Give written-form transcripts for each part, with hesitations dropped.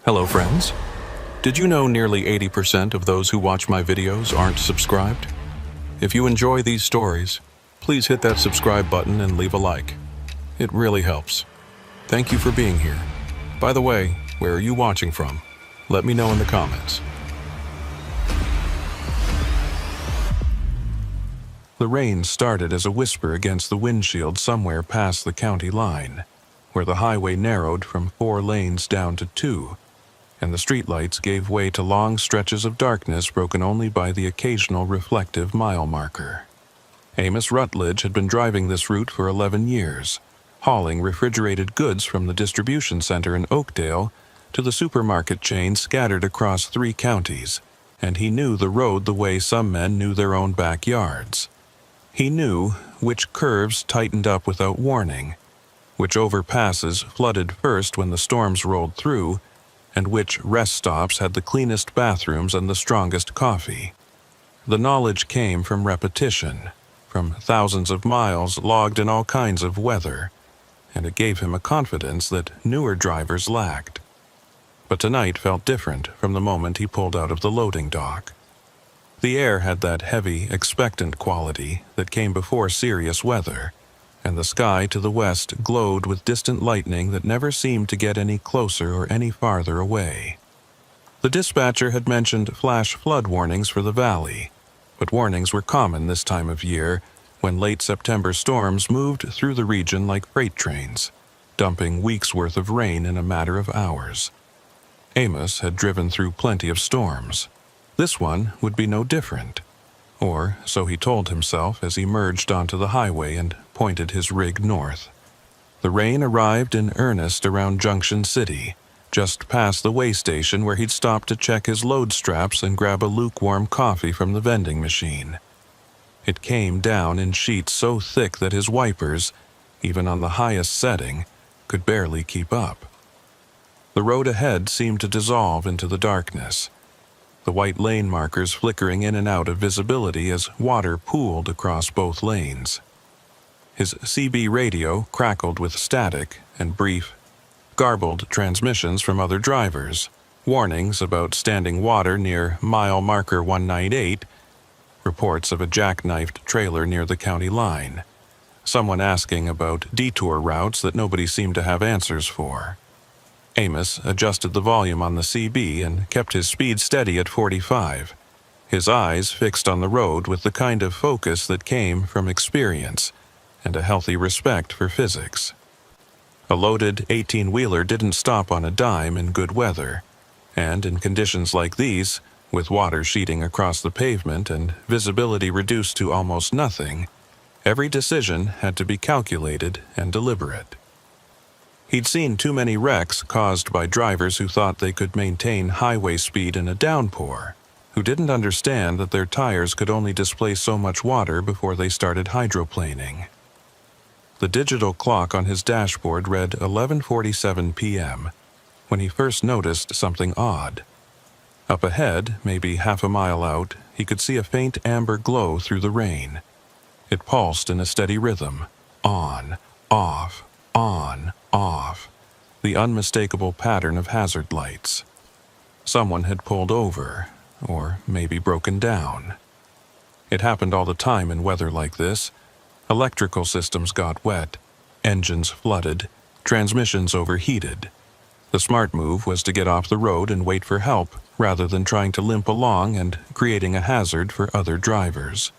Hello friends. Did you know nearly 80% of those who watch my videos aren't subscribed? If you enjoy these stories, please hit that subscribe button and leave a like. It really helps. Thank you for being here. By the way, where are you watching from? Let me know in the comments. The rain started as a whisper against the windshield somewhere past the county line, where the highway narrowed from 4 lanes down to 2, and the streetlights gave way to long stretches of darkness broken only by the occasional reflective mile marker. Amos Rutledge had been driving this route for 11 years, hauling refrigerated goods from the distribution center in Oakdale to the supermarket chain scattered across 3 counties, and he knew the road the way some men knew their own backyards. He knew which curves tightened up without warning, which overpasses flooded first when the storms rolled through, and which rest stops had the cleanest bathrooms and the strongest coffee. The knowledge came from repetition, from thousands of miles logged in all kinds of weather, and it gave him a confidence that newer drivers lacked. But tonight felt different from the moment he pulled out of the loading dock. The air had that heavy, expectant quality that came before serious weather, and the sky to the west glowed with distant lightning that never seemed to get any closer or any farther away. The dispatcher had mentioned flash flood warnings for the valley, but warnings were common this time of year when late September storms moved through the region like freight trains, dumping weeks' worth of rain in a matter of hours. Amos had driven through plenty of storms. This one would be no different. Or so he told himself as he merged onto the highway and pointed his rig north. The rain arrived in earnest around Junction City, just past the way station where he'd stopped to check his load straps and grab a lukewarm coffee from the vending machine. It came down in sheets so thick that his wipers, even on the highest setting, could barely keep up. The road ahead seemed to dissolve into the darkness, the white lane markers flickering in and out of visibility as water pooled across both lanes. His CB radio crackled with static and brief, garbled transmissions from other drivers, warnings about standing water near mile marker 198, reports of a jackknifed trailer near the county line, someone asking about detour routes that nobody seemed to have answers for. Amos adjusted the volume on the CB and kept his speed steady at 45, his eyes fixed on the road with the kind of focus that came from experience and a healthy respect for physics. A loaded 18-wheeler didn't stop on a dime in good weather, and in conditions like these, with water sheeting across the pavement and visibility reduced to almost nothing, every decision had to be calculated and deliberate. He'd seen too many wrecks caused by drivers who thought they could maintain highway speed in a downpour, who didn't understand that their tires could only displace so much water before they started hydroplaning. The digital clock on his dashboard read 11:47 p.m. when he first noticed something odd. Up ahead, maybe half a mile out, he could see a faint amber glow through the rain. It pulsed in a steady rhythm, on, off, on, off, the unmistakable pattern of hazard lights. Someone had pulled over, or maybe broken down. It happened all the time in weather like this. Electrical systems got wet, engines flooded, transmissions overheated. The smart move was to get off the road and wait for help rather than trying to limp along and creating a hazard for other drivers.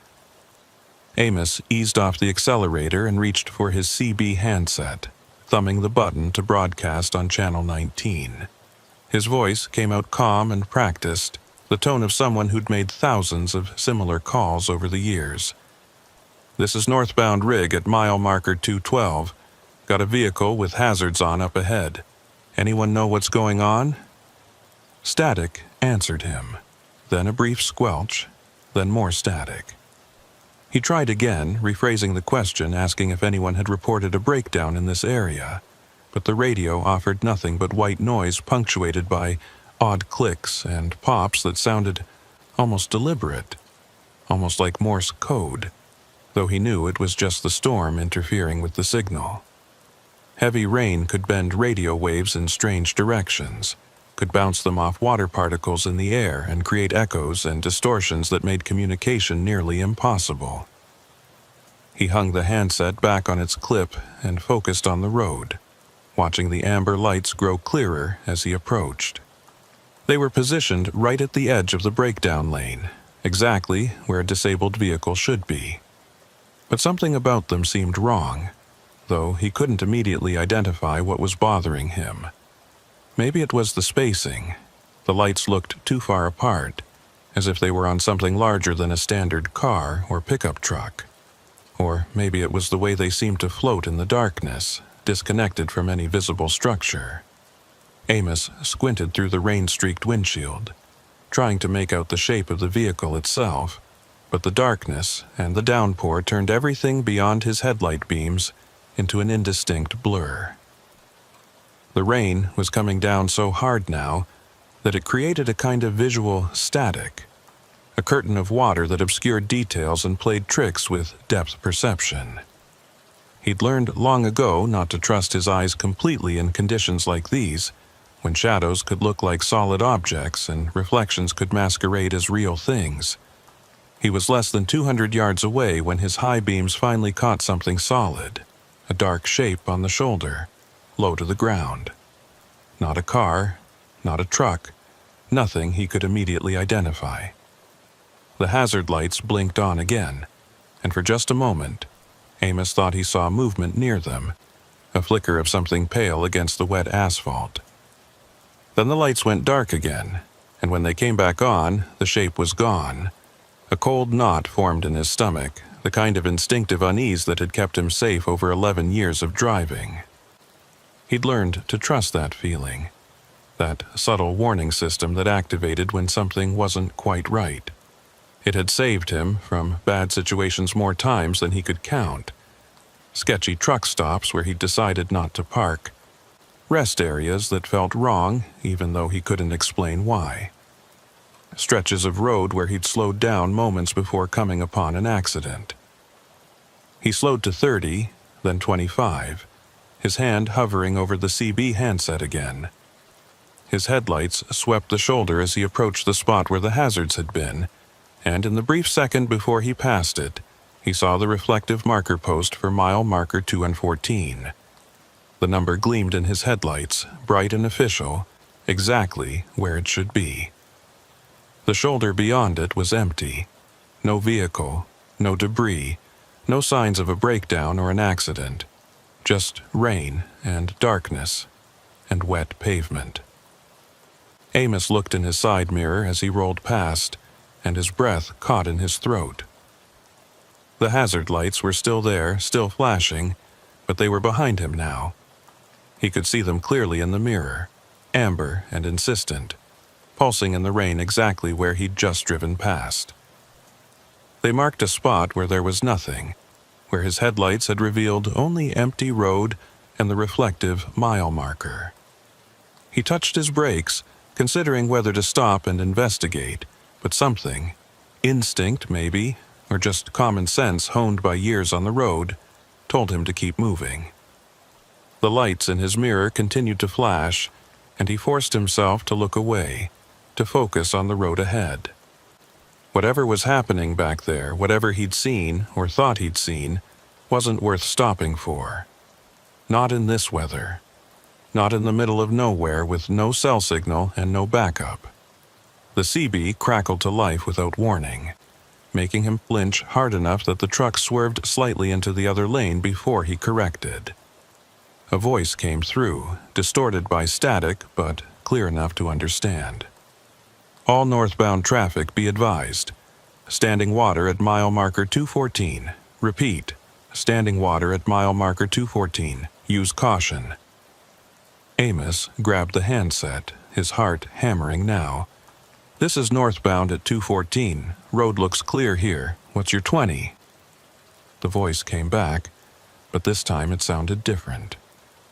Amos eased off the accelerator and reached for his CB handset, thumbing the button to broadcast on Channel 19. His voice came out calm and practiced, the tone of someone who'd made thousands of similar calls over the years. "This is northbound rig at mile marker 212. Got a vehicle with hazards on up ahead. Anyone know what's going on?" Static answered him, then a brief squelch, then more static. He tried again, rephrasing the question, asking if anyone had reported a breakdown in this area, but the radio offered nothing but white noise punctuated by odd clicks and pops that sounded almost deliberate, almost like Morse code, though he knew it was just the storm interfering with the signal. Heavy rain could bend radio waves in strange directions, could bounce them off water particles in the air and create echoes and distortions that made communication nearly impossible. He hung the handset back on its clip and focused on the road, watching the amber lights grow clearer as he approached. They were positioned right at the edge of the breakdown lane, exactly where a disabled vehicle should be. But something about them seemed wrong, though he couldn't immediately identify what was bothering him. Maybe it was the spacing. The lights looked too far apart, as if they were on something larger than a standard car or pickup truck. Or maybe it was the way they seemed to float in the darkness, disconnected from any visible structure. Amos squinted through the rain-streaked windshield, trying to make out the shape of the vehicle itself, but the darkness and the downpour turned everything beyond his headlight beams into an indistinct blur. The rain was coming down so hard now that it created a kind of visual static, a curtain of water that obscured details and played tricks with depth perception. He'd learned long ago not to trust his eyes completely in conditions like these, when shadows could look like solid objects and reflections could masquerade as real things. He was less than 200 yards away when his high beams finally caught something solid, a dark shape on the shoulder, low to the ground. Not a car, not a truck, nothing he could immediately identify. The hazard lights blinked on again, and for just a moment, Amos thought he saw movement near them, a flicker of something pale against the wet asphalt. Then the lights went dark again, and when they came back on, the shape was gone. A cold knot formed in his stomach, the kind of instinctive unease that had kept him safe over 11 years of driving. He'd learned to trust that feeling, that subtle warning system that activated when something wasn't quite right. It had saved him from bad situations more times than he could count. Sketchy truck stops where he'd decided not to park. Rest areas that felt wrong, even though he couldn't explain why. Stretches of road where he'd slowed down moments before coming upon an accident. He slowed to 30, then 25, his hand hovering over the CB handset again. His headlights swept the shoulder as he approached the spot where the hazards had been, and in the brief second before he passed it, he saw the reflective marker post for mile marker 214. The number gleamed in his headlights, bright and official, exactly where it should be. The shoulder beyond it was empty. No vehicle, no debris, no signs of a breakdown or an accident. Just rain and darkness and wet pavement. Amos looked in his side mirror as he rolled past, and his breath caught in his throat. The hazard lights were still there, still flashing, but they were behind him now. He could see them clearly in the mirror, amber and insistent, pulsing in the rain exactly where he'd just driven past. They marked a spot where there was nothing, where his headlights had revealed only empty road and the reflective mile marker. He touched his brakes, considering whether to stop and investigate, but something, instinct maybe, or just common sense honed by years on the road, told him to keep moving. The lights in his mirror continued to flash, and he forced himself to look away, to focus on the road ahead. Whatever was happening back there, whatever he'd seen or thought he'd seen, wasn't worth stopping for. Not in this weather. Not in the middle of nowhere with no cell signal and no backup. The CB crackled to life without warning, making him flinch hard enough that the truck swerved slightly into the other lane before he corrected. A voice came through, distorted by static but clear enough to understand. All northbound traffic be advised. Standing water at mile marker 214. Repeat. Standing water at mile marker 214. Use caution. Amos grabbed the handset, his heart hammering now. This is northbound at 214. Road looks clear here. What's your 20? The voice came back, but this time it sounded different.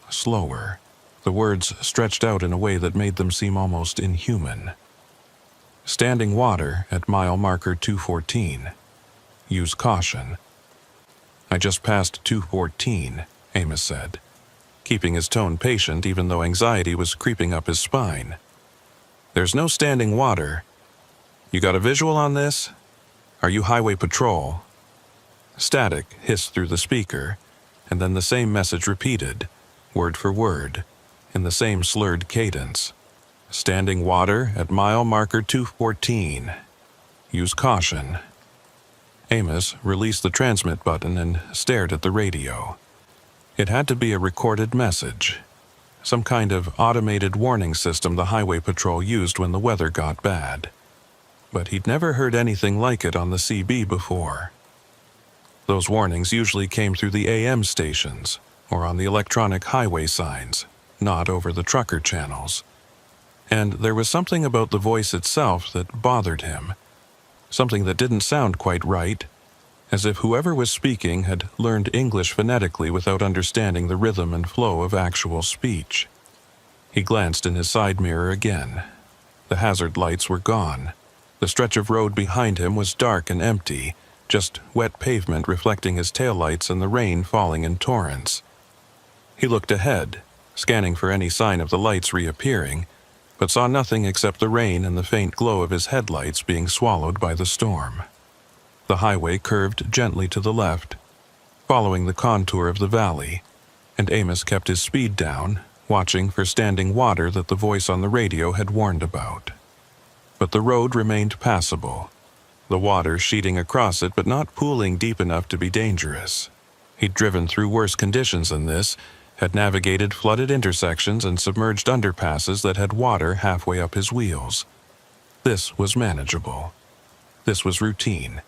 Slower. The words stretched out in a way that made them seem almost inhuman. Standing water at mile marker 214. Use caution. I just passed 214, Amos said, keeping his tone patient even though anxiety was creeping up his spine. There's no standing water. You got a visual on this? Are you highway patrol? Static hissed through the speaker, and then the same message repeated, word for word, in the same slurred cadence. Standing water at mile marker 214. Use caution. Amos released the transmit button and stared at the radio. It had to be a recorded message, some kind of automated warning system the highway patrol used when the weather got bad. But he'd never heard anything like it on the CB before. Those warnings usually came through the AM stations or on the electronic highway signs, not over the trucker channels. And there was something about the voice itself that bothered him, something that didn't sound quite right, as if whoever was speaking had learned English phonetically without understanding the rhythm and flow of actual speech. He glanced in his side mirror again. The hazard lights were gone. The stretch of road behind him was dark and empty, just wet pavement reflecting his taillights and the rain falling in torrents. He looked ahead, scanning for any sign of the lights reappearing, but saw nothing except the rain and the faint glow of his headlights being swallowed by the storm. The highway curved gently to the left, following the contour of the valley, and Amos kept his speed down, watching for standing water that the voice on the radio had warned about. But the road remained passable, the water sheeting across it but not pooling deep enough to be dangerous. He'd driven through worse conditions than this, had navigated flooded intersections and submerged underpasses that had water halfway up his wheels. This was manageable. This was routine,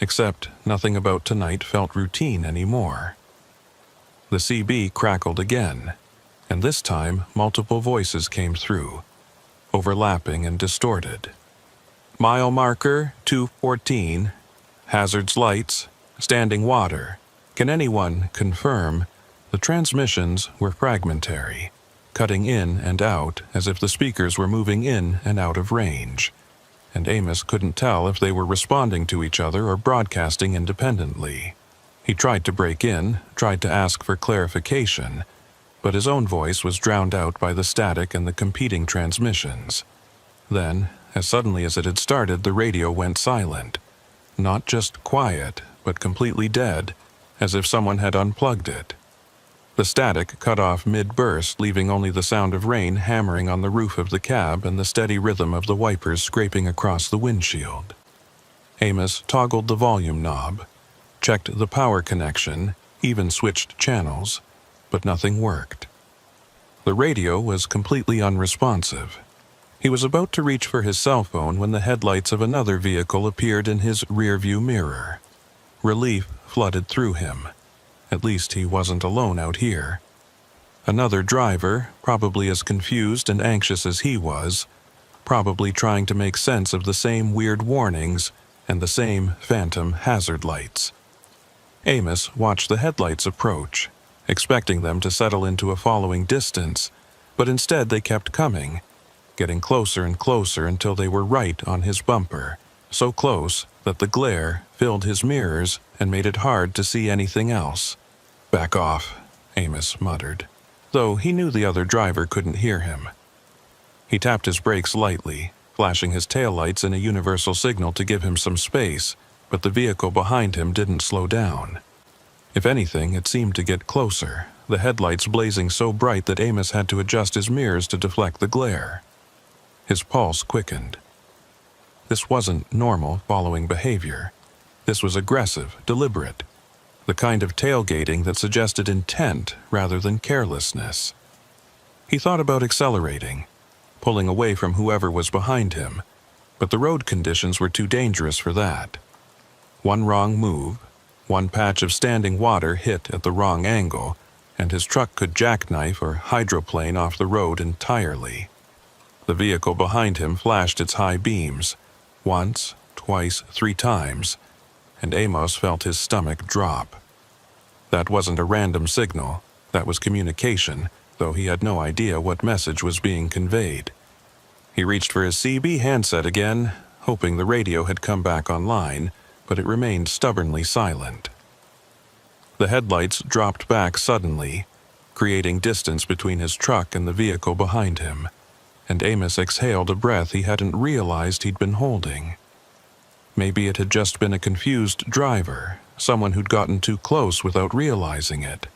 except nothing about tonight felt routine anymore. The CB crackled again, and this time multiple voices came through, overlapping and distorted. Mile marker 214, hazards lights, standing water. Can anyone confirm? The transmissions were fragmentary, cutting in and out as if the speakers were moving in and out of range, and Amos couldn't tell if they were responding to each other or broadcasting independently. He tried to break in, tried to ask for clarification, but his own voice was drowned out by the static and the competing transmissions. Then, as suddenly as it had started, the radio went silent. Not just quiet, but completely dead, as if someone had unplugged it. The static cut off mid-burst, leaving only the sound of rain hammering on the roof of the cab and the steady rhythm of the wipers scraping across the windshield. Amos toggled the volume knob, checked the power connection, even switched channels, but nothing worked. The radio was completely unresponsive. He was about to reach for his cell phone when the headlights of another vehicle appeared in his rearview mirror. Relief flooded through him. At least he wasn't alone out here. Another driver, probably as confused and anxious as he was, probably trying to make sense of the same weird warnings and the same phantom hazard lights. Amos watched the headlights approach, expecting them to settle into a following distance, but instead they kept coming, getting closer and closer until they were right on his bumper, so close that the glare filled his mirrors and made it hard to see anything else. "Back off," Amos muttered, though he knew the other driver couldn't hear him. He tapped his brakes lightly, flashing his taillights in a universal signal to give him some space, but the vehicle behind him didn't slow down. If anything, it seemed to get closer, the headlights blazing so bright that Amos had to adjust his mirrors to deflect the glare. His pulse quickened. This wasn't normal following behavior. This was aggressive, deliberate, the kind of tailgating that suggested intent rather than carelessness. He thought about accelerating, pulling away from whoever was behind him, but the road conditions were too dangerous for that. One wrong move, one patch of standing water hit at the wrong angle, and his truck could jackknife or hydroplane off the road entirely. The vehicle behind him flashed its high beams, once, twice, 3 times, and Amos felt his stomach drop. That wasn't a random signal, that was communication, though he had no idea what message was being conveyed. He reached for his CB handset again, hoping the radio had come back online, but it remained stubbornly silent. The headlights dropped back suddenly, creating distance between his truck and the vehicle behind him. and Amos exhaled a breath he hadn't realized he'd been holding. Maybe it had just been a confused driver, someone who'd gotten too close without realizing it.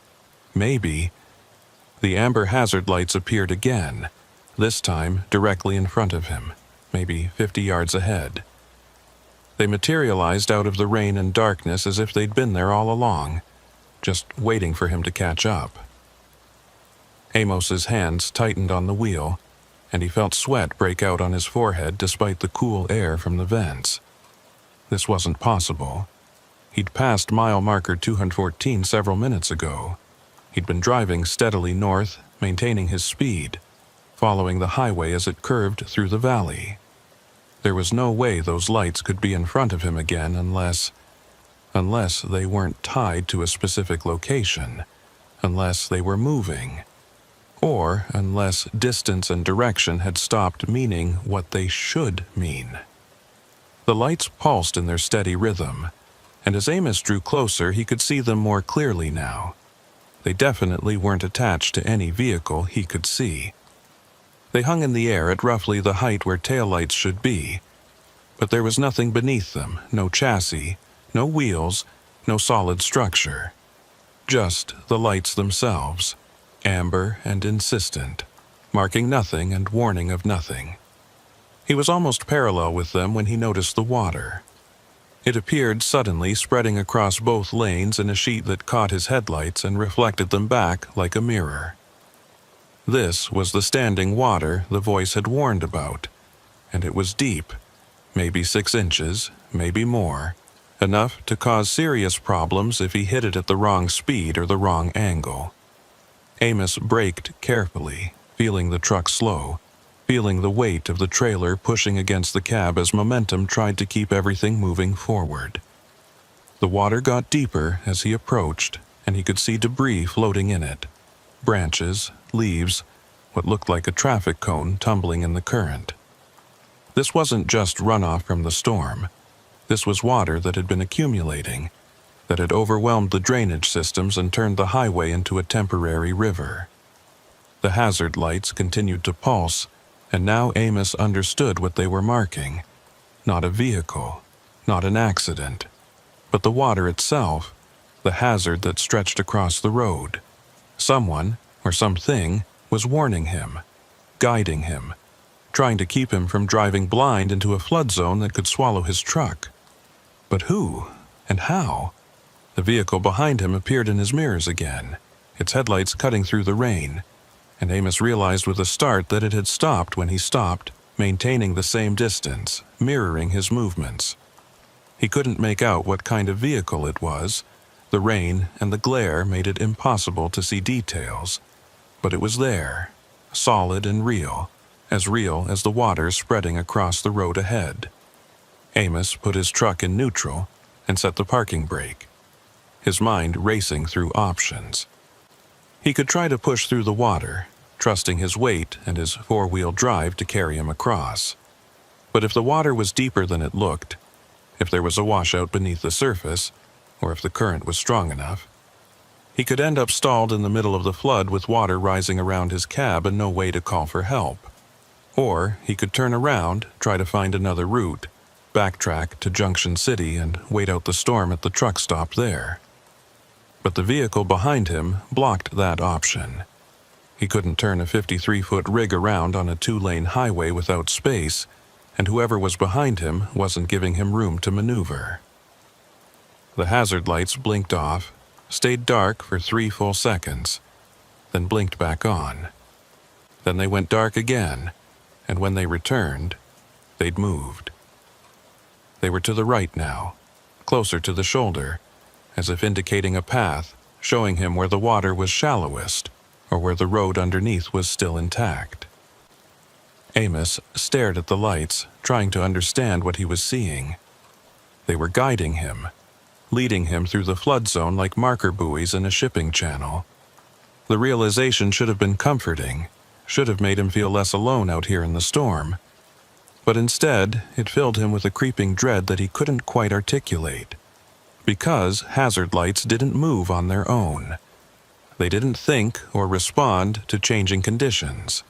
Maybe. The amber hazard lights appeared again, this time directly in front of him, maybe 50 yards ahead. They materialized out of the rain and darkness as if they'd been there all along, just waiting for him to catch up. Amos's hands tightened on the wheel, and he felt sweat break out on his forehead despite the cool air from the vents. This wasn't possible. He'd passed mile marker 214 several minutes ago. He'd been driving steadily north, maintaining his speed, following the highway as it curved through the valley. There was no way those lights could be in front of him again unless they weren't tied to a specific location, unless they were moving, or unless distance and direction had stopped meaning what they should mean. The lights pulsed in their steady rhythm, and as Amos drew closer, he could see them more clearly now. They definitely weren't attached to any vehicle he could see. They hung in the air at roughly the height where taillights should be, but there was nothing beneath them, no chassis, no wheels, no solid structure. Just the lights themselves, amber and insistent, marking nothing and warning of nothing. He was almost parallel with them when he noticed the water. It appeared suddenly, spreading across both lanes in a sheet that caught his headlights and reflected them back like a mirror. This was the standing water the voice had warned about, and it was deep, maybe 6 inches, maybe more, enough to cause serious problems if he hit it at the wrong speed or the wrong angle. Amos braked carefully, feeling the truck slow, feeling the weight of the trailer pushing against the cab as momentum tried to keep everything moving forward. The water got deeper as he approached, and he could see debris floating in it. Branches, leaves, what looked like a traffic cone tumbling in the current. This wasn't just runoff from the storm. This was water that had been accumulating, that had overwhelmed the drainage systems and turned the highway into a temporary river. The hazard lights continued to pulse, and now Amos understood what they were marking. Not a vehicle, not an accident, but the water itself, the hazard that stretched across the road. Someone, or something, was warning him, guiding him, trying to keep him from driving blind into a flood zone that could swallow his truck. But who, and how? The vehicle behind him appeared in his mirrors again, its headlights cutting through the rain, and Amos realized with a start that it had stopped when he stopped, maintaining the same distance, mirroring his movements. He couldn't make out what kind of vehicle it was. The rain and the glare made it impossible to see details, but it was there, solid and real as the water spreading across the road ahead. Amos put his truck in neutral and set the parking brake, his mind racing through options. He could try to push through the water, trusting his weight and his four-wheel drive to carry him across. But if the water was deeper than it looked, if there was a washout beneath the surface, or if the current was strong enough, he could end up stalled in the middle of the flood with water rising around his cab and no way to call for help. Or he could turn around, try to find another route, backtrack to Junction City and wait out the storm at the truck stop there. But the vehicle behind him blocked that option. He couldn't turn a 53-foot rig around on a 2-lane highway without space, and whoever was behind him wasn't giving him room to maneuver. The hazard lights blinked off, stayed dark for 3 full seconds, then blinked back on. Then they went dark again, and when they returned, they'd moved. They were to the right now, closer to the shoulder, as if indicating a path, showing him where the water was shallowest, or where the road underneath was still intact. Amos stared at the lights, trying to understand what he was seeing. They were guiding him, leading him through the flood zone like marker buoys in a shipping channel. The realization should have been comforting, should have made him feel less alone out here in the storm. But instead, it filled him with a creeping dread that he couldn't quite articulate. Because hazard lights didn't move on their own. They didn't think or respond to changing conditions.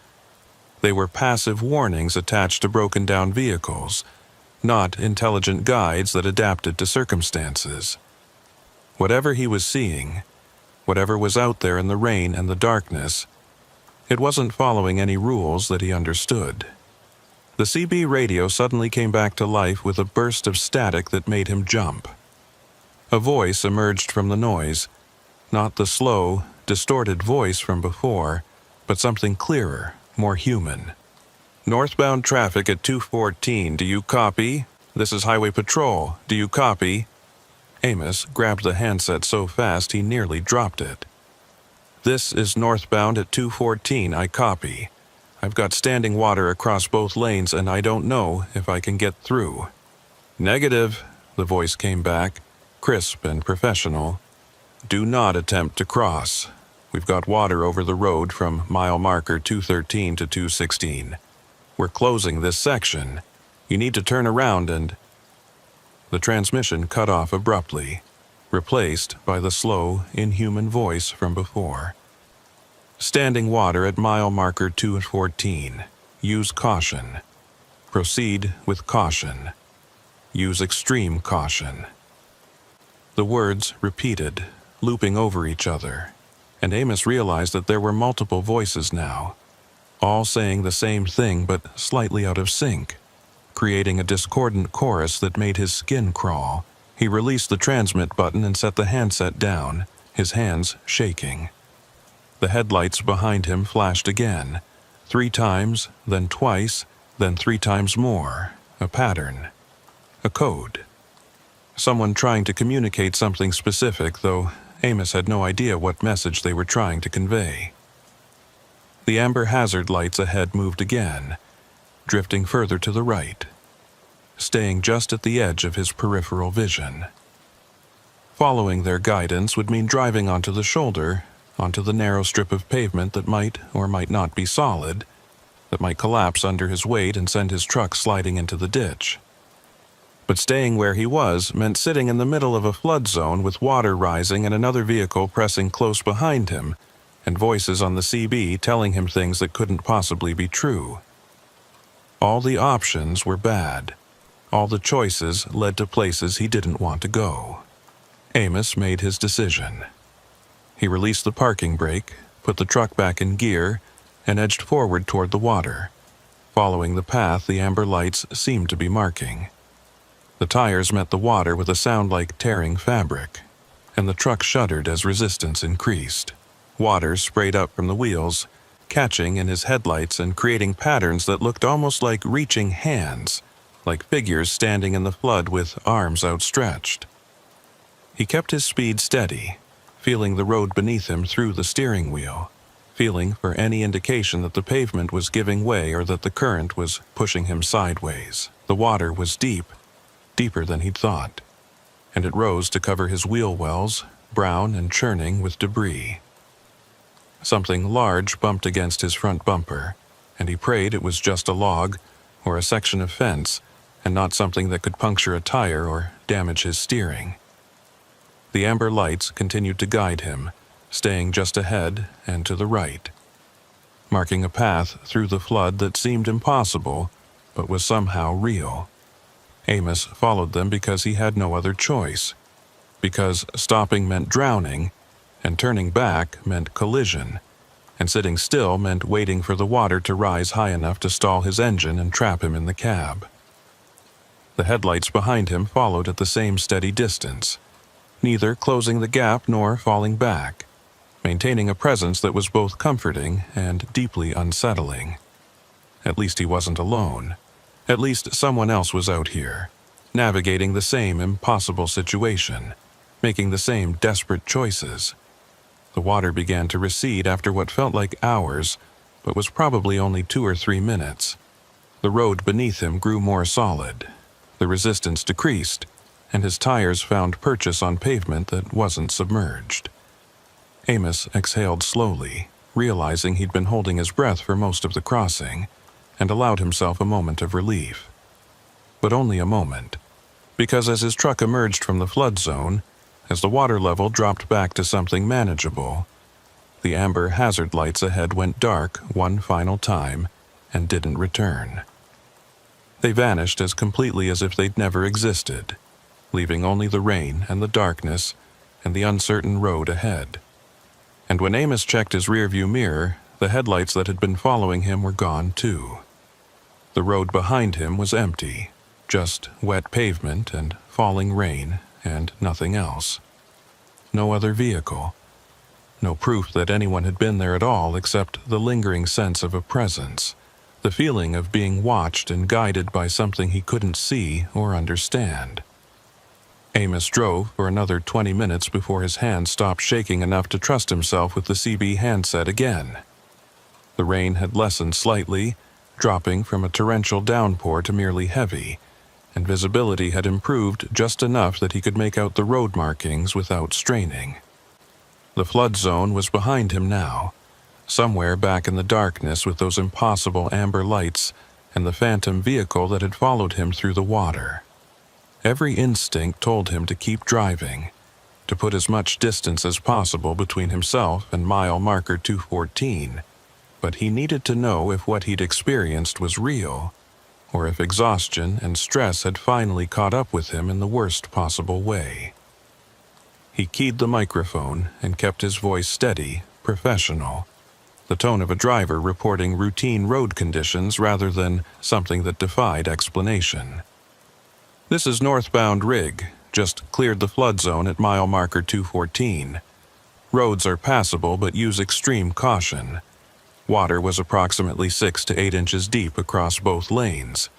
They were passive warnings attached to broken-down vehicles, not intelligent guides that adapted to circumstances. Whatever he was seeing, whatever was out there in the rain and the darkness, it wasn't following any rules that he understood. The CB radio suddenly came back to life with a burst of static that made him jump. A voice emerged from the noise, not the slow, distorted voice from before, but something clearer, more human. "Northbound traffic at 214, do you copy? This is Highway Patrol, do you copy?" Amos grabbed the handset so fast he nearly dropped it. "This is northbound at 214, I copy. I've got standing water across both lanes and I don't know if I can get through." "Negative," the voice came back, crisp and professional. "Do not attempt to cross. We've got water over the road from mile marker 213 to 216. We're closing this section. You need to turn around and—" The transmission cut off abruptly, replaced by the slow, inhuman voice from before. "Standing water at mile marker 214. Use caution. Proceed with caution. Use extreme caution." The words repeated, looping over each other, and Amos realized that there were multiple voices now, all saying the same thing but slightly out of sync, creating a discordant chorus that made his skin crawl. He released the transmit button and set the handset down, his hands shaking. The headlights behind him flashed again, 3 times, then twice, then 3 times more, a pattern, a code. Someone trying to communicate something specific, though Amos had no idea what message they were trying to convey. The amber hazard lights ahead moved again, drifting further to the right, staying just at the edge of his peripheral vision. Following their guidance would mean driving onto the shoulder, onto the narrow strip of pavement that might or might not be solid, that might collapse under his weight and send his truck sliding into the ditch. But staying where he was meant sitting in the middle of a flood zone with water rising and another vehicle pressing close behind him, and voices on the CB telling him things that couldn't possibly be true. All the options were bad. All the choices led to places he didn't want to go. Amos made his decision. He released the parking brake, put the truck back in gear, and edged forward toward the water, following the path the amber lights seemed to be marking. The tires met the water with a sound like tearing fabric, and the truck shuddered as resistance increased. Water sprayed up from the wheels, catching in his headlights and creating patterns that looked almost like reaching hands, like figures standing in the flood with arms outstretched. He kept his speed steady, feeling the road beneath him through the steering wheel, feeling for any indication that the pavement was giving way or that the current was pushing him sideways. The water was deep, deeper than he'd thought, and it rose to cover his wheel wells, brown and churning with debris. Something large bumped against his front bumper, and he prayed it was just a log or a section of fence and not something that could puncture a tire or damage his steering. The amber lights continued to guide him, staying just ahead and to the right, marking a path through the flood that seemed impossible but was somehow real. Amos followed them because he had no other choice, because stopping meant drowning, and turning back meant collision, and sitting still meant waiting for the water to rise high enough to stall his engine and trap him in the cab. The headlights behind him followed at the same steady distance, neither closing the gap nor falling back, maintaining a presence that was both comforting and deeply unsettling. At least he wasn't alone. At least someone else was out here, navigating the same impossible situation, making the same desperate choices. The water began to recede after what felt like hours, but was probably only 2 or 3 minutes. The road beneath him grew more solid. The resistance decreased, and his tires found purchase on pavement that wasn't submerged. Amos exhaled slowly, realizing he'd been holding his breath for most of the crossing, and allowed himself a moment of relief. But only a moment, because as his truck emerged from the flood zone, as the water level dropped back to something manageable, the amber hazard lights ahead went dark one final time, and didn't return. They vanished as completely as if they'd never existed, leaving only the rain and the darkness and the uncertain road ahead. And when Amos checked his rearview mirror, the headlights that had been following him were gone too. The road behind him was empty, just wet pavement and falling rain and nothing else. No other vehicle. No proof that anyone had been there at all except the lingering sense of a presence, the feeling of being watched and guided by something he couldn't see or understand. Amos drove for another 20 minutes before his hands stopped shaking enough to trust himself with the CB handset again. The rain had lessened slightly, dropping from a torrential downpour to merely heavy, and visibility had improved just enough that he could make out the road markings without straining. The flood zone was behind him now, somewhere back in the darkness with those impossible amber lights and the phantom vehicle that had followed him through the water. Every instinct told him to keep driving, to put as much distance as possible between himself and mile marker 214, but he needed to know if what he'd experienced was real, or if exhaustion and stress had finally caught up with him in the worst possible way. He keyed the microphone and kept his voice steady, professional, the tone of a driver reporting routine road conditions rather than something that defied explanation. "This is northbound rig, just cleared the flood zone at mile marker 214. Roads are passable but use extreme caution. Water was approximately 6 to 8 inches deep across both lanes.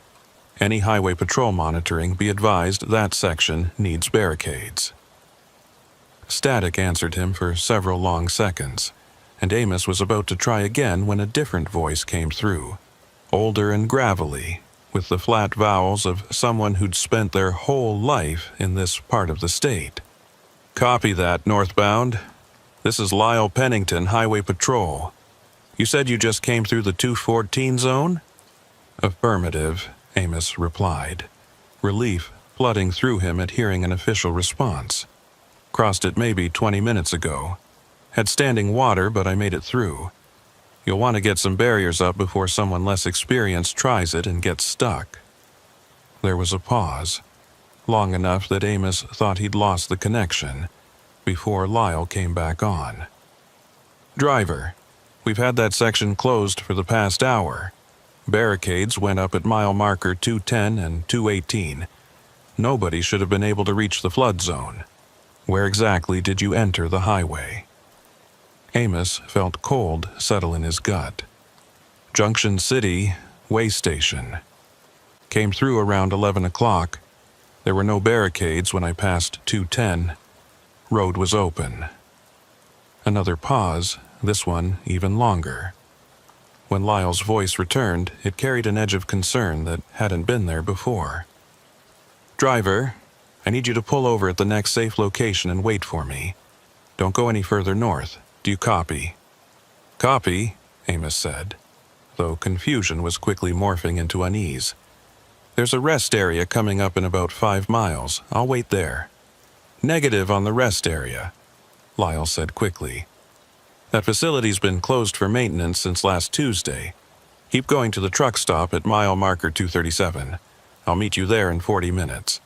Any highway patrol monitoring be advised that section needs barricades." Static answered him for several long seconds, and Amos was about to try again when a different voice came through, older and gravelly, with the flat vowels of someone who'd spent their whole life in this part of the state. "Copy that, northbound. This is Lyle Pennington, Highway Patrol. You said you just came through the 214 zone?" "Affirmative," Amos replied, relief flooding through him at hearing an official response. "Crossed it maybe 20 minutes ago. Had standing water, but I made it through. You'll want to get some barriers up before someone less experienced tries it and gets stuck." There was a pause, long enough that Amos thought he'd lost the connection, before Lyle came back on. "Driver, we've had that section closed for the past hour. Barricades went up at mile marker 210 and 218. Nobody should have been able to reach the flood zone. Where exactly did you enter the highway?" Amos felt cold settle in his gut. "Junction City, way station. Came through around 11 o'clock. There were no barricades when I passed 210. Road was open." Another pause, this one even longer. When Lyle's voice returned, it carried an edge of concern that hadn't been there before. "Driver, I need you to pull over at the next safe location and wait for me. Don't go any further north. Do you copy?" "Copy," Amos said, though confusion was quickly morphing into unease. "There's a rest area coming up in about 5 miles. I'll wait there." "Negative on the rest area," Lyle said quickly. "That facility's been closed for maintenance since last Tuesday. Keep going to the truck stop at mile marker 237. I'll meet you there in 40 minutes.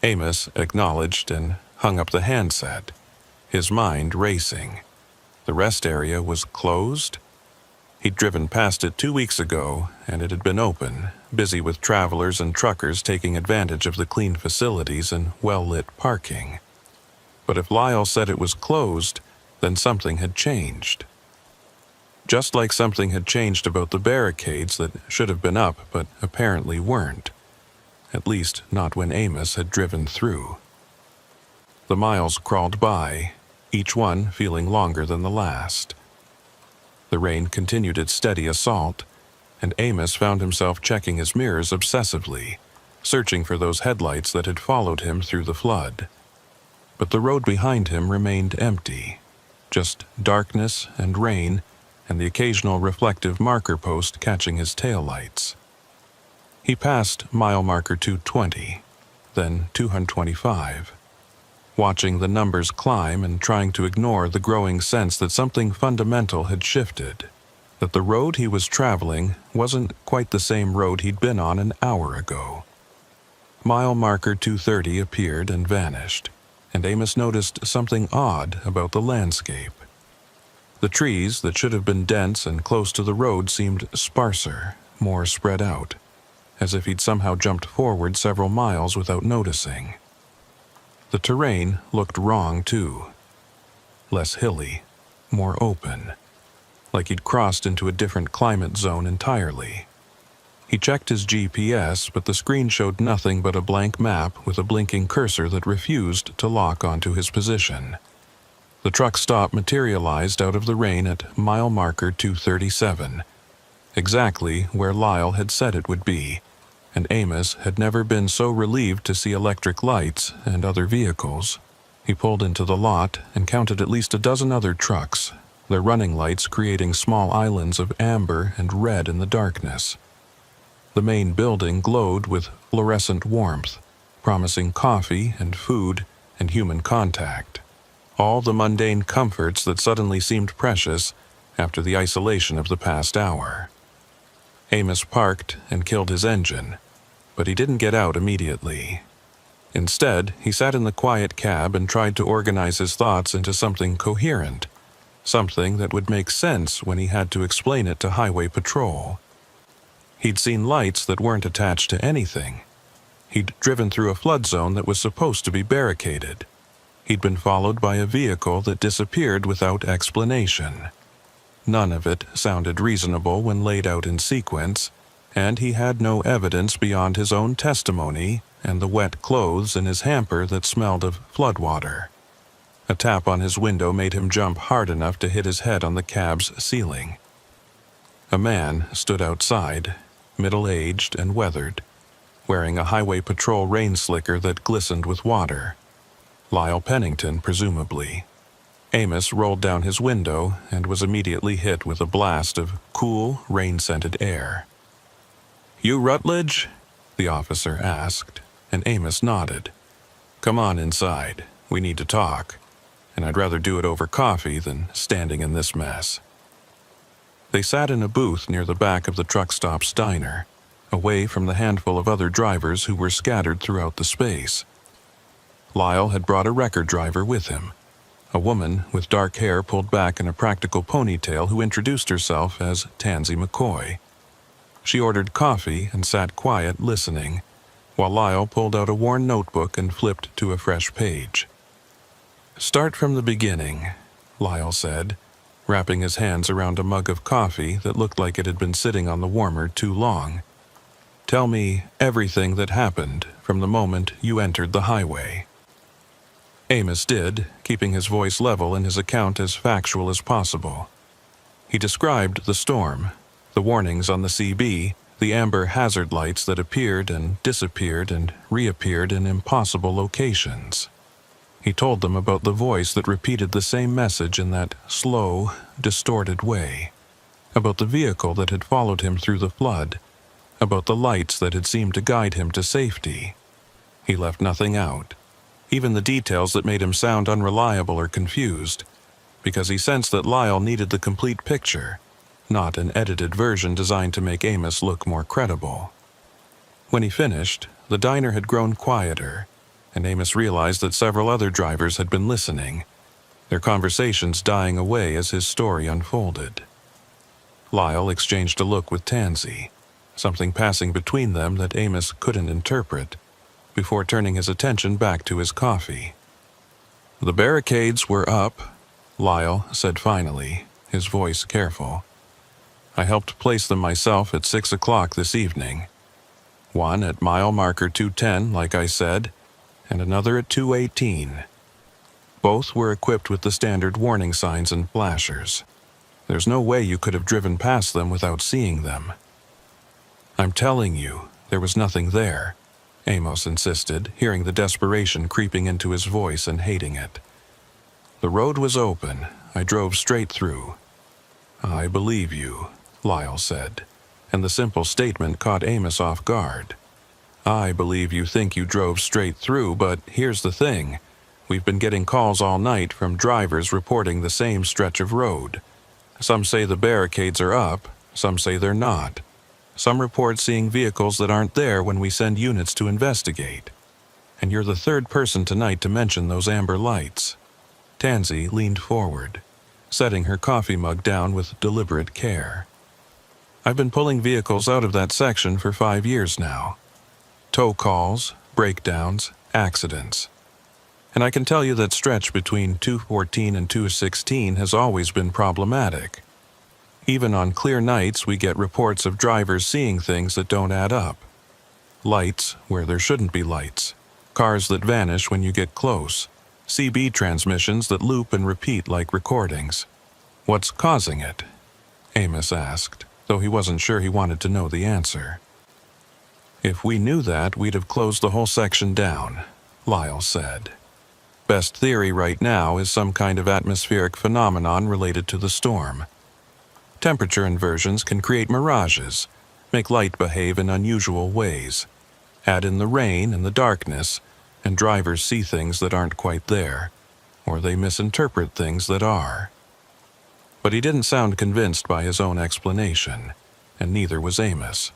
Amos acknowledged and hung up the handset, his mind racing. The rest area was closed? He'd driven past it 2 weeks ago, and it had been open, busy with travelers and truckers taking advantage of the clean facilities and well-lit parking. But if Lyle said it was closed, then something had changed. Just like something had changed about the barricades that should have been up but apparently weren't. At least not when Amos had driven through. The miles crawled by, each one feeling longer than the last. The rain continued its steady assault, and Amos found himself checking his mirrors obsessively, searching for those headlights that had followed him through the flood. But the road behind him remained empty, just darkness and rain and the occasional reflective marker post catching his taillights. He passed mile marker 220, then 225, watching the numbers climb and trying to ignore the growing sense that something fundamental had shifted, that the road he was traveling wasn't quite the same road he'd been on an hour ago. Mile marker 230 appeared and vanished, and Amos noticed something odd about the landscape. The trees that should have been dense and close to the road seemed sparser, more spread out, as if he'd somehow jumped forward several miles without noticing. The terrain looked wrong, too. Less hilly, more open, like he'd crossed into a different climate zone entirely. He checked his GPS, but the screen showed nothing but a blank map with a blinking cursor that refused to lock onto his position. The truck stop materialized out of the rain at mile marker 237, exactly where Lyle had said it would be, and Amos had never been so relieved to see electric lights and other vehicles. He pulled into the lot and counted at least a dozen other trucks, their running lights creating small islands of amber and red in the darkness. The main building glowed with fluorescent warmth, promising coffee and food and human contact. All the mundane comforts that suddenly seemed precious after the isolation of the past hour. Amos parked and killed his engine, but he didn't get out immediately. Instead, he sat in the quiet cab and tried to organize his thoughts into something coherent, something that would make sense when he had to explain it to highway patrol. He'd seen lights that weren't attached to anything. He'd driven through a flood zone that was supposed to be barricaded. He'd been followed by a vehicle that disappeared without explanation. None of it sounded reasonable when laid out in sequence, and he had no evidence beyond his own testimony and the wet clothes in his hamper that smelled of floodwater. A tap on his window made him jump hard enough to hit his head on the cab's ceiling. A man stood outside, middle-aged and weathered, wearing a highway patrol rain slicker that glistened with water. Lyle Pennington, presumably. Amos rolled down his window and was immediately hit with a blast of cool, rain-scented air. "You Rutledge?" the officer asked, and Amos nodded. "Come on inside. We need to talk, and I'd rather do it over coffee than standing in this mess." They sat in a booth near the back of the truck stop's diner, away from the handful of other drivers who were scattered throughout the space. Lyle had brought a record driver with him, a woman with dark hair pulled back in a practical ponytail who introduced herself as Tansy McCoy. She ordered coffee and sat quiet listening, while Lyle pulled out a worn notebook and flipped to a fresh page. "Start from the beginning," Lyle said, wrapping his hands around a mug of coffee that looked like it had been sitting on the warmer too long. "Tell me everything that happened from the moment you entered the highway." Amos did, keeping his voice level and his account as factual as possible. He described the storm, the warnings on the CB, the amber hazard lights that appeared and disappeared and reappeared in impossible locations. He told them about the voice that repeated the same message in that slow, distorted way, about the vehicle that had followed him through the flood, about the lights that had seemed to guide him to safety. He left nothing out, even the details that made him sound unreliable or confused, because he sensed that Lyle needed the complete picture, not an edited version designed to make Amos look more credible. When he finished, the diner had grown quieter, and Amos realized that several other drivers had been listening, their conversations dying away as his story unfolded. Lyle exchanged a look with Tansy, something passing between them that Amos couldn't interpret, before turning his attention back to his coffee. "The barricades were up," Lyle said finally, his voice careful. "I helped place them myself at 6 o'clock this evening. One at mile marker 210, like I said, and another at 218. Both were equipped with the standard warning signs and flashers. There's no way you could have driven past them without seeing them." "I'm telling you, there was nothing there," Amos insisted, hearing the desperation creeping into his voice and hating it. "The road was open. I drove straight through." "I believe you," Lyle said, and the simple statement caught Amos off guard. "I believe you think you drove straight through, but here's the thing. We've been getting calls all night from drivers reporting the same stretch of road. Some say the barricades are up, some say they're not. Some report seeing vehicles that aren't there when we send units to investigate. And you're the third person tonight to mention those amber lights." Tansy leaned forward, setting her coffee mug down with deliberate care. "I've been pulling vehicles out of that section for 5 years now. Tow calls, breakdowns, accidents. And I can tell you that stretch between 214 and 216 has always been problematic. Even on clear nights, we get reports of drivers seeing things that don't add up. Lights where there shouldn't be lights. Cars that vanish when you get close. CB transmissions that loop and repeat like recordings. What's causing it?" Amos asked, though he wasn't sure he wanted to know the answer. "If we knew that, we'd have closed the whole section down," Lyle said. "Best theory right now is some kind of atmospheric phenomenon related to the storm. Temperature inversions can create mirages, make light behave in unusual ways. Add in the rain and the darkness, and drivers see things that aren't quite there, or they misinterpret things that are." But he didn't sound convinced by his own explanation, and neither was Amos.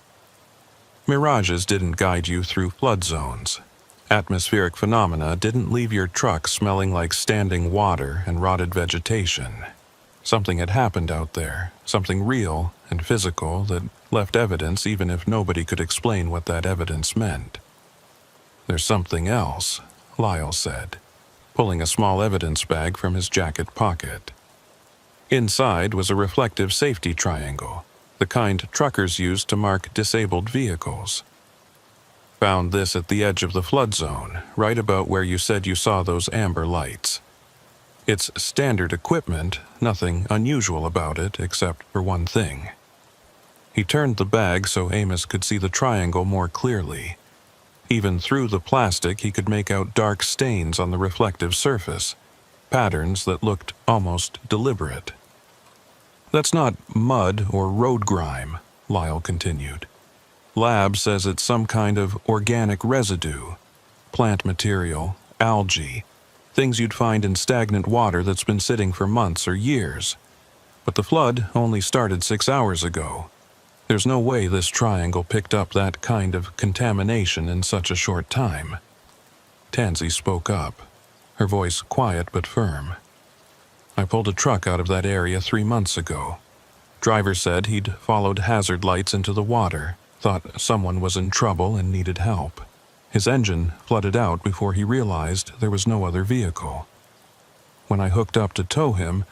Mirages didn't guide you through flood zones. Atmospheric phenomena didn't leave your truck smelling like standing water and rotted vegetation. Something had happened out there, something real and physical that left evidence even if nobody could explain what that evidence meant. "There's something else," Lyle said, pulling a small evidence bag from his jacket pocket. Inside was a reflective safety triangle, the kind truckers use to mark disabled vehicles. "Found this at the edge of the flood zone, right about where you said you saw those amber lights. It's standard equipment, nothing unusual about it except for one thing." He turned the bag so Amos could see the triangle more clearly. Even through the plastic, he could make out dark stains on the reflective surface, patterns that looked almost deliberate. "That's not mud or road grime," Lyle continued. "Lab says it's some kind of organic residue, plant material, algae, things you'd find in stagnant water that's been sitting for months or years. But the flood only started 6 hours ago. There's no way this triangle picked up that kind of contamination in such a short time." Tansy spoke up, her voice quiet but firm. "I pulled a truck out of that area 3 months ago. Driver said he'd followed hazard lights into the water, thought someone was in trouble and needed help. His engine flooded out before he realized there was no other vehicle. When I hooked up to tow him,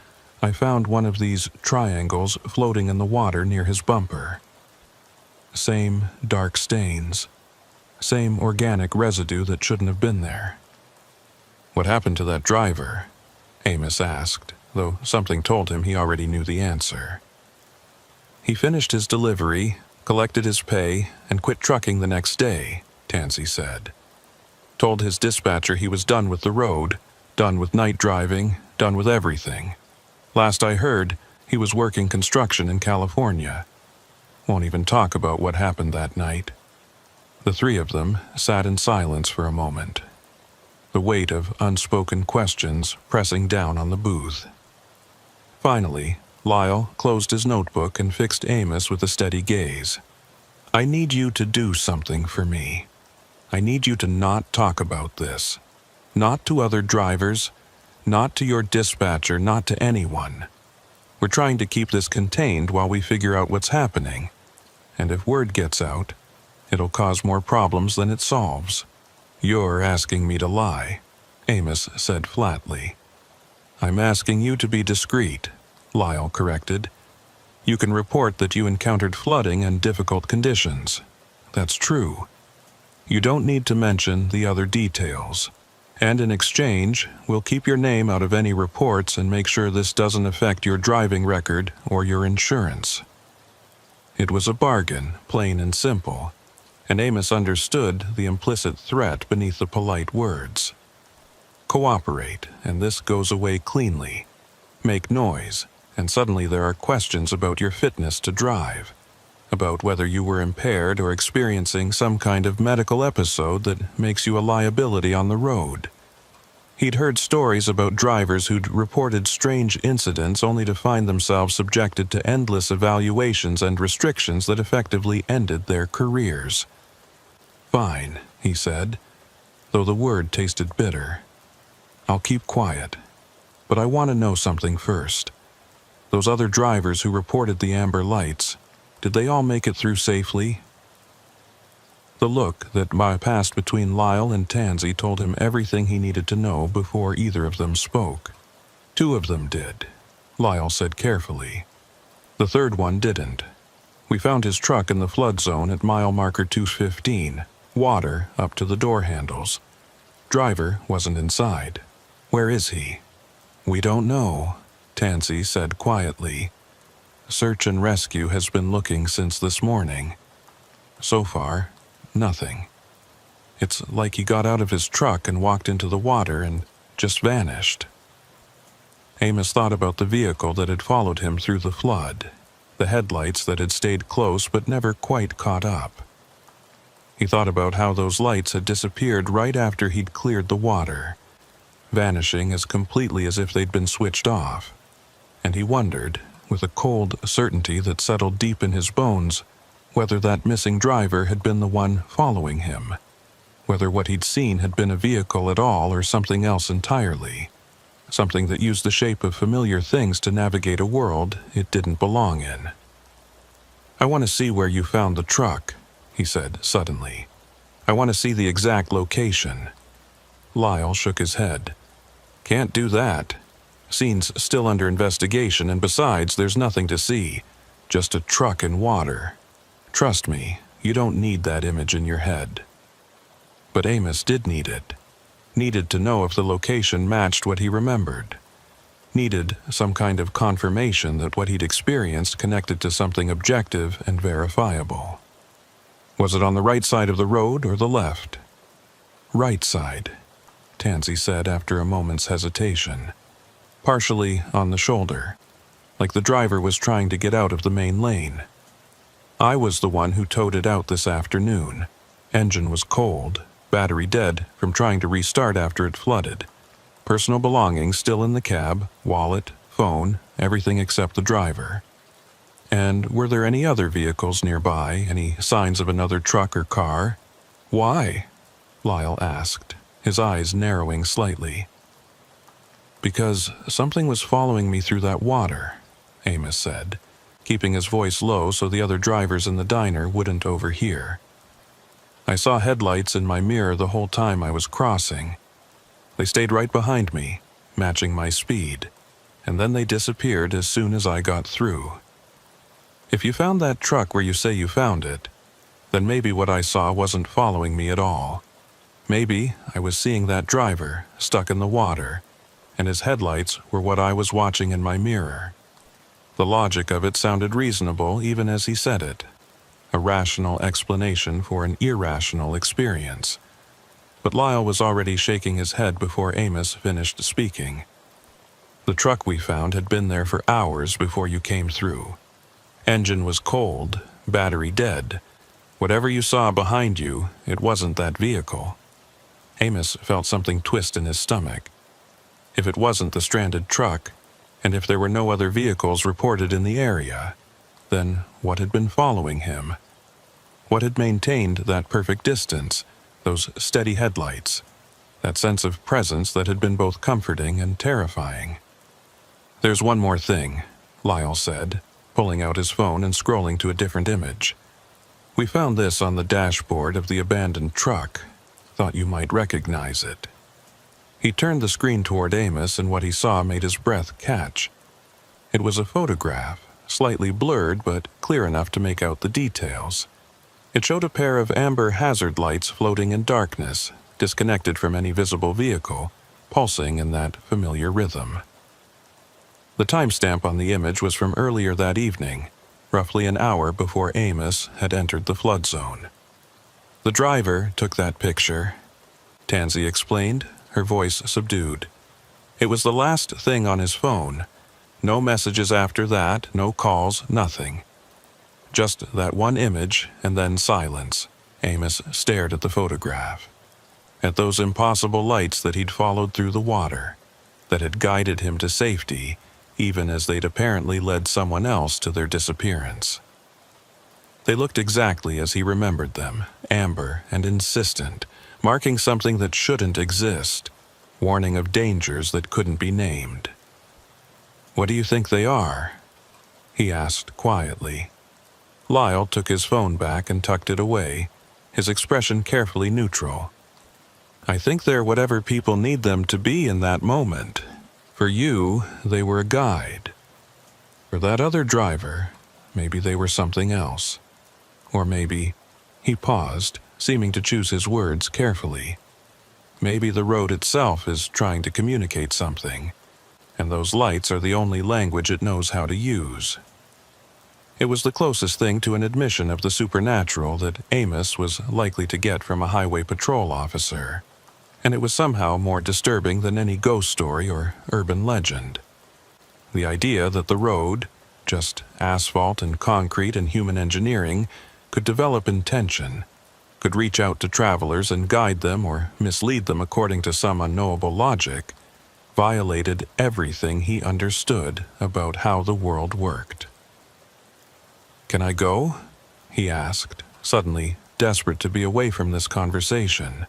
I found one of these triangles floating in the water near his bumper. Same dark stains. Same organic residue that shouldn't have been there." "What happened to that driver?" Amos asked, though something told him he already knew the answer. "He finished his delivery, collected his pay, and quit trucking the next day," Tansy said. "Told his dispatcher he was done with the road, done with night driving, done with everything. Last I heard, he was working construction in California. Won't even talk about what happened that night." The three of them sat in silence for a moment, the weight of unspoken questions pressing down on the booth. Finally, Lyle closed his notebook and fixed Amos with a steady gaze. "I need you to do something for me. I need you to not talk about this. Not to other drivers, not to your dispatcher, not to anyone. We're trying to keep this contained while we figure out what's happening. And if word gets out, it'll cause more problems than it solves." "You're asking me to lie," Amos said flatly. "I'm asking you to be discreet," Lyle corrected. "You can report that you encountered flooding and difficult conditions. That's true. You don't need to mention the other details. And in exchange, we'll keep your name out of any reports and make sure this doesn't affect your driving record or your insurance." It was a bargain, plain and simple, and Amos understood the implicit threat beneath the polite words. Cooperate, and this goes away cleanly. Make noise, and suddenly there are questions about your fitness to drive, about whether you were impaired or experiencing some kind of medical episode that makes you a liability on the road. He'd heard stories about drivers who'd reported strange incidents only to find themselves subjected to endless evaluations and restrictions that effectively ended their careers. "Fine," he said, though the word tasted bitter. "I'll keep quiet. But I want to know something first. Those other drivers who reported the amber lights, did they all make it through safely?" The look that passed between Lyle and Tansy told him everything he needed to know before either of them spoke. "Two of them did," Lyle said carefully. "The third one didn't. We found his truck in the flood zone at mile marker 215, water up to the door handles. Driver wasn't inside. Where is he?" "We don't know," Tansy said quietly. "Search and rescue has been looking since this morning. So far, nothing. It's like he got out of his truck and walked into the water and just vanished." Amos thought about the vehicle that had followed him through the flood, the headlights that had stayed close but never quite caught up. He thought about how those lights had disappeared right after he'd cleared the water, vanishing as completely as if they'd been switched off, and he wondered, with a cold certainty that settled deep in his bones, whether that missing driver had been the one following him, whether what he'd seen had been a vehicle at all or something else entirely, something that used the shape of familiar things to navigate a world it didn't belong in. "I want to see where you found the truck," he said suddenly. "I want to see the exact location." Lyle shook his head. "Can't do that. Scene's still under investigation, and besides, there's nothing to see. Just a truck in water. Trust me, you don't need that image in your head." But Amos did need it. Needed to know if the location matched what he remembered. Needed some kind of confirmation that what he'd experienced connected to something objective and verifiable. Was it on the right side of the road or the left? "Right side," Tansy said after a moment's hesitation. "Partially on the shoulder, like the driver was trying to get out of the main lane. I was the one who towed it out this afternoon. Engine was cold, battery dead from trying to restart after it flooded. Personal belongings still in the cab, wallet, phone, everything except the driver." "And were there any other vehicles nearby, any signs of another truck or car?" "Why?" Lyle asked, his eyes narrowing slightly. "Because something was following me through that water," Amos said, keeping his voice low so the other drivers in the diner wouldn't overhear. "I saw headlights in my mirror the whole time I was crossing. They stayed right behind me, matching my speed, and then they disappeared as soon as I got through. If you found that truck where you say you found it, then maybe what I saw wasn't following me at all. Maybe I was seeing that driver stuck in the water, and his headlights were what I was watching in my mirror." The logic of it sounded reasonable even as he said it, a rational explanation for an irrational experience. But Lyle was already shaking his head before Amos finished speaking. "The truck we found had been there for hours before you came through. Engine was cold, battery dead. Whatever you saw behind you, it wasn't that vehicle." Amos felt something twist in his stomach. If it wasn't the stranded truck, and if there were no other vehicles reported in the area, then what had been following him? What had maintained that perfect distance, those steady headlights, that sense of presence that had been both comforting and terrifying? "There's one more thing," Lyle said, pulling out his phone and scrolling to a different image. "We found this on the dashboard of the abandoned truck. Thought you might recognize it." He turned the screen toward Amos, and what he saw made his breath catch. It was a photograph, slightly blurred but clear enough to make out the details. It showed a pair of amber hazard lights floating in darkness, disconnected from any visible vehicle, pulsing in that familiar rhythm. The timestamp on the image was from earlier that evening, roughly an hour before Amos had entered the flood zone. "The driver took that picture," Tansy explained, her voice subdued. "It was the last thing on his phone. No messages after that, no calls, nothing. Just that one image, and then silence." Amos stared at the photograph. at those impossible lights that he'd followed through the water, that had guided him to safety, even as they'd apparently led someone else to their disappearance. They looked exactly as he remembered them, amber and insistent, marking something that shouldn't exist, warning of dangers that couldn't be named. "What do you think they are?" he asked quietly. Lyle took his phone back and tucked it away, his expression carefully neutral. "I think they're whatever people need them to be in that moment. For you, they were a guide. For that other driver, maybe they were something else. Or maybe," he paused, seeming to choose his words carefully, "maybe the road itself is trying to communicate something, and those lights are the only language it knows how to use." It was the closest thing to an admission of the supernatural that Amos was likely to get from a highway patrol officer, and it was somehow more disturbing than any ghost story or urban legend. The idea that the road, just asphalt and concrete and human engineering, could develop intention, could reach out to travelers and guide them or mislead them according to some unknowable logic, violated everything he understood about how the world worked. "Can I go?" he asked, suddenly desperate to be away from this conversation,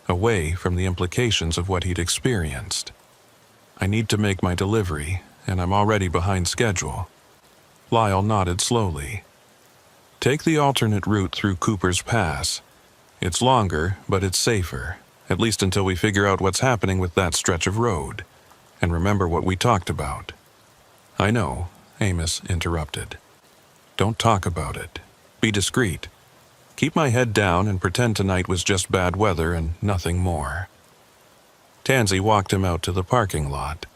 away from the implications of what he'd experienced. "I need to make my delivery, and I'm already behind schedule." Lyle nodded slowly. "Take the alternate route through Cooper's Pass. It's longer, but it's safer, at least until we figure out what's happening with that stretch of road. And remember what we talked about." "I know," Amos interrupted. "Don't talk about it. Be discreet. Keep my head down and pretend tonight was just bad weather and nothing more." Tansy walked him out to the parking lot,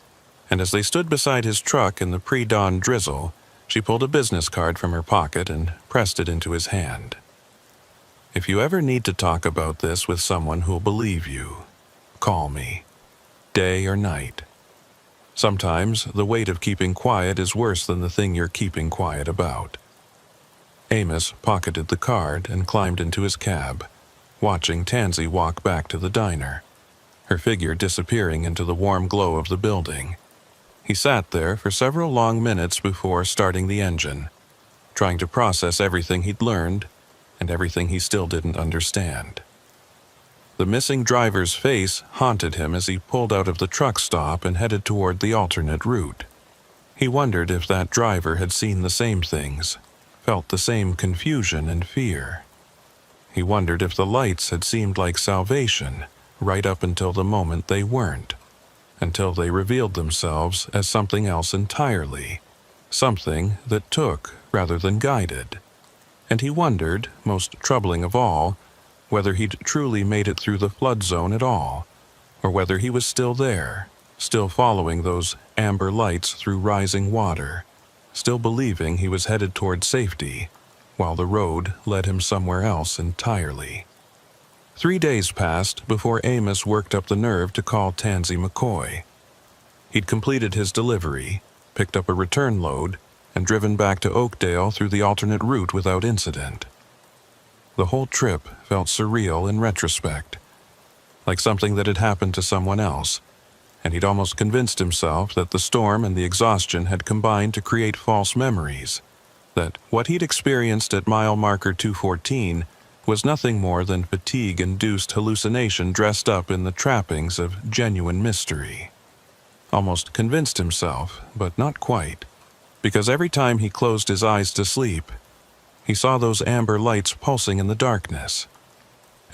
and as they stood beside his truck in the pre-dawn drizzle, she pulled a business card from her pocket and pressed it into his hand. "If you ever need to talk about this with someone who'll believe you, call me, day or night. Sometimes the weight of keeping quiet is worse than the thing you're keeping quiet about." Amos pocketed the card and climbed into his cab, watching Tansy walk back to the diner, her figure disappearing into the warm glow of the building. He sat there for several long minutes before starting the engine, trying to process everything he'd learned and everything he still didn't understand. The missing driver's face haunted him as he pulled out of the truck stop and headed toward the alternate route. He wondered if that driver had seen the same things, felt the same confusion and fear. He wondered if the lights had seemed like salvation right up until the moment they weren't, until they revealed themselves as something else entirely, something that took rather than guided. And he wondered, most troubling of all, whether he'd truly made it through the flood zone at all, or whether he was still there, still following those amber lights through rising water, still believing he was headed toward safety, while the road led him somewhere else entirely. 3 days passed before Amos worked up the nerve to call Tansy McCoy. He'd completed his delivery, picked up a return load, and driven back to Oakdale through the alternate route without incident. The whole trip felt surreal in retrospect, like something that had happened to someone else, and he'd almost convinced himself that the storm and the exhaustion had combined to create false memories, that what he'd experienced at mile marker 214 was nothing more than fatigue-induced hallucination dressed up in the trappings of genuine mystery. Almost convinced himself, but not quite, because every time he closed his eyes to sleep, he saw those amber lights pulsing in the darkness.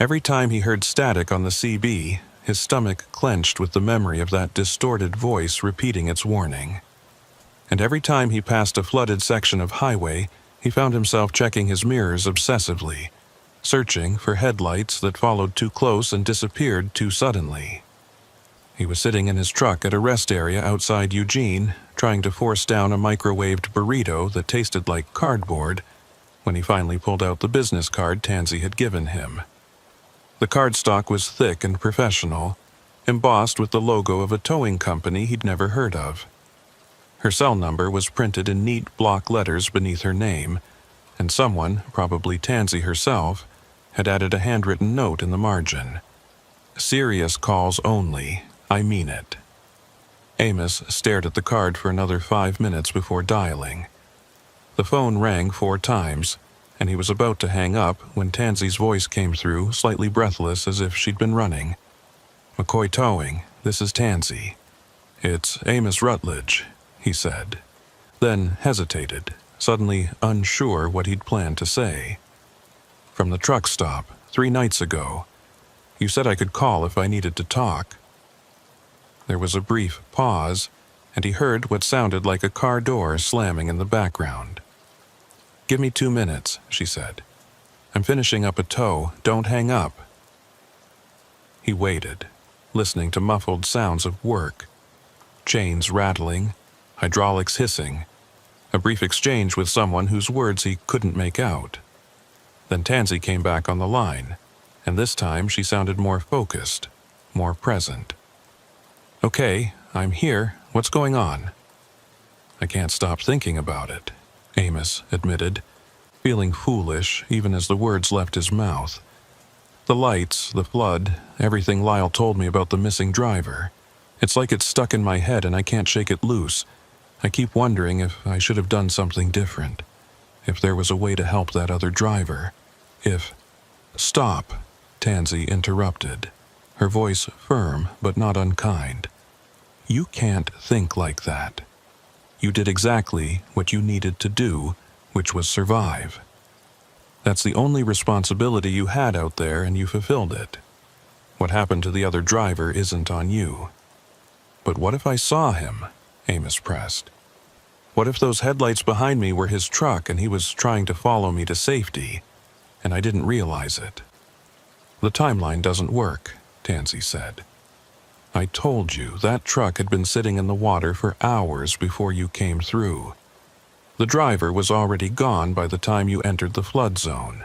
Every time he heard static on the CB, his stomach clenched with the memory of that distorted voice repeating its warning. And every time he passed a flooded section of highway, he found himself checking his mirrors obsessively, searching for headlights that followed too close and disappeared too suddenly. He was sitting in his truck at a rest area outside Eugene, trying to force down a microwaved burrito that tasted like cardboard, when he finally pulled out the business card Tansy had given him. The cardstock was thick and professional, embossed with the logo of a towing company he'd never heard of. Her cell number was printed in neat block letters beneath her name, and someone, probably Tansy herself, had added a handwritten note in the margin. Serious calls only. I mean it. Amos stared at the card for another 5 minutes before dialing. The phone rang 4 times, and he was about to hang up when Tansy's voice came through, slightly breathless as if she'd been running. "McCoy Towing, this is Tansy." "It's Amos Rutledge," he said. Then hesitated, suddenly unsure what he'd planned to say. "From the truck stop, 3 nights ago. You said I could call if I needed to talk." There was a brief pause, and he heard what sounded like a car door slamming in the background. "Give me 2 minutes," she said. "I'm finishing up a tow. Don't hang up." He waited, listening to muffled sounds of work. Chains rattling, hydraulics hissing, a brief exchange with someone whose words he couldn't make out. Then Tansy came back on the line, and this time she sounded more focused, more present. "Okay, I'm here. What's going on?" "I can't stop thinking about it," Amos admitted, feeling foolish even as the words left his mouth. "The lights, the flood, everything Lyle told me about the missing driver. It's like it's stuck in my head and I can't shake it loose. I keep wondering if I should have done something different. If there was a way to help that other driver. If—" "Stop," Tansy interrupted, her voice firm but not unkind. "You can't think like that. You did exactly what you needed to do, which was survive. That's the only responsibility you had out there, and you fulfilled it. What happened to the other driver isn't on you." "But what if I saw him?" Amos pressed. "What if those headlights behind me were his truck and he was trying to follow me to safety, and I didn't realize it?" "The timeline doesn't work," Tansy said. "I told you that truck had been sitting in the water for hours before you came through. The driver was already gone by the time you entered the flood zone.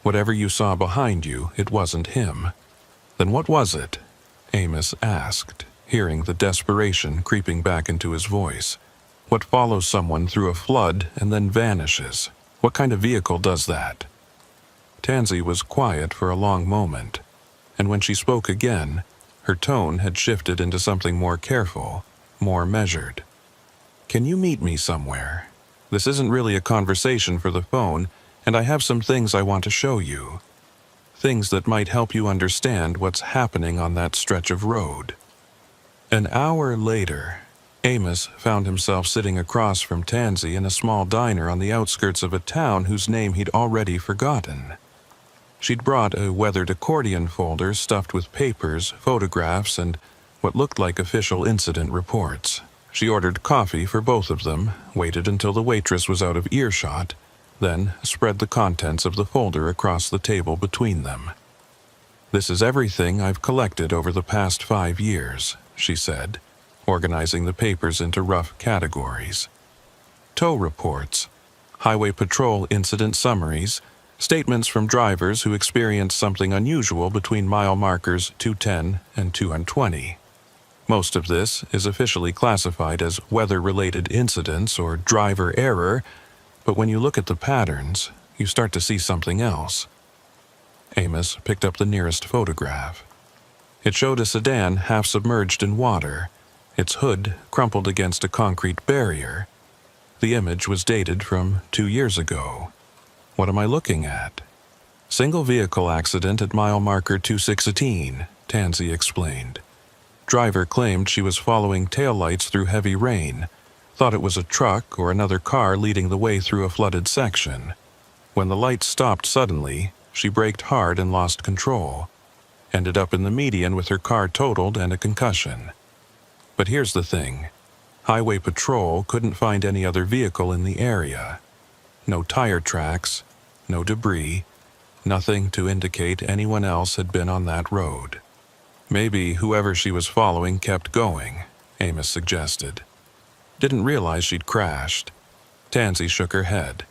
Whatever you saw behind you, it wasn't him." "Then what was it?" Amos asked, hearing the desperation creeping back into his voice. "What follows someone through a flood and then vanishes? What kind of vehicle does that?" Tansy was quiet for a long moment, and when she spoke again, her tone had shifted into something more careful, more measured. "Can you meet me somewhere? This isn't really a conversation for the phone, and I have some things I want to show you. Things that might help you understand what's happening on that stretch of road." An hour later, Amos found himself sitting across from Tansy in a small diner on the outskirts of a town whose name he'd already forgotten. She'd brought a weathered accordion folder stuffed with papers, photographs, and what looked like official incident reports. She ordered coffee for both of them, waited until the waitress was out of earshot, then spread the contents of the folder across the table between them. "This is everything I've collected over the past 5 years," she said, organizing the papers into rough categories. "Tow reports, highway patrol incident summaries, statements from drivers who experienced something unusual between mile markers 210 and 220. Most of this is officially classified as weather-related incidents or driver error, but when you look at the patterns, you start to see something else." Amos picked up the nearest photograph. It showed a sedan half submerged in water, its hood crumpled against a concrete barrier. The image was dated from 2 years ago. "What am I looking at?" "Single vehicle accident at mile marker 216, Tansy explained. Driver claimed she was following taillights through heavy rain, thought it was a truck or another car leading the way through a flooded section. When the lights stopped suddenly, she braked hard and lost control. Ended up in the median with her car totaled and a concussion. But here's the thing. Highway patrol couldn't find any other vehicle in the area. No tire tracks, no debris, nothing to indicate anyone else had been on that road. Maybe whoever she was following kept going," Amos suggested. "Didn't realize she'd crashed." Tansy shook her head.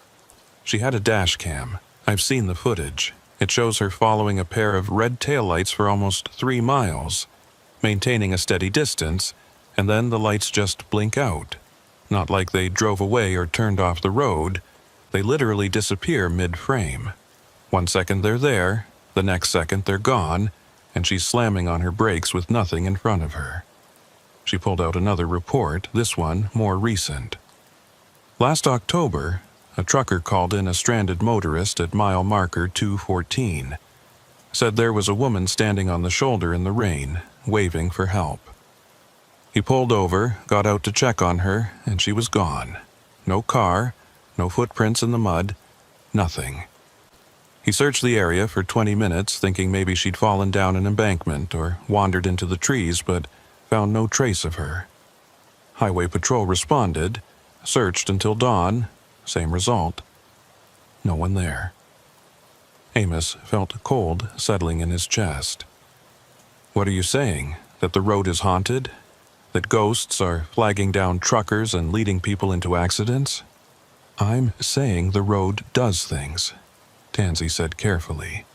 "She had a dash cam. I've seen the footage. It shows her following a pair of red taillights for almost 3 miles, maintaining a steady distance, and then the lights just blink out. Not like they drove away or turned off the road. They literally disappear mid-frame. 1 second they're there, the next second they're gone, and she's slamming on her brakes with nothing in front of her. She pulled out another report, this one more recent. Last October, a trucker called in a stranded motorist at mile marker 214. Said there was a woman standing on the shoulder in the rain, waving for help. He pulled over, got out to check on her, and she was gone. No car, no footprints in the mud, nothing. He searched the area for 20 minutes, thinking maybe she'd fallen down an embankment or wandered into the trees, but found no trace of her. Highway Patrol responded, searched until dawn, same result. No one there. Amos felt cold settling in his chest. What are you saying? That the road is haunted? That ghosts are flagging down truckers and leading people into accidents? I'm saying the road does things, Tansy said carefully.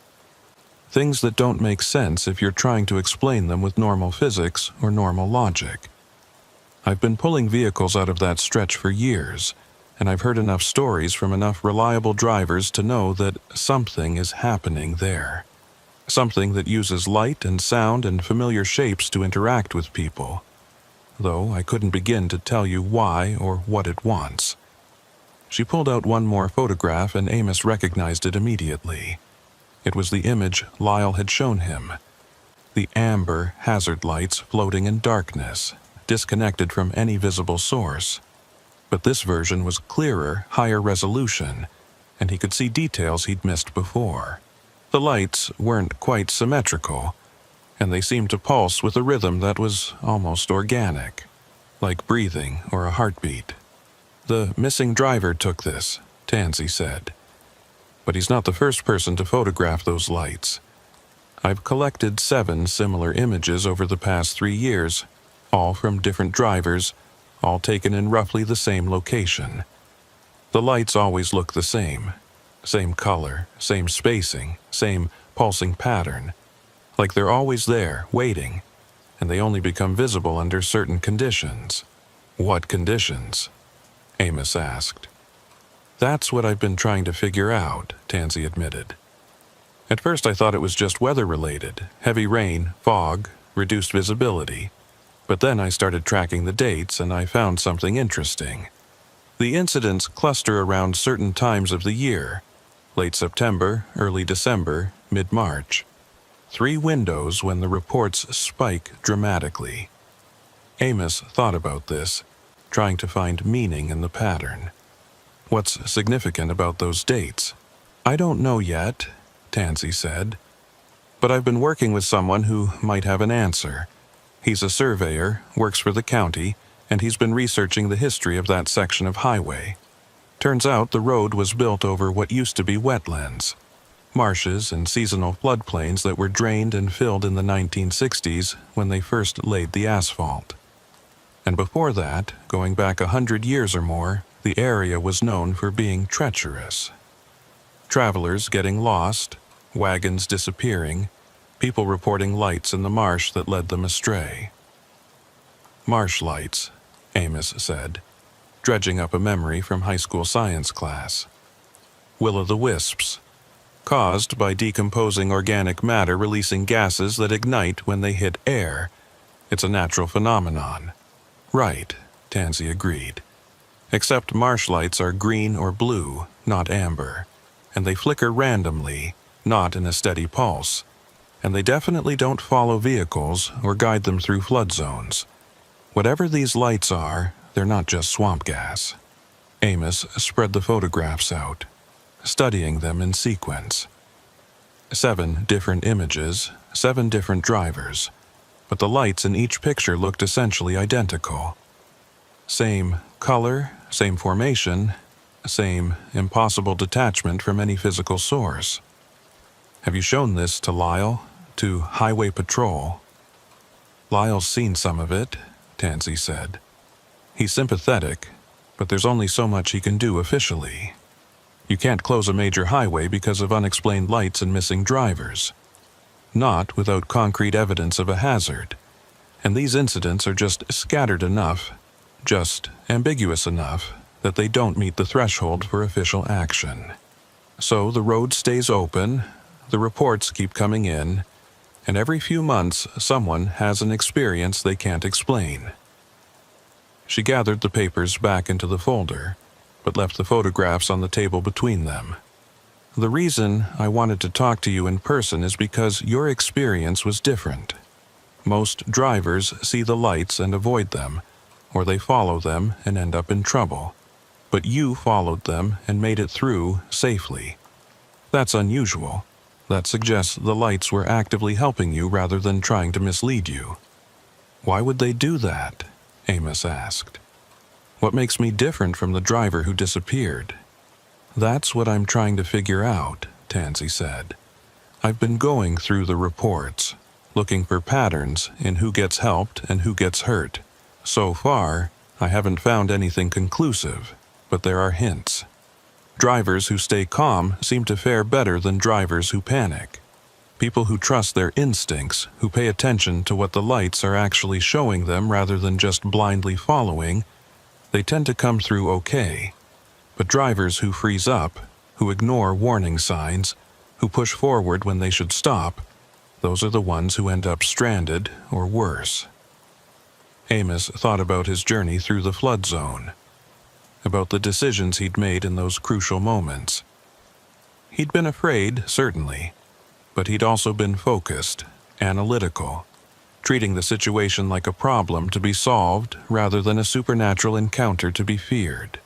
Things that don't make sense if you're trying to explain them with normal physics or normal logic. I've been pulling vehicles out of that stretch for years, and I've heard enough stories from enough reliable drivers to know that something is happening there. Something that uses light and sound and familiar shapes to interact with people, though I couldn't begin to tell you why or what it wants. She pulled out one more photograph and Amos recognized it immediately. It was the image Lyle had shown him. The amber hazard lights floating in darkness, disconnected from any visible source. But this version was clearer, higher resolution, and he could see details he'd missed before. The lights weren't quite symmetrical, and they seemed to pulse with a rhythm that was almost organic, like breathing or a heartbeat. The missing driver took this, Tansy said. But he's not the first person to photograph those lights. I've collected 7 similar images over the past 3 years, all from different drivers, all taken in roughly the same location. The lights always look the same. Same color, same spacing, same pulsing pattern. Like they're always there, waiting, and they only become visible under certain conditions. What conditions? Amos asked. That's what I've been trying to figure out, Tansy admitted. At first I thought it was just weather-related, heavy rain, fog, reduced visibility. But then I started tracking the dates and I found something interesting. The incidents cluster around certain times of the year, late September, early December, mid-March. 3 windows when the reports spike dramatically. Amos thought about this, trying to find meaning in the pattern. What's significant about those dates? I don't know yet, Tansy said. But I've been working with someone who might have an answer. He's a surveyor, works for the county, and he's been researching the history of that section of highway. Turns out the road was built over what used to be wetlands, marshes and seasonal floodplains that were drained and filled in the 1960s when they first laid the asphalt. And before that, going back 100 years or more, the area was known for being treacherous. Travelers getting lost, wagons disappearing, people reporting lights in the marsh that led them astray. Marsh lights, Amos said, dredging up a memory from high school science class. Will-o'-the-wisps, caused by decomposing organic matter releasing gases that ignite when they hit air. It's a natural phenomenon. Right, Tansy agreed. Except marsh lights are green or blue, not amber, and they flicker randomly, not in a steady pulse. And they definitely don't follow vehicles or guide them through flood zones. Whatever these lights are, they're not just swamp gas. Amos spread the photographs out, studying them in sequence. 7 different images, 7 different drivers, but the lights in each picture looked essentially identical. Same color, same formation, same impossible detachment from any physical source. Have you shown this to Lyle? To Highway Patrol? Lyle's seen some of it, Tansy said. He's sympathetic, but there's only so much he can do officially. You can't close a major highway because of unexplained lights and missing drivers. Not without concrete evidence of a hazard. And these incidents are just scattered enough, just ambiguous enough, that they don't meet the threshold for official action. So the road stays open, the reports keep coming in, And every few months, someone has an experience they can't explain. She gathered the papers back into the folder, but left the photographs on the table between them. The reason I wanted to talk to you in person is because your experience was different. Most drivers see the lights and avoid them, or they follow them and end up in trouble. But you followed them and made it through safely. That's unusual. That suggests the lights were actively helping you rather than trying to mislead you. Why would they do that? Amos asked. What makes me different from the driver who disappeared? That's what I'm trying to figure out, Tansy said. I've been going through the reports, looking for patterns in who gets helped and who gets hurt. So far, I haven't found anything conclusive, but there are hints. Drivers who stay calm seem to fare better than drivers who panic. People who trust their instincts, who pay attention to what the lights are actually showing them rather than just blindly following, they tend to come through okay. But drivers who freeze up, who ignore warning signs, who push forward when they should stop, those are the ones who end up stranded or worse. Amos thought about his journey through the flood zone, about the decisions he'd made in those crucial moments. He'd been afraid, certainly, but he'd also been focused, analytical, treating the situation like a problem to be solved rather than a supernatural encounter to be feared.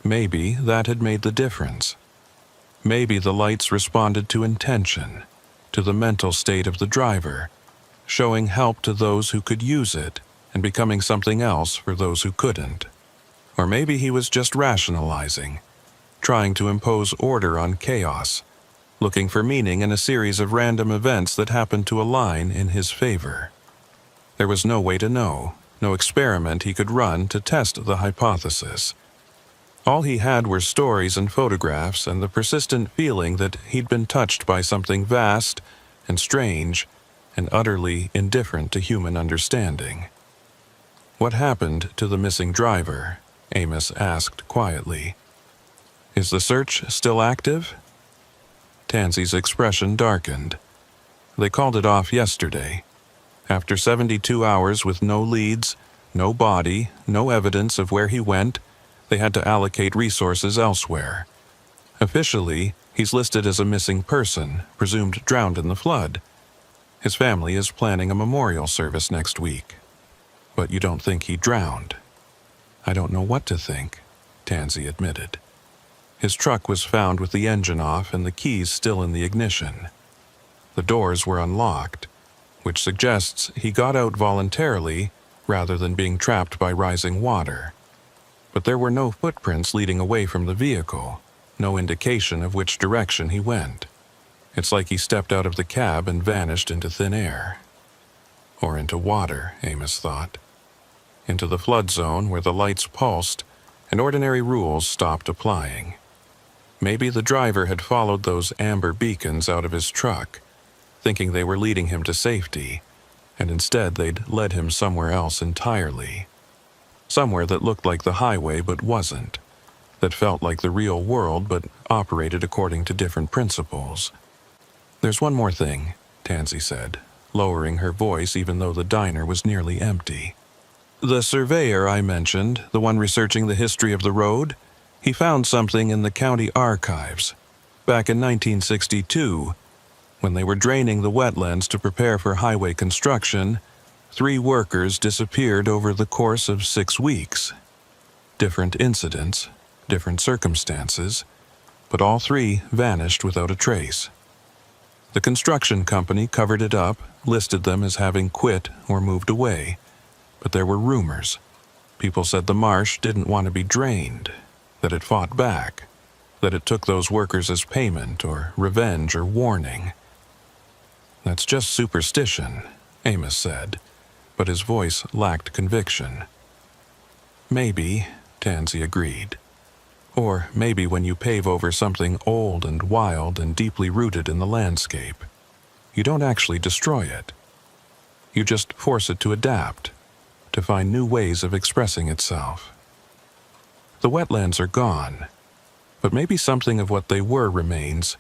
Maybe that had made the difference. Maybe the lights responded to intention, to the mental state of the driver, showing help to those who could use it and becoming something else for those who couldn't. Or maybe he was just rationalizing, trying to impose order on chaos, looking for meaning in a series of random events that happened to align in his favor. There was no way to know, no experiment he could run to test the hypothesis. All he had were stories and photographs and the persistent feeling that he'd been touched by something vast and strange and utterly indifferent to human understanding. What happened to the missing driver? Amos asked quietly. Is the search still active? Tansy's expression darkened. They called it off yesterday. After 72 hours with no leads, no body, no evidence of where he went, they had to allocate resources elsewhere. Officially, he's listed as a missing person, presumed drowned in the flood. His family is planning a memorial service next week. But you don't think he drowned? I don't know what to think, Tansy admitted. His truck was found with the engine off and the keys still in the ignition. The doors were unlocked, which suggests he got out voluntarily rather than being trapped by rising water. But there were no footprints leading away from the vehicle, no indication of which direction he went. It's like he stepped out of the cab and vanished into thin air. Or into water, Amos thought. Into the flood zone where the lights pulsed and ordinary rules stopped applying. Maybe the driver had followed those amber beacons out of his truck, thinking they were leading him to safety, and instead they'd led him somewhere else entirely. Somewhere that looked like the highway but wasn't, that felt like the real world but operated according to different principles. There's one more thing, Tansy said, lowering her voice even though the diner was nearly empty. The surveyor I mentioned, the one researching the history of the road, he found something in the county archives. Back in 1962, when they were draining the wetlands to prepare for highway construction, 3 workers disappeared over the course of 6 weeks. Different incidents, different circumstances, but all 3 vanished without a trace. The construction company covered it up, listed them as having quit or moved away, but there were rumors. People said the marsh didn't want to be drained, that it fought back, that it took those workers as payment or revenge or warning. That's just superstition, Amos said, but his voice lacked conviction. Maybe, Tansy agreed. Or maybe when you pave over something old and wild and deeply rooted in the landscape, you don't actually destroy it. You just force it to adapt, to find new ways of expressing itself. The wetlands are gone, but maybe something of what they were remains,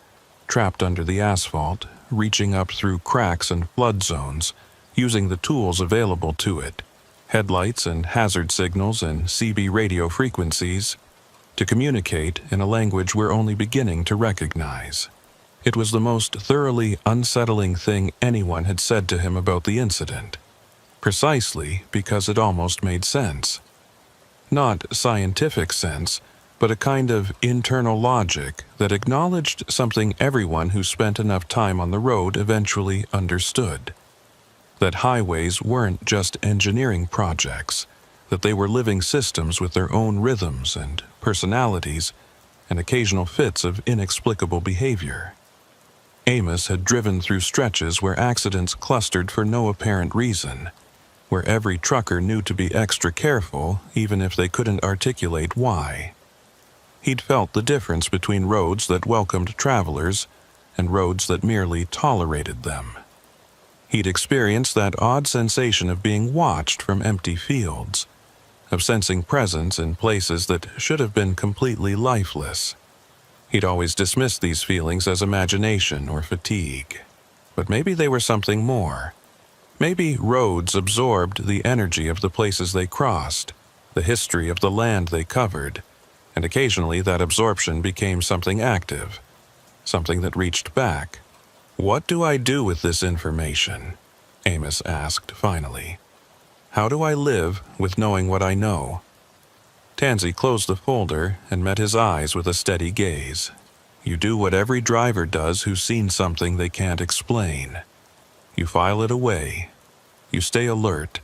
trapped under the asphalt, reaching up through cracks and flood zones, using the tools available to it, headlights and hazard signals and CB radio frequencies, to communicate in a language we're only beginning to recognize. It was the most thoroughly unsettling thing anyone had said to him about the incident, precisely because it almost made sense. Not scientific sense, but a kind of internal logic that acknowledged something everyone who spent enough time on the road eventually understood. That highways weren't just engineering projects, that they were living systems with their own rhythms and personalities and occasional fits of inexplicable behavior. Amos had driven through stretches where accidents clustered for no apparent reason, where every trucker knew to be extra careful even if they couldn't articulate why. He'd felt the difference between roads that welcomed travelers and roads that merely tolerated them. He'd experienced that odd sensation of being watched from empty fields, of sensing presence in places that should have been completely lifeless. He'd always dismissed these feelings as imagination or fatigue. But maybe they were something more. Maybe roads absorbed the energy of the places they crossed, the history of the land they covered, and occasionally that absorption became something active, something that reached back. "What do I do with this information?" Amos asked finally. "How do I live with knowing what I know?" Tansy closed the folder and met his eyes with a steady gaze. "You do what every driver does who's seen something they can't explain. You file it away. You stay alert,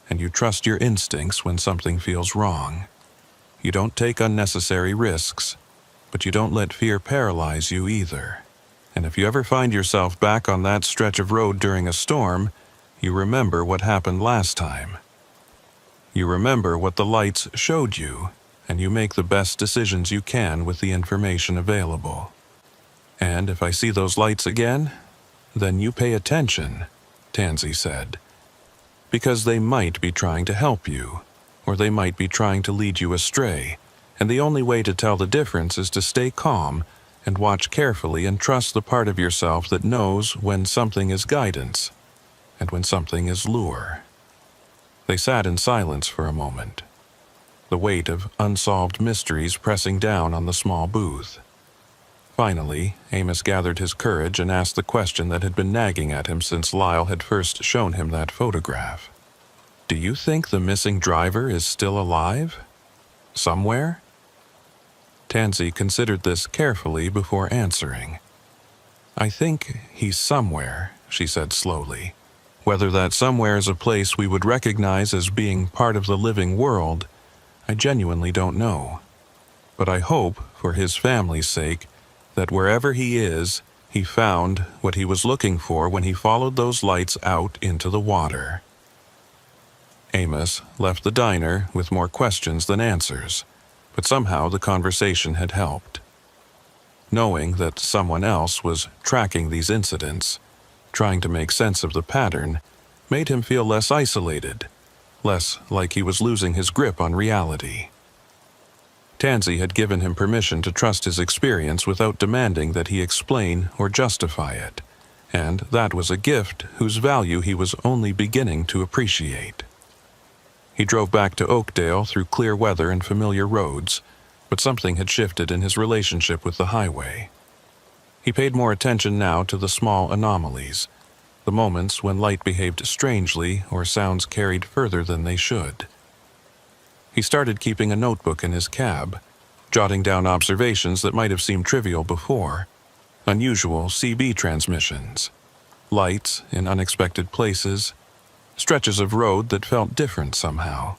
and you trust your instincts when something feels wrong. You don't take unnecessary risks, but you don't let fear paralyze you either. And if you ever find yourself back on that stretch of road during a storm, you remember what happened last time. You remember what the lights showed you, and you make the best decisions you can with the information available. And if I see those lights again, then you pay attention," Tansy said. "Because they might be trying to help you, or they might be trying to lead you astray, and the only way to tell the difference is to stay calm and watch carefully and trust the part of yourself that knows when something is guidance and when something is lure." They sat in silence for a moment, the weight of unsolved mysteries pressing down on the small booth. Finally, Amos gathered his courage and asked the question that had been nagging at him since Lyle had first shown him that photograph. "Do you think the missing driver is still alive? Somewhere?" Tansy considered this carefully before answering. "I think he's somewhere," she said slowly. "Whether that somewhere is a place we would recognize as being part of the living world, I genuinely don't know. But I hope, for his family's sake, that wherever he is, he found what he was looking for when he followed those lights out into the water." Amos left the diner with more questions than answers, but somehow the conversation had helped. Knowing that someone else was tracking these incidents, trying to make sense of the pattern, made him feel less isolated, less like he was losing his grip on reality. Tansy had given him permission to trust his experience without demanding that he explain or justify it, and that was a gift whose value he was only beginning to appreciate. He drove back to Oakdale through clear weather and familiar roads, but something had shifted in his relationship with the highway. He paid more attention now to the small anomalies, the moments when light behaved strangely or sounds carried further than they should. He started keeping a notebook in his cab, jotting down observations that might have seemed trivial before: unusual CB transmissions, lights in unexpected places, stretches of road that felt different somehow.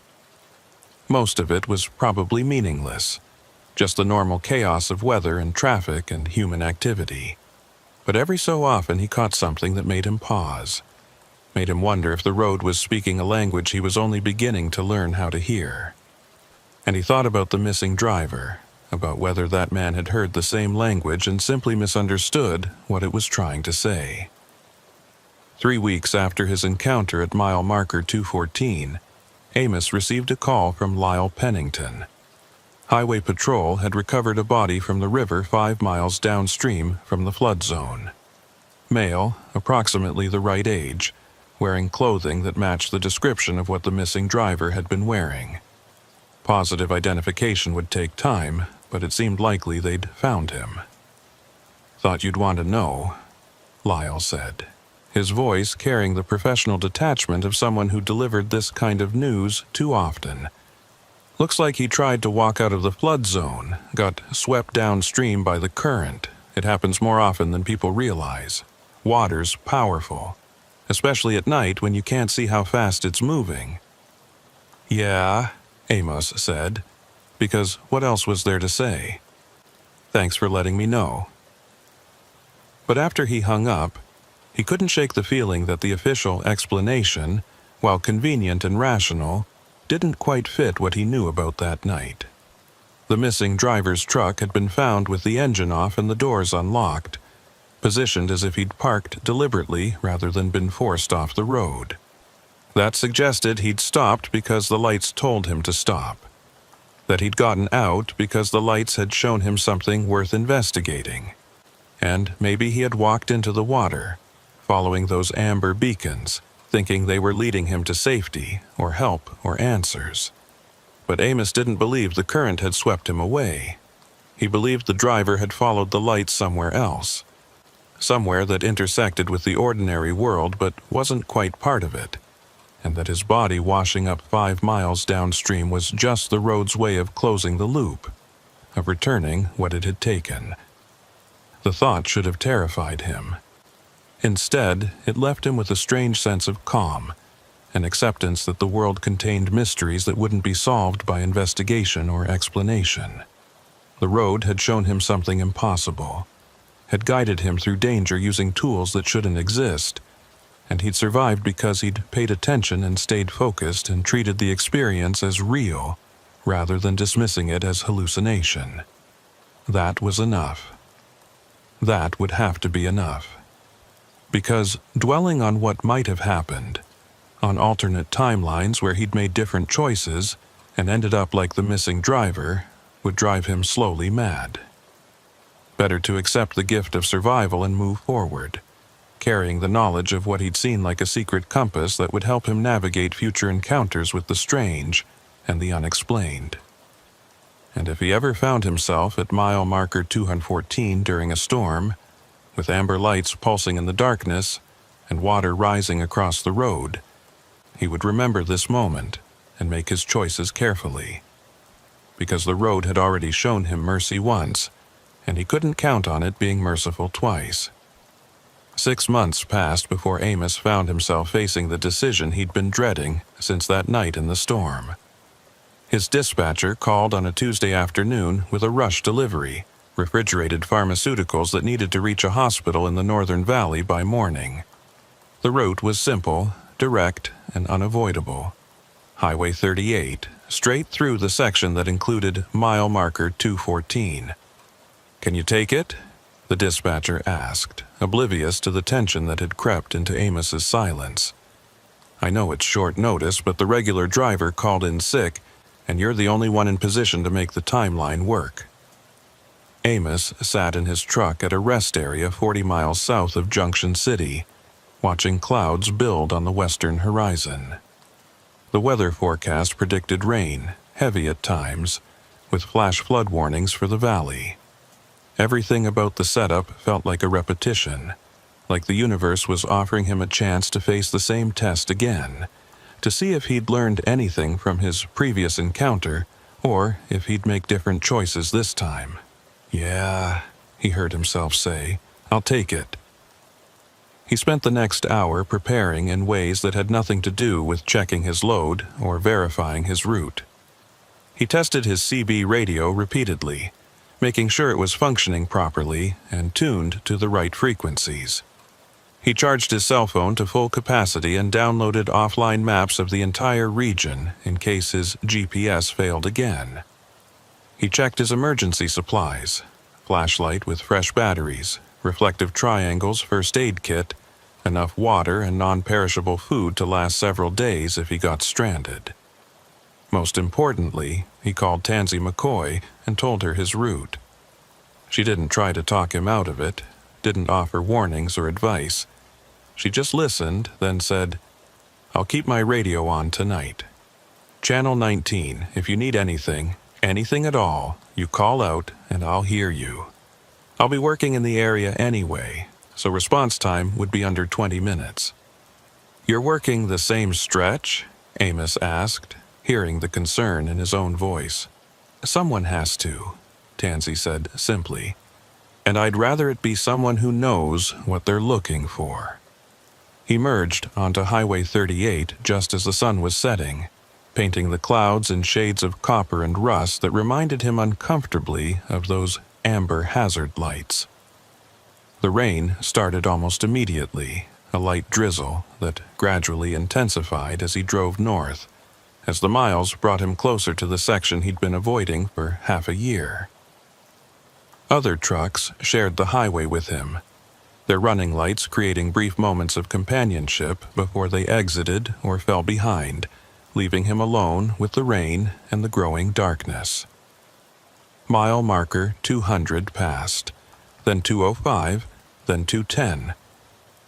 Most of it was probably meaningless, just the normal chaos of weather and traffic and human activity. But every so often he caught something that made him pause, made him wonder if the road was speaking a language he was only beginning to learn how to hear. And he thought about the missing driver, about whether that man had heard the same language and simply misunderstood what it was trying to say. 3 weeks after his encounter at mile marker 214, Amos received a call from Lyle Pennington. Highway Patrol had recovered a body from the river 5 miles downstream from the flood zone. Male, approximately the right age, wearing clothing that matched the description of what the missing driver had been wearing. Positive identification would take time, but it seemed likely they'd found him. "Thought you'd want to know," Lyle said, his voice carrying the professional detachment of someone who delivered this kind of news too often. "Looks like he tried to walk out of the flood zone, got swept downstream by the current. It happens more often than people realize. Water's powerful, especially at night when you can't see how fast it's moving." "Yeah," Amos said, because what else was there to say? "Thanks for letting me know." But after he hung up, he couldn't shake the feeling that the official explanation, while convenient and rational, didn't quite fit what he knew about that night. The missing driver's truck had been found with the engine off and the doors unlocked, positioned as if he'd parked deliberately rather than been forced off the road. That suggested he'd stopped because the lights told him to stop, that he'd gotten out because the lights had shown him something worth investigating, and maybe he had walked into the water, following those amber beacons, thinking they were leading him to safety or help or answers. But Amos didn't believe the current had swept him away. He believed the driver had followed the lights somewhere else, somewhere that intersected with the ordinary world but wasn't quite part of it, and that his body washing up 5 miles downstream was just the road's way of closing the loop, of returning what it had taken. The thought should have terrified him. Instead, it left him with a strange sense of calm, an acceptance that the world contained mysteries that wouldn't be solved by investigation or explanation. The road had shown him something impossible, had guided him through danger using tools that shouldn't exist, and he'd survived because he'd paid attention and stayed focused and treated the experience as real, rather than dismissing it as hallucination. That was enough. That would have to be enough. Because dwelling on what might have happened, on alternate timelines where he'd made different choices and ended up like the missing driver, would drive him slowly mad. Better to accept the gift of survival and move forward, carrying the knowledge of what he'd seen like a secret compass that would help him navigate future encounters with the strange and the unexplained. And if he ever found himself at mile marker 214 during a storm, with amber lights pulsing in the darkness and water rising across the road, he would remember this moment and make his choices carefully. Because the road had already shown him mercy once, and he couldn't count on it being merciful twice. 6 months passed before Amos found himself facing the decision he'd been dreading since that night in the storm. His dispatcher called on a Tuesday afternoon with a rush delivery, refrigerated pharmaceuticals that needed to reach a hospital in the Northern Valley by morning. The route was simple, direct, and unavoidable. Highway 38, straight through the section that included mile marker 214. "Can you take it?" the dispatcher asked, oblivious to the tension that had crept into Amos's silence. "I know it's short notice, but the regular driver called in sick, and you're the only one in position to make the timeline work." Amos sat in his truck at a rest area 40 miles south of Junction City, watching clouds build on the western horizon. The weather forecast predicted rain, heavy at times, with flash flood warnings for the valley. Everything about the setup felt like a repetition, like the universe was offering him a chance to face the same test again, to see if he'd learned anything from his previous encounter, or if he'd make different choices this time. "Yeah," he heard himself say, "I'll take it." He spent the next hour preparing in ways that had nothing to do with checking his load or verifying his route. He tested his CB radio repeatedly, making sure it was functioning properly and tuned to the right frequencies. He charged his cell phone to full capacity and downloaded offline maps of the entire region in case his GPS failed again. He checked his emergency supplies, flashlight with fresh batteries, reflective triangles, first aid kit, enough water and non-perishable food to last several days if he got stranded. Most importantly, he called Tansy McCoy and told her his route. She didn't try to talk him out of it, didn't offer warnings or advice. She just listened, then said, "I'll keep my radio on tonight. Channel 19, if you need anything at all, you call out and I'll hear you. I'll be working in the area anyway, so response time would be under 20 minutes. "You're working the same stretch?" Amos asked, hearing the concern in his own voice. "Someone has to," Tansy said simply. "And I'd rather it be someone who knows what they're looking for." He merged onto Highway 38 just as the sun was setting, painting the clouds in shades of copper and rust that reminded him uncomfortably of those amber hazard lights. The rain started almost immediately, a light drizzle that gradually intensified as he drove north, as the miles brought him closer to the section he'd been avoiding for half a year. Other trucks shared the highway with him, their running lights creating brief moments of companionship before they exited or fell behind, leaving him alone with the rain and the growing darkness. Mile marker 200 passed, then 205, then 210.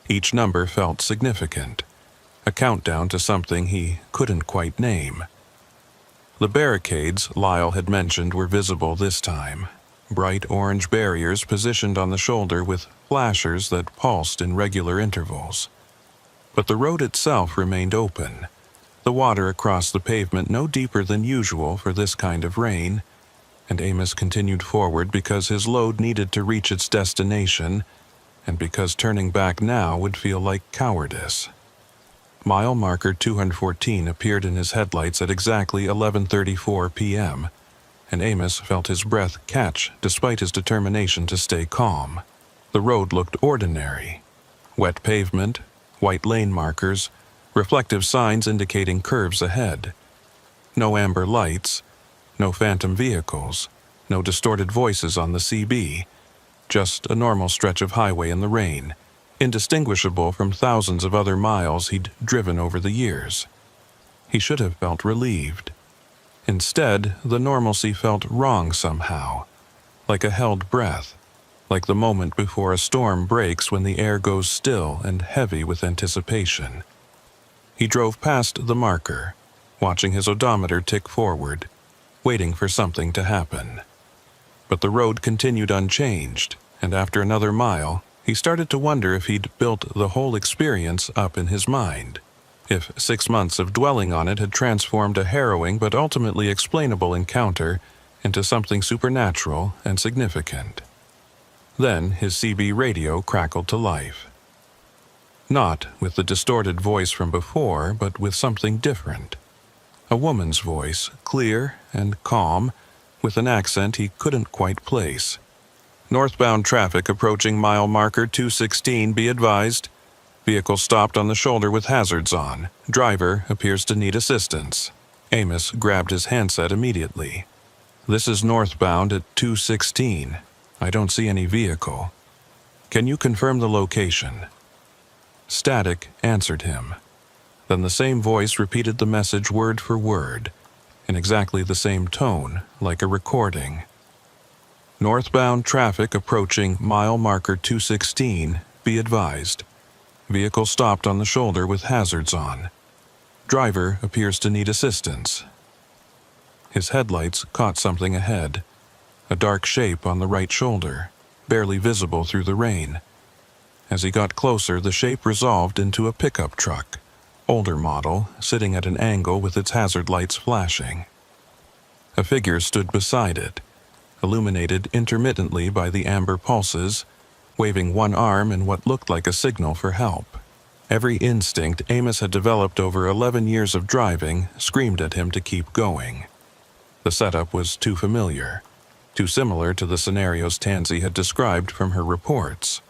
Each number felt significant, a countdown to something he couldn't quite name. The barricades Lyle had mentioned were visible this time, bright orange barriers positioned on the shoulder with flashers that pulsed in regular intervals. But the road itself remained open, the water across the pavement no deeper than usual for this kind of rain, and Amos continued forward because his load needed to reach its destination, and because turning back now would feel like cowardice. Mile marker 214 appeared in his headlights at exactly 11:34 p.m., and Amos felt his breath catch despite his determination to stay calm. The road looked ordinary. Wet pavement, white lane markers, reflective signs indicating curves ahead. No amber lights, no phantom vehicles, no distorted voices on the CB, just a normal stretch of highway in the rain, indistinguishable from thousands of other miles he'd driven over the years. He should have felt relieved. Instead, the normalcy felt wrong somehow, like a held breath, like the moment before a storm breaks when the air goes still and heavy with anticipation. He drove past the marker, watching his odometer tick forward, waiting for something to happen. But the road continued unchanged, and after another mile, he started to wonder if he'd built the whole experience up in his mind, if 6 months of dwelling on it had transformed a harrowing but ultimately explainable encounter into something supernatural and significant. Then his CB radio crackled to life. Not with the distorted voice from before, but with something different. A woman's voice, clear and calm, with an accent he couldn't quite place. "Northbound traffic approaching mile marker 216, be advised. Vehicle stopped on the shoulder with hazards on. Driver appears to need assistance." Amos grabbed his handset immediately. "This is northbound at 216. I don't see any vehicle. Can you confirm the location?" Static answered him. Then the same voice repeated the message word for word, in exactly the same tone, like a recording. "Northbound traffic approaching mile marker 216, be advised. Vehicle stopped on the shoulder with hazards on. Driver appears to need assistance." His headlights caught something ahead, a dark shape on the right shoulder, barely visible through the rain. As he got closer, the shape resolved into a pickup truck, older model, sitting at an angle with its hazard lights flashing. A figure stood beside it, illuminated intermittently by the amber pulses, waving one arm in what looked like a signal for help. Every instinct Amos had developed over 11 years of driving screamed at him to keep going. The setup was too familiar, too similar to the scenarios Tansy had described from her reports.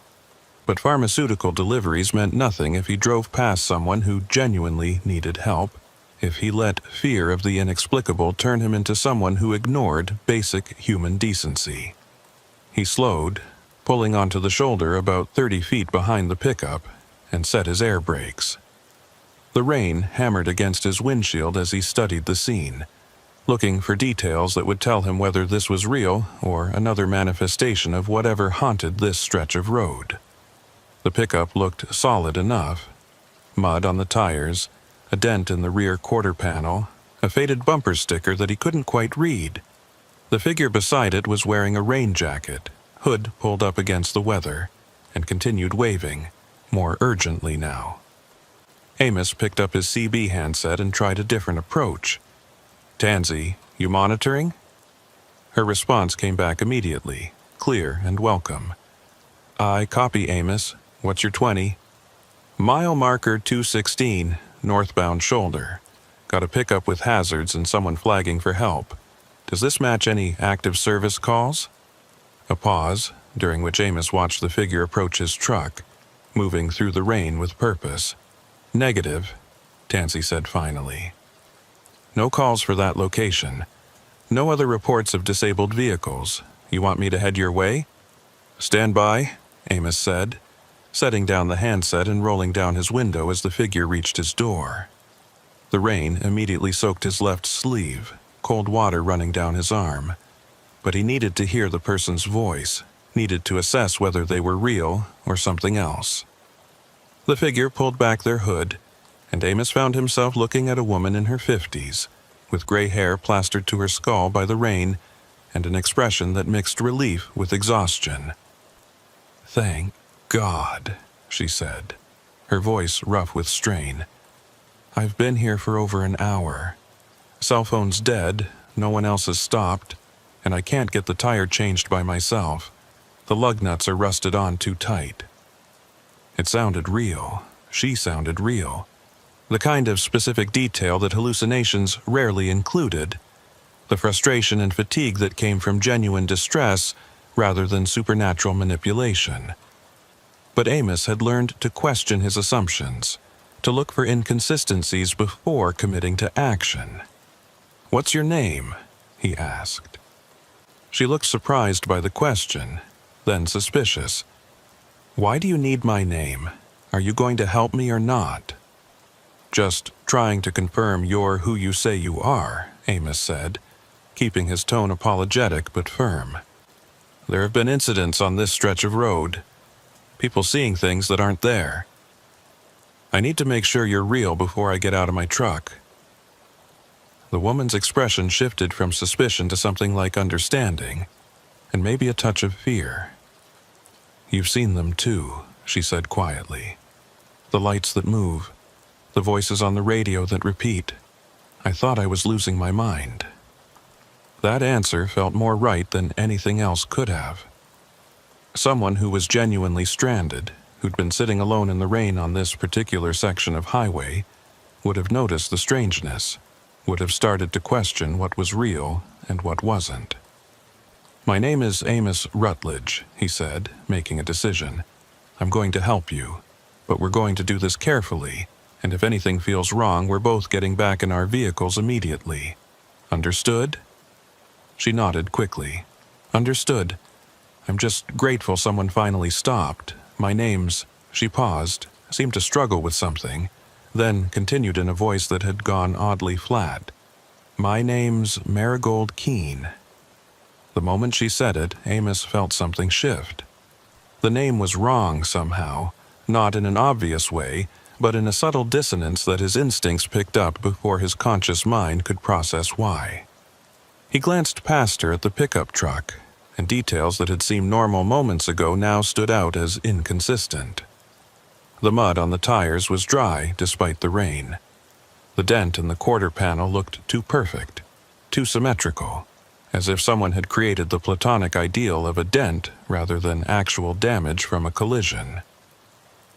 But pharmaceutical deliveries meant nothing if he drove past someone who genuinely needed help, if he let fear of the inexplicable turn him into someone who ignored basic human decency. He slowed, pulling onto the shoulder about 30 feet behind the pickup, and set his air brakes. The rain hammered against his windshield as he studied the scene, looking for details that would tell him whether this was real or another manifestation of whatever haunted this stretch of road. The pickup looked solid enough. Mud on the tires, a dent in the rear quarter panel, a faded bumper sticker that he couldn't quite read. The figure beside it was wearing a rain jacket, hood pulled up against the weather, and continued waving, more urgently now. Amos picked up his CB handset and tried a different approach. "Tansy, you monitoring?" Her response came back immediately, clear and welcome. "I copy, Amos. What's your 20? "Mile marker 216, northbound shoulder. Got a pickup with hazards and someone flagging for help. Does this match any active service calls?" A pause, during which Amos watched the figure approach his truck, moving through the rain with purpose. "Negative," Tansy said finally. "No calls for that location. No other reports of disabled vehicles. You want me to head your way?" "Stand by," Amos said, setting down the handset and rolling down his window as the figure reached his door. The rain immediately soaked his left sleeve, cold water running down his arm. But he needed to hear the person's voice, needed to assess whether they were real or something else. The figure pulled back their hood, and Amos found himself looking at a woman in her 50s, with gray hair plastered to her skull by the rain, and an expression that mixed relief with exhaustion. "Thank God," she said, her voice rough with strain. "I've been here for over an hour. Cell phone's dead, no one else has stopped, and I can't get the tire changed by myself. The lug nuts are rusted on too tight." It sounded real. She sounded real. The kind of specific detail that hallucinations rarely included. The frustration and fatigue that came from genuine distress rather than supernatural manipulation. But Amos had learned to question his assumptions, to look for inconsistencies before committing to action. "What's your name?" he asked. She looked surprised by the question, then suspicious. "Why do you need my name? Are you going to help me or not?" "Just trying to confirm you're who you say you are," Amos said, keeping his tone apologetic but firm. "There have been incidents on this stretch of road. People seeing things that aren't there. I need to make sure you're real before I get out of my truck." The woman's expression shifted from suspicion to something like understanding, and maybe a touch of fear. "You've seen them too," she said quietly. "The lights that move, the voices on the radio that repeat. I thought I was losing my mind." That answer felt more right than anything else could have. Someone who was genuinely stranded, who'd been sitting alone in the rain on this particular section of highway, would have noticed the strangeness, would have started to question what was real and what wasn't. "My name is Amos Rutledge," he said, making a decision. "I'm going to help you, but we're going to do this carefully, and if anything feels wrong, we're both getting back in our vehicles immediately. Understood?" She nodded quickly. "Understood. I'm just grateful someone finally stopped. My name's—" She paused, seemed to struggle with something, then continued in a voice that had gone oddly flat. "My name's Marigold Keene." The moment she said it, Amos felt something shift. The name was wrong somehow, not in an obvious way, but in a subtle dissonance that his instincts picked up before his conscious mind could process why. He glanced past her at the pickup truck, and details that had seemed normal moments ago now stood out as inconsistent. The mud on the tires was dry despite the rain. The dent in the quarter panel looked too perfect, too symmetrical, as if someone had created the platonic ideal of a dent rather than actual damage from a collision.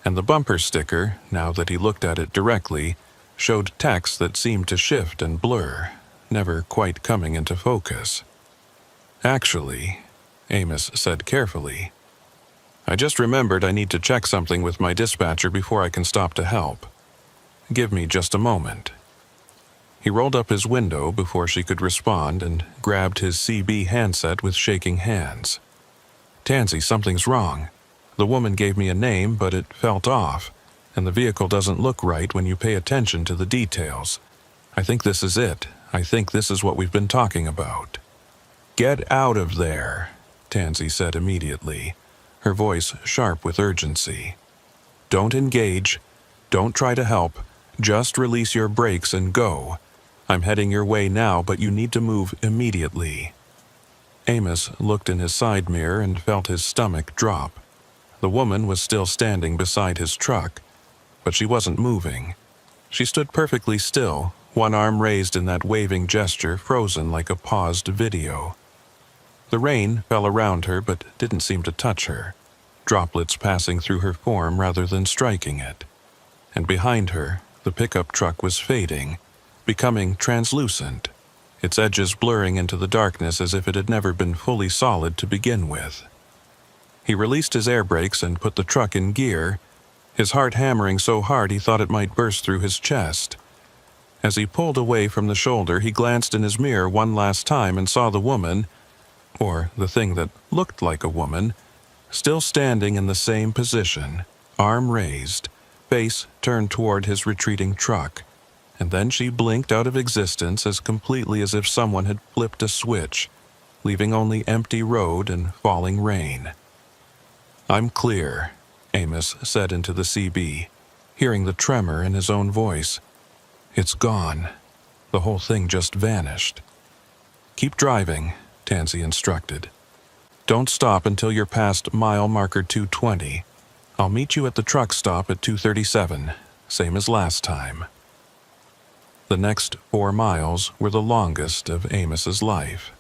And the bumper sticker, now that he looked at it directly, showed text that seemed to shift and blur, never quite coming into focus. "Actually," Amos said carefully, "I just remembered I need to check something with my dispatcher before I can stop to help. Give me just a moment." He rolled up his window before she could respond and grabbed his CB handset with shaking hands. "Tansy, something's wrong. The woman gave me a name, but it felt off, and the vehicle doesn't look right when you pay attention to the details. I think this is it. I think this is what we've been talking about." "Get out of there," Tansy said immediately, her voice sharp with urgency. "Don't engage. Don't try to help. Just release your brakes and go. I'm heading your way now, but you need to move immediately." Amos looked in his side mirror and felt his stomach drop. The woman was still standing beside his truck, but she wasn't moving. She stood perfectly still, one arm raised in that waving gesture, frozen like a paused video. The rain fell around her but didn't seem to touch her, droplets passing through her form rather than striking it. And behind her, the pickup truck was fading, becoming translucent, its edges blurring into the darkness as if it had never been fully solid to begin with. He released his air brakes and put the truck in gear, his heart hammering so hard he thought it might burst through his chest. As he pulled away from the shoulder, he glanced in his mirror one last time and saw the woman, or the thing that looked like a woman, still standing in the same position, arm raised, face turned toward his retreating truck, and then she blinked out of existence as completely as if someone had flipped a switch, leaving only empty road and falling rain. "I'm clear," Amos said into the CB, hearing the tremor in his own voice. "It's gone. The whole thing just vanished." "Keep driving," Tansy instructed. "Don't stop until you're past mile marker 220. I'll meet you at the truck stop at 237, same as last time." The next 4 miles were the longest of Amos's life.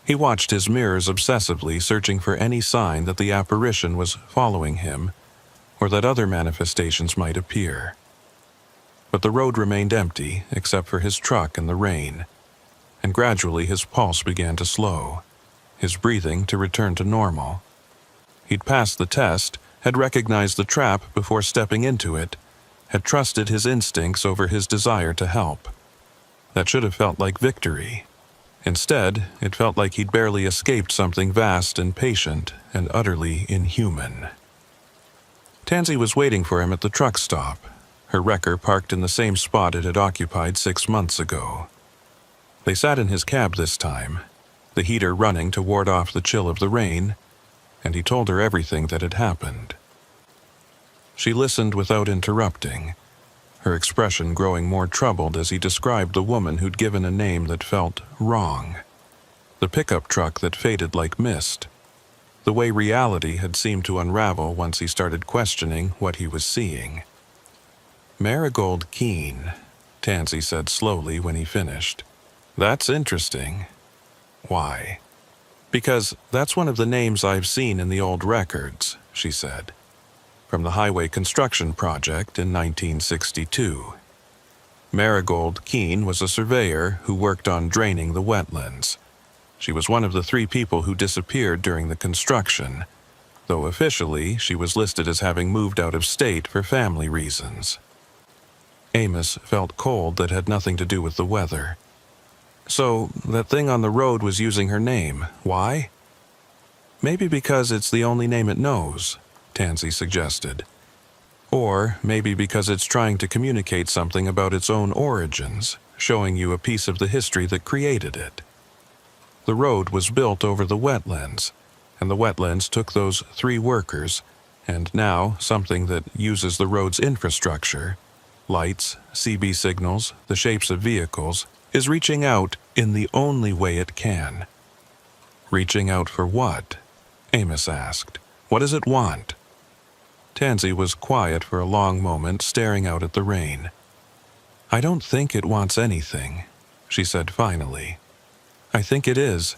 He watched his mirrors obsessively, searching for any sign that the apparition was following him, or that other manifestations might appear. But the road remained empty, except for his truck and the rain, and gradually his pulse began to slow, his breathing to return to normal. He'd passed the test, had recognized the trap before stepping into it, had trusted his instincts over his desire to help. That should have felt like victory. Instead, it felt like he'd barely escaped something vast and patient and utterly inhuman. Tansy was waiting for him at the truck stop, her wrecker parked in the same spot it had occupied 6 months ago. They sat in his cab this time, the heater running to ward off the chill of the rain, and he told her everything that had happened. She listened without interrupting, her expression growing more troubled as he described the woman who'd given a name that felt wrong, the pickup truck that faded like mist, the way reality had seemed to unravel once he started questioning what he was seeing. "Marigold Keene," Tansy said slowly when he finished. "That's interesting." "Why?" "Because that's one of the names I've seen in the old records," she said. "From the highway construction project in 1962. Marigold Keene was a surveyor who worked on draining the wetlands. She was one of the 3 people who disappeared during the construction, though officially she was listed as having moved out of state for family reasons." Amos felt cold that had nothing to do with the weather. "So, that thing on the road was using her name. Why?" "Maybe because it's the only name it knows," Tansy suggested. "Or maybe because it's trying to communicate something about its own origins, showing you a piece of the history that created it. The road was built over the wetlands, and the wetlands took those 3 workers, and now something that uses the road's infrastructure, lights, CB signals, the shapes of vehicles, is reaching out in the only way it can." "Reaching out for what?" Amos asked. "What does it want?" Tansy was quiet for a long moment, staring out at the rain. "I don't think it wants anything," she said finally. "I think it is,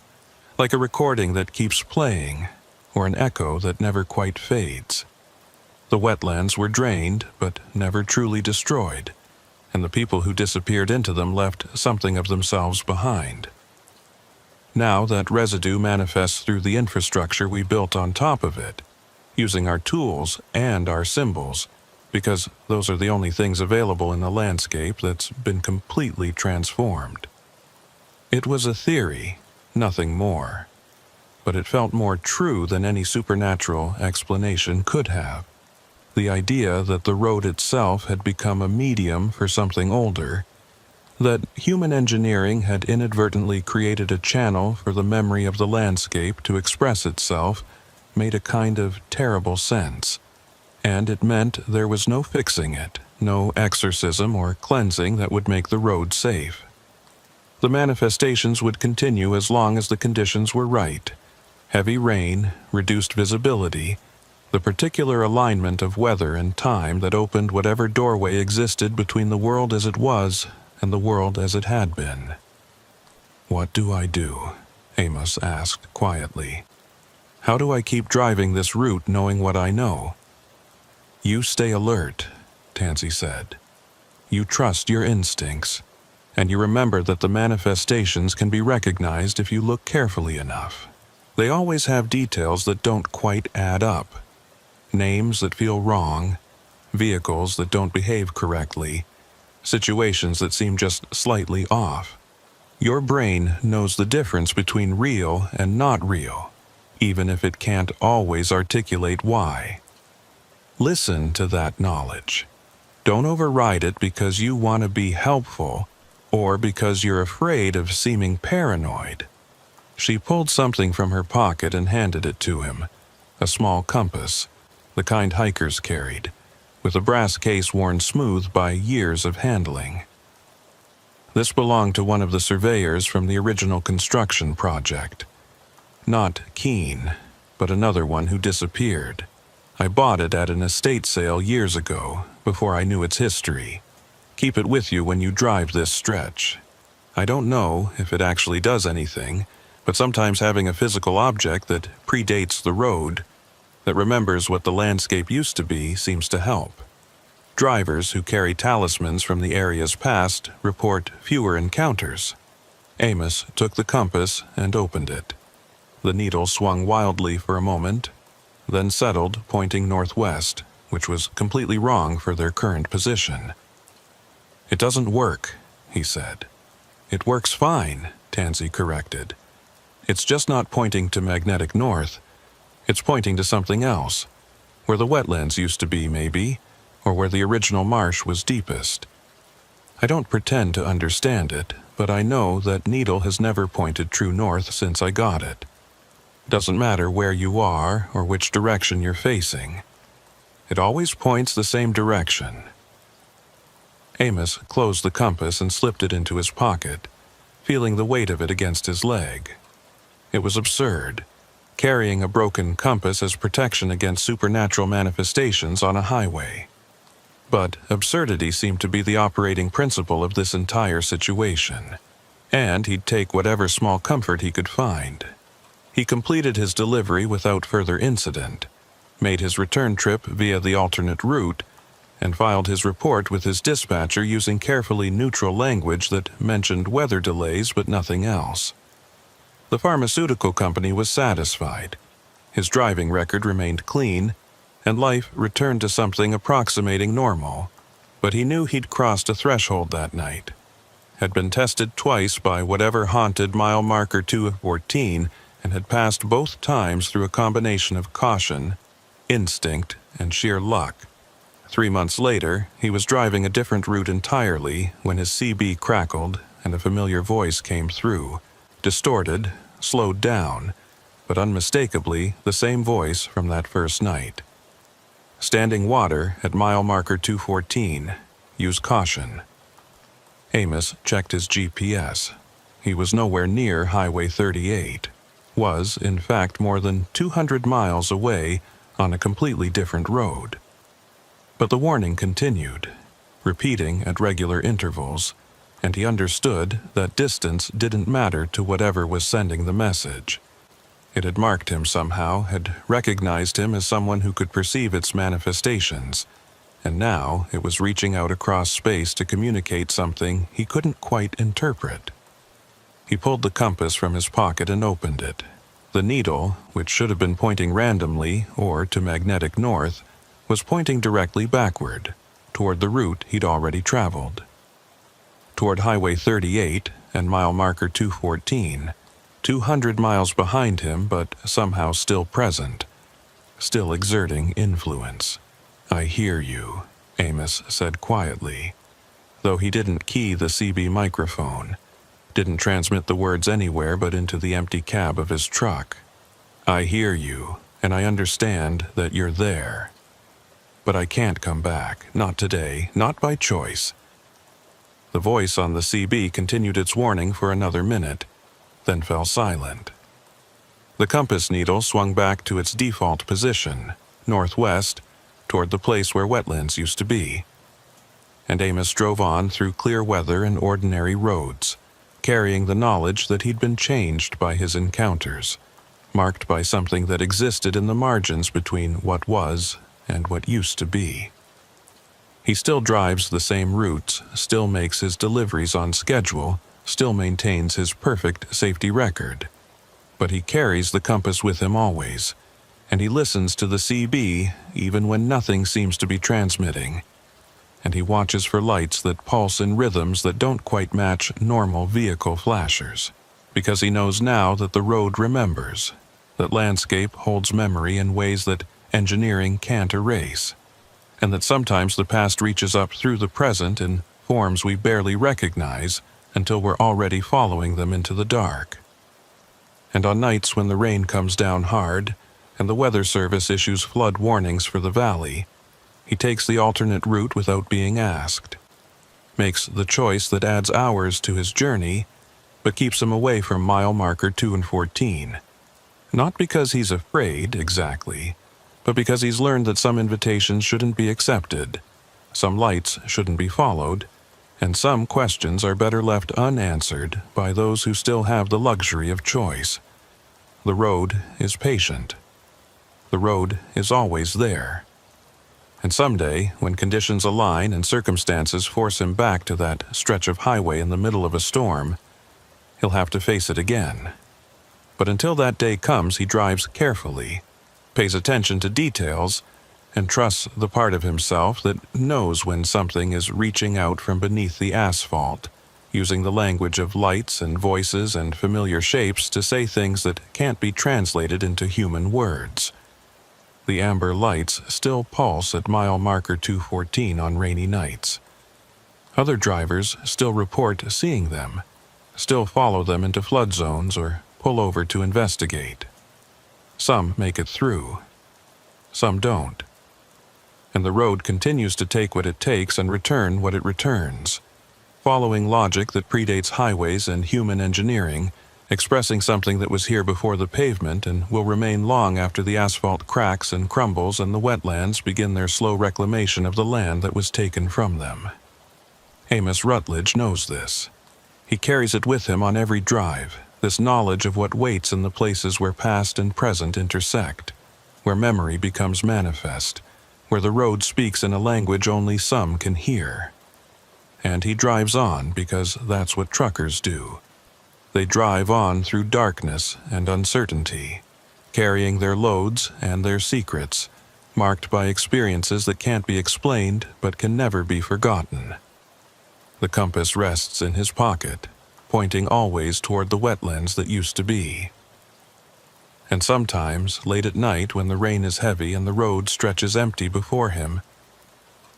like a recording that keeps playing, or an echo that never quite fades. The wetlands were drained, but never truly destroyed, and the people who disappeared into them left something of themselves behind. Now that residue manifests through the infrastructure we built on top of it, using our tools and our symbols, because those are the only things available in a landscape that's been completely transformed. It was a theory, nothing more, but it felt more true than any supernatural explanation could have. The idea that the road itself had become a medium for something older, That human engineering had inadvertently created a channel for the memory of the landscape to express itself made a kind of terrible sense, and it meant there was no fixing it, no exorcism or cleansing that would make the road safe. The manifestations would continue as long as the conditions were right. Heavy rain, reduced visibility, the particular alignment of weather and time that opened whatever doorway existed between the world as it was and the world as it had been. "What do I do?" Amos asked quietly. "How do I keep driving this route knowing what I know?" "You stay alert," Tansy said. "You trust your instincts, and you remember that the manifestations can be recognized if you look carefully enough. They always have details that don't quite add up. Names that feel wrong, vehicles that don't behave correctly, situations that seem just slightly off. Your brain knows the difference between real and not real, even if it can't always articulate why. Listen to that knowledge. Don't override it because you want to be helpful or because you're afraid of seeming paranoid." She pulled something from her pocket and handed it to him, a small compass, the kind hikers carried, with a brass case worn smooth by years of handling. This belonged to one of the surveyors from the original construction project. Not Keene, but another one who disappeared. I bought it at an estate sale years ago, before I knew its history. Keep it with you when you drive this stretch. I don't know if it actually does anything, but sometimes having a physical object that predates the road, that remembers what the landscape used to be, seems to help. Drivers who carry talismans from the area's past report fewer encounters. Amos took the compass and opened it. The needle swung wildly for a moment, then settled, pointing northwest, which was completely wrong for their current position. "It doesn't work," he said. "It works fine," Tansy corrected. "It's just not pointing to magnetic north. It's pointing to something else, where the wetlands used to be, maybe, or where the original marsh was deepest. I don't pretend to understand it, but I know that needle has never pointed true north since I got it. Doesn't matter where you are or which direction you're facing. It always points the same direction." Amos closed the compass and slipped it into his pocket, feeling the weight of it against his leg. It was absurd, carrying a broken compass as protection against supernatural manifestations on a highway. But absurdity seemed to be the operating principle of this entire situation, and he'd take whatever small comfort he could find. He completed his delivery without further incident, made his return trip via the alternate route, and filed his report with his dispatcher using carefully neutral language that mentioned weather delays but nothing else. The pharmaceutical company was satisfied. His driving record remained clean, and life returned to something approximating normal, but he knew he'd crossed a threshold that night. Had been tested twice by whatever haunted mile marker 214 and had passed both times through a combination of caution, instinct, and sheer luck. 3 months later, he was driving a different route entirely when his CB crackled and a familiar voice came through, distorted, slowed down, but unmistakably the same voice from that first night. "Standing water at mile marker 214. Use caution." Amos checked his GPS. He was nowhere near Highway 38. Was, in fact, more than 200 miles away on a completely different road. But the warning continued, repeating at regular intervals, and he understood that distance didn't matter to whatever was sending the message. It had marked him somehow, had recognized him as someone who could perceive its manifestations, and now it was reaching out across space to communicate something he couldn't quite interpret. He pulled the compass from his pocket and opened it. The needle, which should have been pointing randomly or to magnetic north, was pointing directly backward, toward the route he'd already traveled. Toward Highway 38 and mile marker 214, 200 miles behind him but somehow still present, still exerting influence. "I hear you," Amos said quietly. though he didn't key the CB microphone, didn't transmit the words anywhere but into the empty cab of his truck. "I hear you, and I understand that you're there. But I can't come back, not today, not by choice." The voice on the CB continued its warning for another minute, then fell silent. The compass needle swung back to its default position, northwest, toward the place where wetlands used to be. And Amos drove on through clear weather and ordinary roads, carrying the knowledge that he'd been changed by his encounters, marked by something that existed in the margins between what was and what used to be. He still drives the same routes, still makes his deliveries on schedule, still maintains his perfect safety record. But he carries the compass with him always, and he listens to the CB even when nothing seems to be transmitting. And he watches for lights that pulse in rhythms that don't quite match normal vehicle flashers, because he knows now that the road remembers, that landscape holds memory in ways that engineering can't erase, and that sometimes the past reaches up through the present in forms we barely recognize until we're already following them into the dark. And on nights when the rain comes down hard and the Weather Service issues flood warnings for the valley, he takes the alternate route without being asked, makes the choice that adds hours to his journey, but keeps him away from mile marker 2 and 14. Not because he's afraid, exactly, but because he's learned that some invitations shouldn't be accepted, some lights shouldn't be followed, and some questions are better left unanswered by those who still have the luxury of choice. The road is patient. The road is always there. And someday, when conditions align and circumstances force him back to that stretch of highway in the middle of a storm, he'll have to face it again. But until that day comes, he drives carefully, pays attention to details, and trusts the part of himself that knows when something is reaching out from beneath the asphalt, using the language of lights and voices and familiar shapes to say things that can't be translated into human words. The amber lights still pulse at mile marker 214 on rainy nights. Other drivers still report seeing them, still follow them into flood zones or pull over to investigate. Some make it through. Some don't. And the road continues to take what it takes and return what it returns, following logic that predates highways and human engineering, expressing something that was here before the pavement and will remain long after the asphalt cracks and crumbles and the wetlands begin their slow reclamation of the land that was taken from them. Amos Rutledge knows this. He carries it with him on every drive, this knowledge of what waits in the places where past and present intersect, where memory becomes manifest, where the road speaks in a language only some can hear. And he drives on because that's what truckers do. They drive on through darkness and uncertainty, carrying their loads and their secrets, marked by experiences that can't be explained but can never be forgotten. The compass rests in his pocket, pointing always toward the wetlands that used to be. And sometimes, late at night when the rain is heavy and the road stretches empty before him,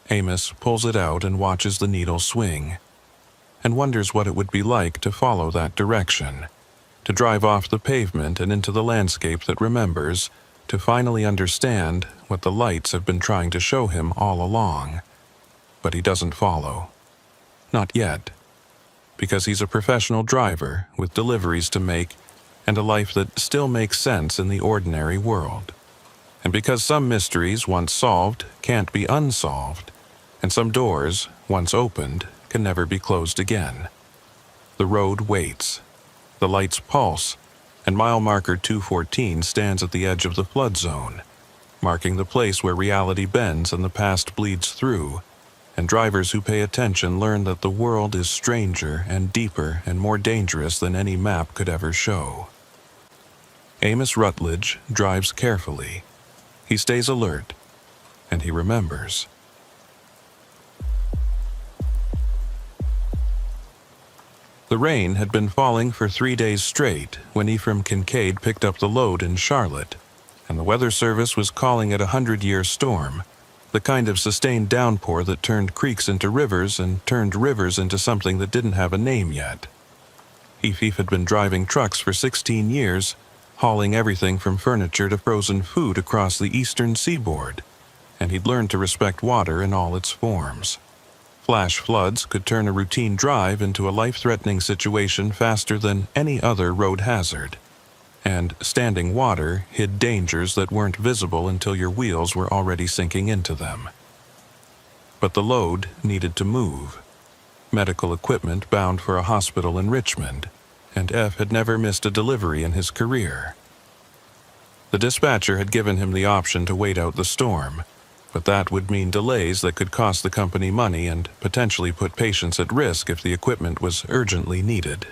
Amos pulls it out and watches the needle swing, and wonders what it would be like to follow that direction, to drive off the pavement and into the landscape that remembers, to finally understand what the lights have been trying to show him all along. But he doesn't follow. Not yet. Because he's a professional driver with deliveries to make and a life that still makes sense in the ordinary world. And because some mysteries once solved can't be unsolved, and some doors, once opened, can never be closed again. The road waits. The lights pulse, and mile marker 214 stands at the edge of the flood zone, marking the place where reality bends and the past bleeds through, and drivers who pay attention learn that the world is stranger and deeper and more dangerous than any map could ever show. Amos Rutledge drives carefully. He stays alert, and he remembers. The rain had been falling for 3 days straight when Ephraim Kincaid picked up the load in Charlotte, and the Weather Service was calling it a 100-year storm, The kind of sustained downpour that turned creeks into rivers and turned rivers into something that didn't have a name yet. Ifif had been driving trucks for 16 years, hauling everything from furniture to frozen food across the eastern seaboard, and he'd learned to respect water in all its forms. Flash floods could turn a routine drive into a life-threatening situation faster than any other road hazard, and standing water hid dangers that weren't visible until your wheels were already sinking into them. But the load needed to move. Medical equipment bound for a hospital in Richmond, and F had never missed a delivery in his career. The dispatcher had given him the option to wait out the storm, but that would mean delays that could cost the company money and potentially put patients at risk if the equipment was urgently needed.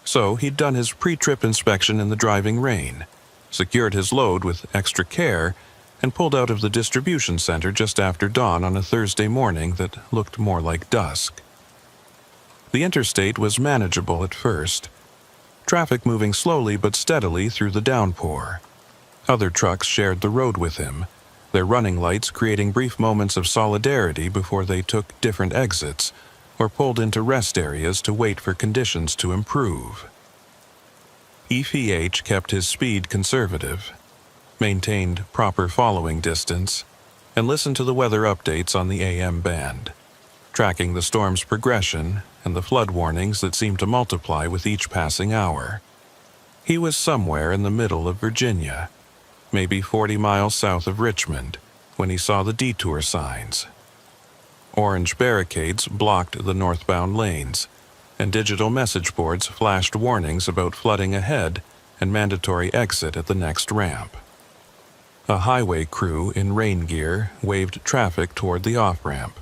So he'd done his pre-trip inspection in the driving rain, secured his load with extra care, and pulled out of the distribution center just after dawn on a Thursday morning that looked more like dusk. The interstate was manageable at first, traffic moving slowly but steadily through the downpour. Other trucks shared the road with him, their running lights creating brief moments of solidarity before they took different exits or pulled into rest areas to wait for conditions to improve. EFH kept his speed conservative, maintained proper following distance, and listened to the weather updates on the AM band, tracking the storm's progression and the flood warnings that seemed to multiply with each passing hour. He was somewhere in the middle of Virginia, maybe 40 miles south of Richmond, when he saw the detour signs. Orange barricades blocked the northbound lanes, and digital message boards flashed warnings about flooding ahead and mandatory exit at the next ramp. A highway crew in rain gear waved traffic toward the off-ramp,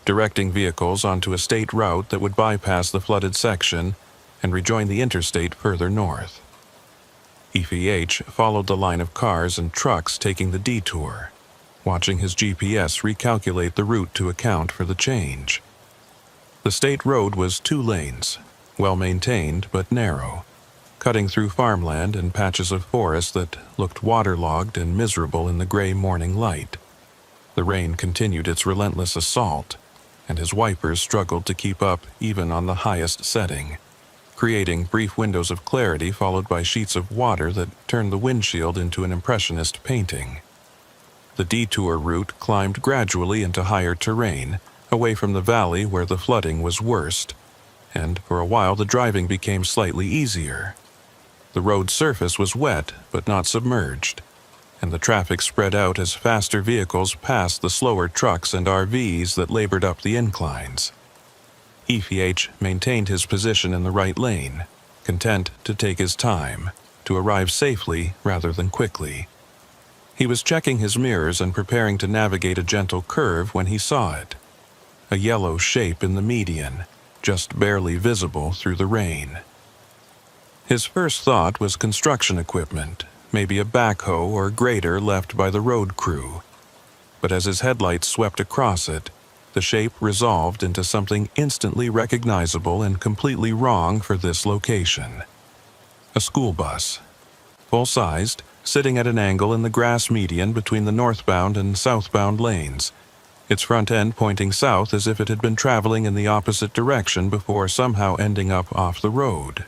directing vehicles onto a state route that would bypass the flooded section and rejoin the interstate further north. EFH followed the line of cars and trucks taking the detour, watching his GPS recalculate the route to account for the change. The state road was 2 lanes, well-maintained but narrow, cutting through farmland and patches of forest that looked waterlogged and miserable in the gray morning light. The rain continued its relentless assault, and his wipers struggled to keep up even on the highest setting, creating brief windows of clarity followed by sheets of water that turned the windshield into an impressionist painting. The detour route climbed gradually into higher terrain, away from the valley where the flooding was worst, and for a while the driving became slightly easier. The road surface was wet but not submerged, and the traffic spread out as faster vehicles passed the slower trucks and RVs that labored up the inclines. EFH maintained his position in the right lane, content to take his time, to arrive safely rather than quickly. He was checking his mirrors and preparing to navigate a gentle curve when he saw it. A yellow shape in the median, just barely visible through the rain. His first thought was construction equipment, maybe a backhoe or grader left by the road crew. But as his headlights swept across it, the shape resolved into something instantly recognizable and completely wrong for this location. A school bus, full-sized, sitting at an angle in the grass median between the northbound and southbound lanes, its front end pointing south as if it had been traveling in the opposite direction before somehow ending up off the road.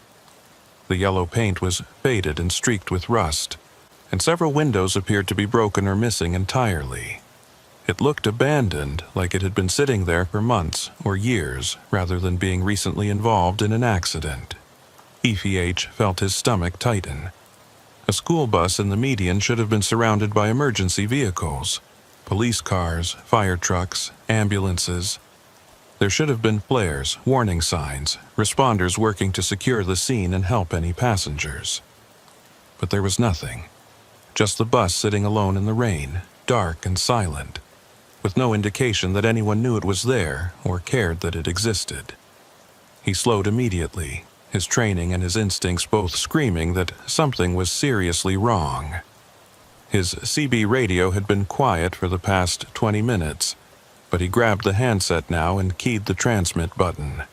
The yellow paint was faded and streaked with rust, and several windows appeared to be broken or missing entirely. It looked abandoned, like it had been sitting there for months or years, rather than being recently involved in an accident. EFH felt his stomach tighten. A school bus in the median should have been surrounded by emergency vehicles, police cars, fire trucks, ambulances. There should have been flares, warning signs, responders working to secure the scene and help any passengers. But there was nothing. Just the bus sitting alone in the rain, dark and silent, with no indication that anyone knew it was there or cared that it existed. He slowed immediately, his training and his instincts both screaming that something was seriously wrong. His CB radio had been quiet for the past 20 minutes, but he grabbed the handset now and keyed the transmit button.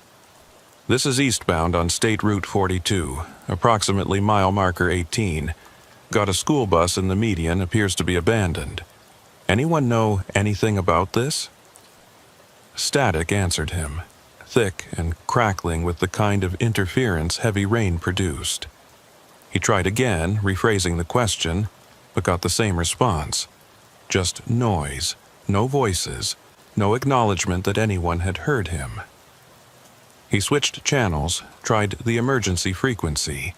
"This is eastbound on State Route 42, approximately mile marker 18. Got a school bus in the median, appears to be abandoned. Anyone know anything about this? Static answered him, thick and crackling with the kind of interference heavy rain produced. He tried again, rephrasing the question, but got the same response. Just noise, no voices, no acknowledgement that anyone had heard him. He switched channels, tried the emergency frequency,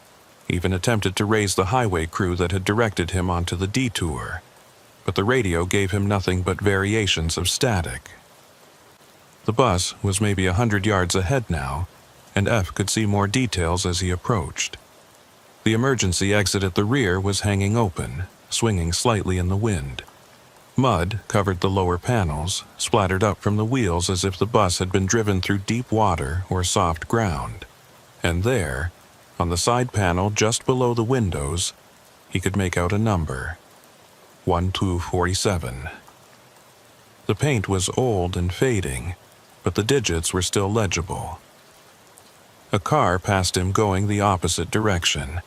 even attempted to raise the highway crew that had directed him onto the detour, but the radio gave him nothing but variations of static. The bus was maybe 100 yards ahead now, and F could see more details as he approached. The emergency exit at the rear was hanging open, swinging slightly in the wind. Mud covered the lower panels, splattered up from the wheels as if the bus had been driven through deep water or soft ground. And there, on the side panel just below the windows, he could make out a number. 1247. The paint was old and fading, but the digits were still legible. A car passed him going the opposite direction,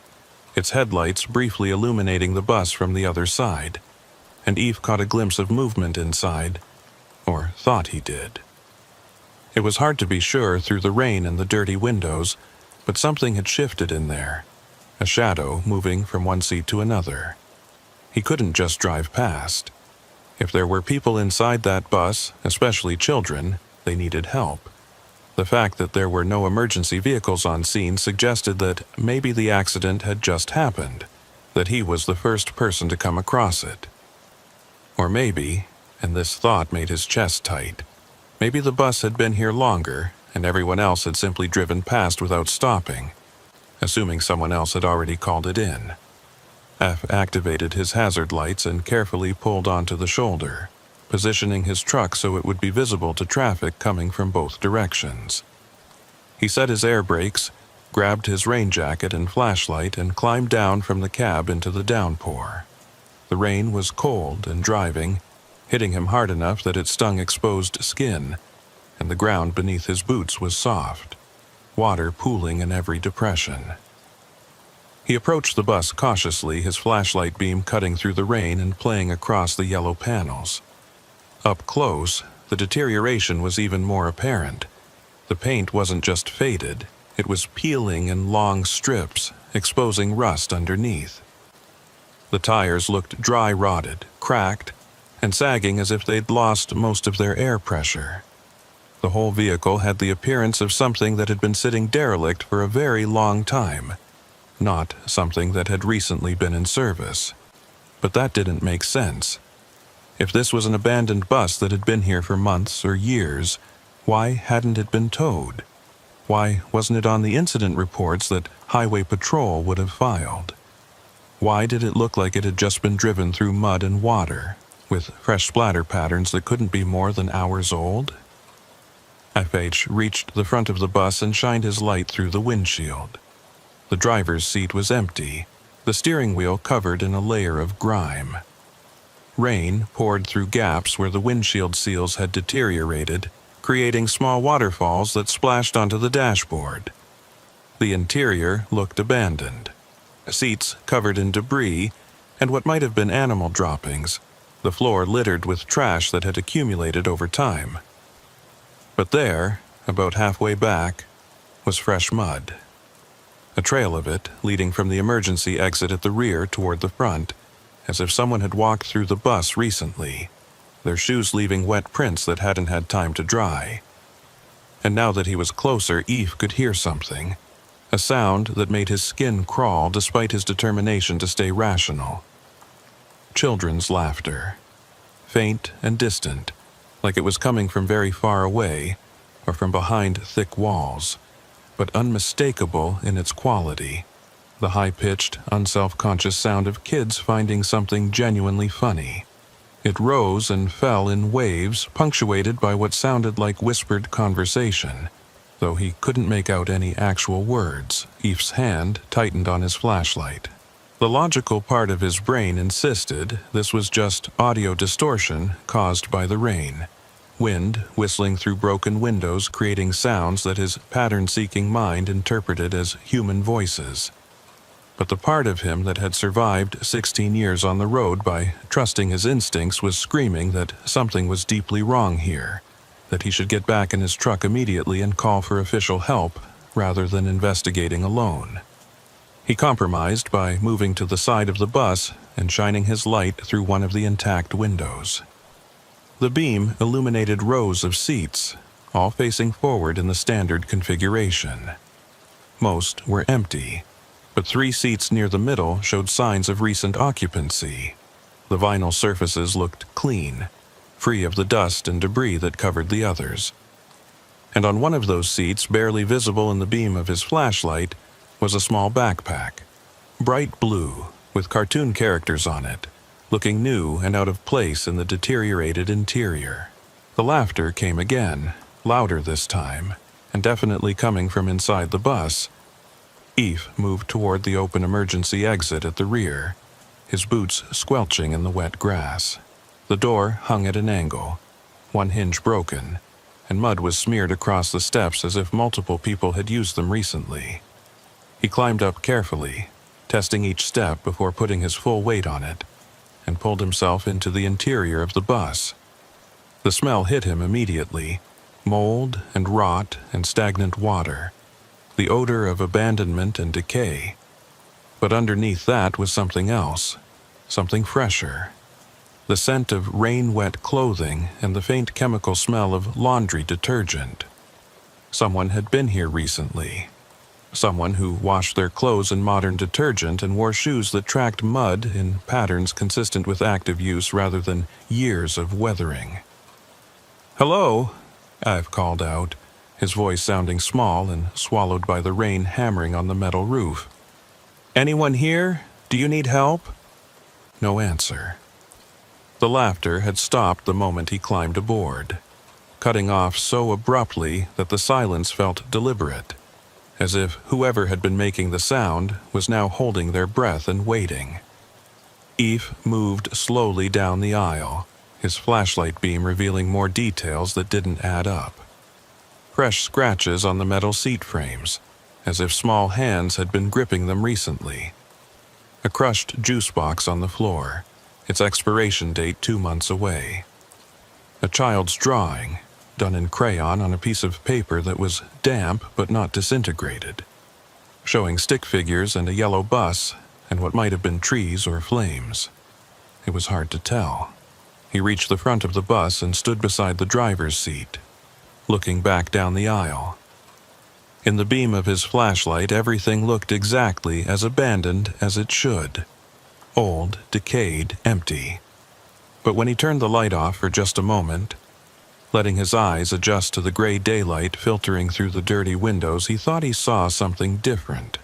its headlights briefly illuminating the bus from the other side, and Eve caught a glimpse of movement inside, or thought he did. It was hard to be sure through the rain and the dirty windows, but something had shifted in there, a shadow moving from one seat to another. He couldn't just drive past. If there were people inside that bus, especially children, they needed help. The fact that there were no emergency vehicles on scene suggested that maybe the accident had just happened, that he was the first person to come across it. Or maybe, and this thought made his chest tight, maybe the bus had been here longer and everyone else had simply driven past without stopping, assuming someone else had already called it in. F activated his hazard lights and carefully pulled onto the shoulder, positioning his truck so it would be visible to traffic coming from both directions. He set his air brakes, grabbed his rain jacket and flashlight, and climbed down from the cab into the downpour. The rain was cold and driving, hitting him hard enough that it stung exposed skin, and the ground beneath his boots was soft, water pooling in every depression. He approached the bus cautiously, his flashlight beam cutting through the rain and playing across the yellow panels. Up close, the deterioration was even more apparent. The paint wasn't just faded, it was peeling in long strips, exposing rust underneath. The tires looked dry-rotted, cracked, and sagging as if they'd lost most of their air pressure. The whole vehicle had the appearance of something that had been sitting derelict for a very long time, not something that had recently been in service. But that didn't make sense. If this was an abandoned bus that had been here for months or years, why hadn't it been towed? Why wasn't it on the incident reports that Highway Patrol would have filed? Why did it look like it had just been driven through mud and water, with fresh splatter patterns that couldn't be more than hours old? FH reached the front of the bus and shined his light through the windshield. The driver's seat was empty, the steering wheel covered in a layer of grime. Rain poured through gaps where the windshield seals had deteriorated, creating small waterfalls that splashed onto the dashboard. The interior looked abandoned. Seats covered in debris and what might have been animal droppings, the floor littered with trash that had accumulated over time. But there, about halfway back, was fresh mud. A trail of it leading from the emergency exit at the rear toward the front, as if someone had walked through the bus recently, their shoes leaving wet prints that hadn't had time to dry. And now that he was closer, Eve could hear something, a sound that made his skin crawl despite his determination to stay rational. Children's laughter, faint and distant, like it was coming from very far away or from behind thick walls, but unmistakable in its quality, the high-pitched, unself-conscious sound of kids finding something genuinely funny. It rose and fell in waves, punctuated by what sounded like whispered conversation, though he couldn't make out any actual words. Eve's hand tightened on his flashlight. The logical part of his brain insisted this was just audio distortion caused by the rain, wind whistling through broken windows creating sounds that his pattern-seeking mind interpreted as human voices. but the part of him that had survived 16 years on the road by trusting his instincts was screaming that something was deeply wrong here, that he should get back in his truck immediately and call for official help rather than investigating alone. He compromised by moving to the side of the bus and shining his light through one of the intact windows. The beam illuminated rows of seats, all facing forward in the standard configuration. Most were empty, but 3 seats near the middle showed signs of recent occupancy. The vinyl surfaces looked clean, free of the dust and debris that covered the others. And on one of those seats, barely visible in the beam of his flashlight, was a small backpack, bright blue, with cartoon characters on it, looking new and out of place in the deteriorated interior. The laughter came again, louder this time, and definitely coming from inside the bus. Eve moved toward the open emergency exit at the rear, his boots squelching in the wet grass. The door hung at an angle, one hinge broken, and mud was smeared across the steps as if multiple people had used them recently. He climbed up carefully, testing each step before putting his full weight on it, and pulled himself into the interior of the bus. The smell hit him immediately, mold and rot and stagnant water, the odor of abandonment and decay. But underneath that was something else, something fresher. The scent of rain-wet clothing and the faint chemical smell of laundry detergent. Someone had been here recently. Someone who washed their clothes in modern detergent and wore shoes that tracked mud in patterns consistent with active use rather than years of weathering. "Hello," Ive called out, his voice sounding small and swallowed by the rain hammering on the metal roof. "Anyone here? Do you need help?" No answer. The laughter had stopped the moment he climbed aboard, cutting off so abruptly that the silence felt deliberate, as if whoever had been making the sound was now holding their breath and waiting. Eve moved slowly down the aisle, his flashlight beam revealing more details that didn't add up. Fresh scratches on the metal seat frames, as if small hands had been gripping them recently. A crushed juice box on the floor, its expiration date 2 months away. A child's drawing, done in crayon on a piece of paper that was damp but not disintegrated, showing stick figures and a yellow bus and what might have been trees or flames. It was hard to tell. He reached the front of the bus and stood beside the driver's seat, looking back down the aisle. In the beam of his flashlight, everything looked exactly as abandoned as it should. Old, decayed, empty. But when he turned the light off for just a moment, letting his eyes adjust to the gray daylight filtering through the dirty windows, he thought he saw something different.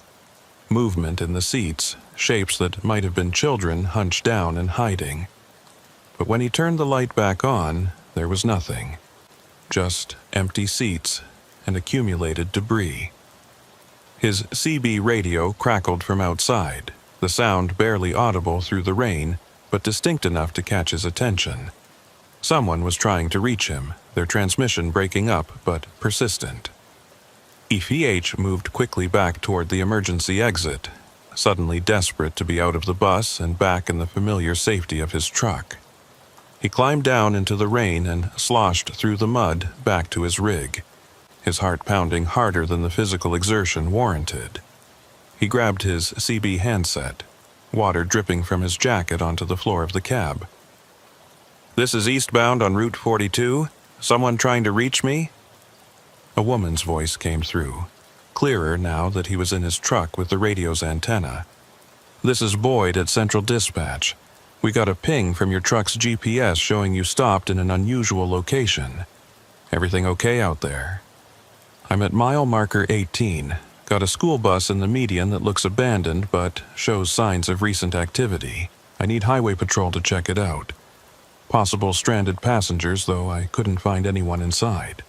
Movement in the seats, shapes that might have been children hunched down and hiding. But when he turned the light back on, there was nothing. Just empty seats and accumulated debris. His CB radio crackled from outside, the sound barely audible through the rain, but distinct enough to catch his attention. Someone was trying to reach him, their transmission breaking up but persistent. EPH moved quickly back toward the emergency exit, suddenly desperate to be out of the bus and back in the familiar safety of his truck. He climbed down into the rain and sloshed through the mud back to his rig, his heart pounding harder than the physical exertion warranted. He grabbed his CB handset, water dripping from his jacket onto the floor of the cab. "This is eastbound on Route 42. Someone trying to reach me?" A woman's voice came through, clearer now that he was in his truck with the radio's antenna. "This is Boyd at Central Dispatch. We got a ping from your truck's GPS showing you stopped in an unusual location. Everything okay out there? I'm at mile marker 18. Got a school bus in the median that looks abandoned but shows signs of recent activity. I need highway patrol to check it out. Possible stranded passengers, though I couldn't find anyone inside."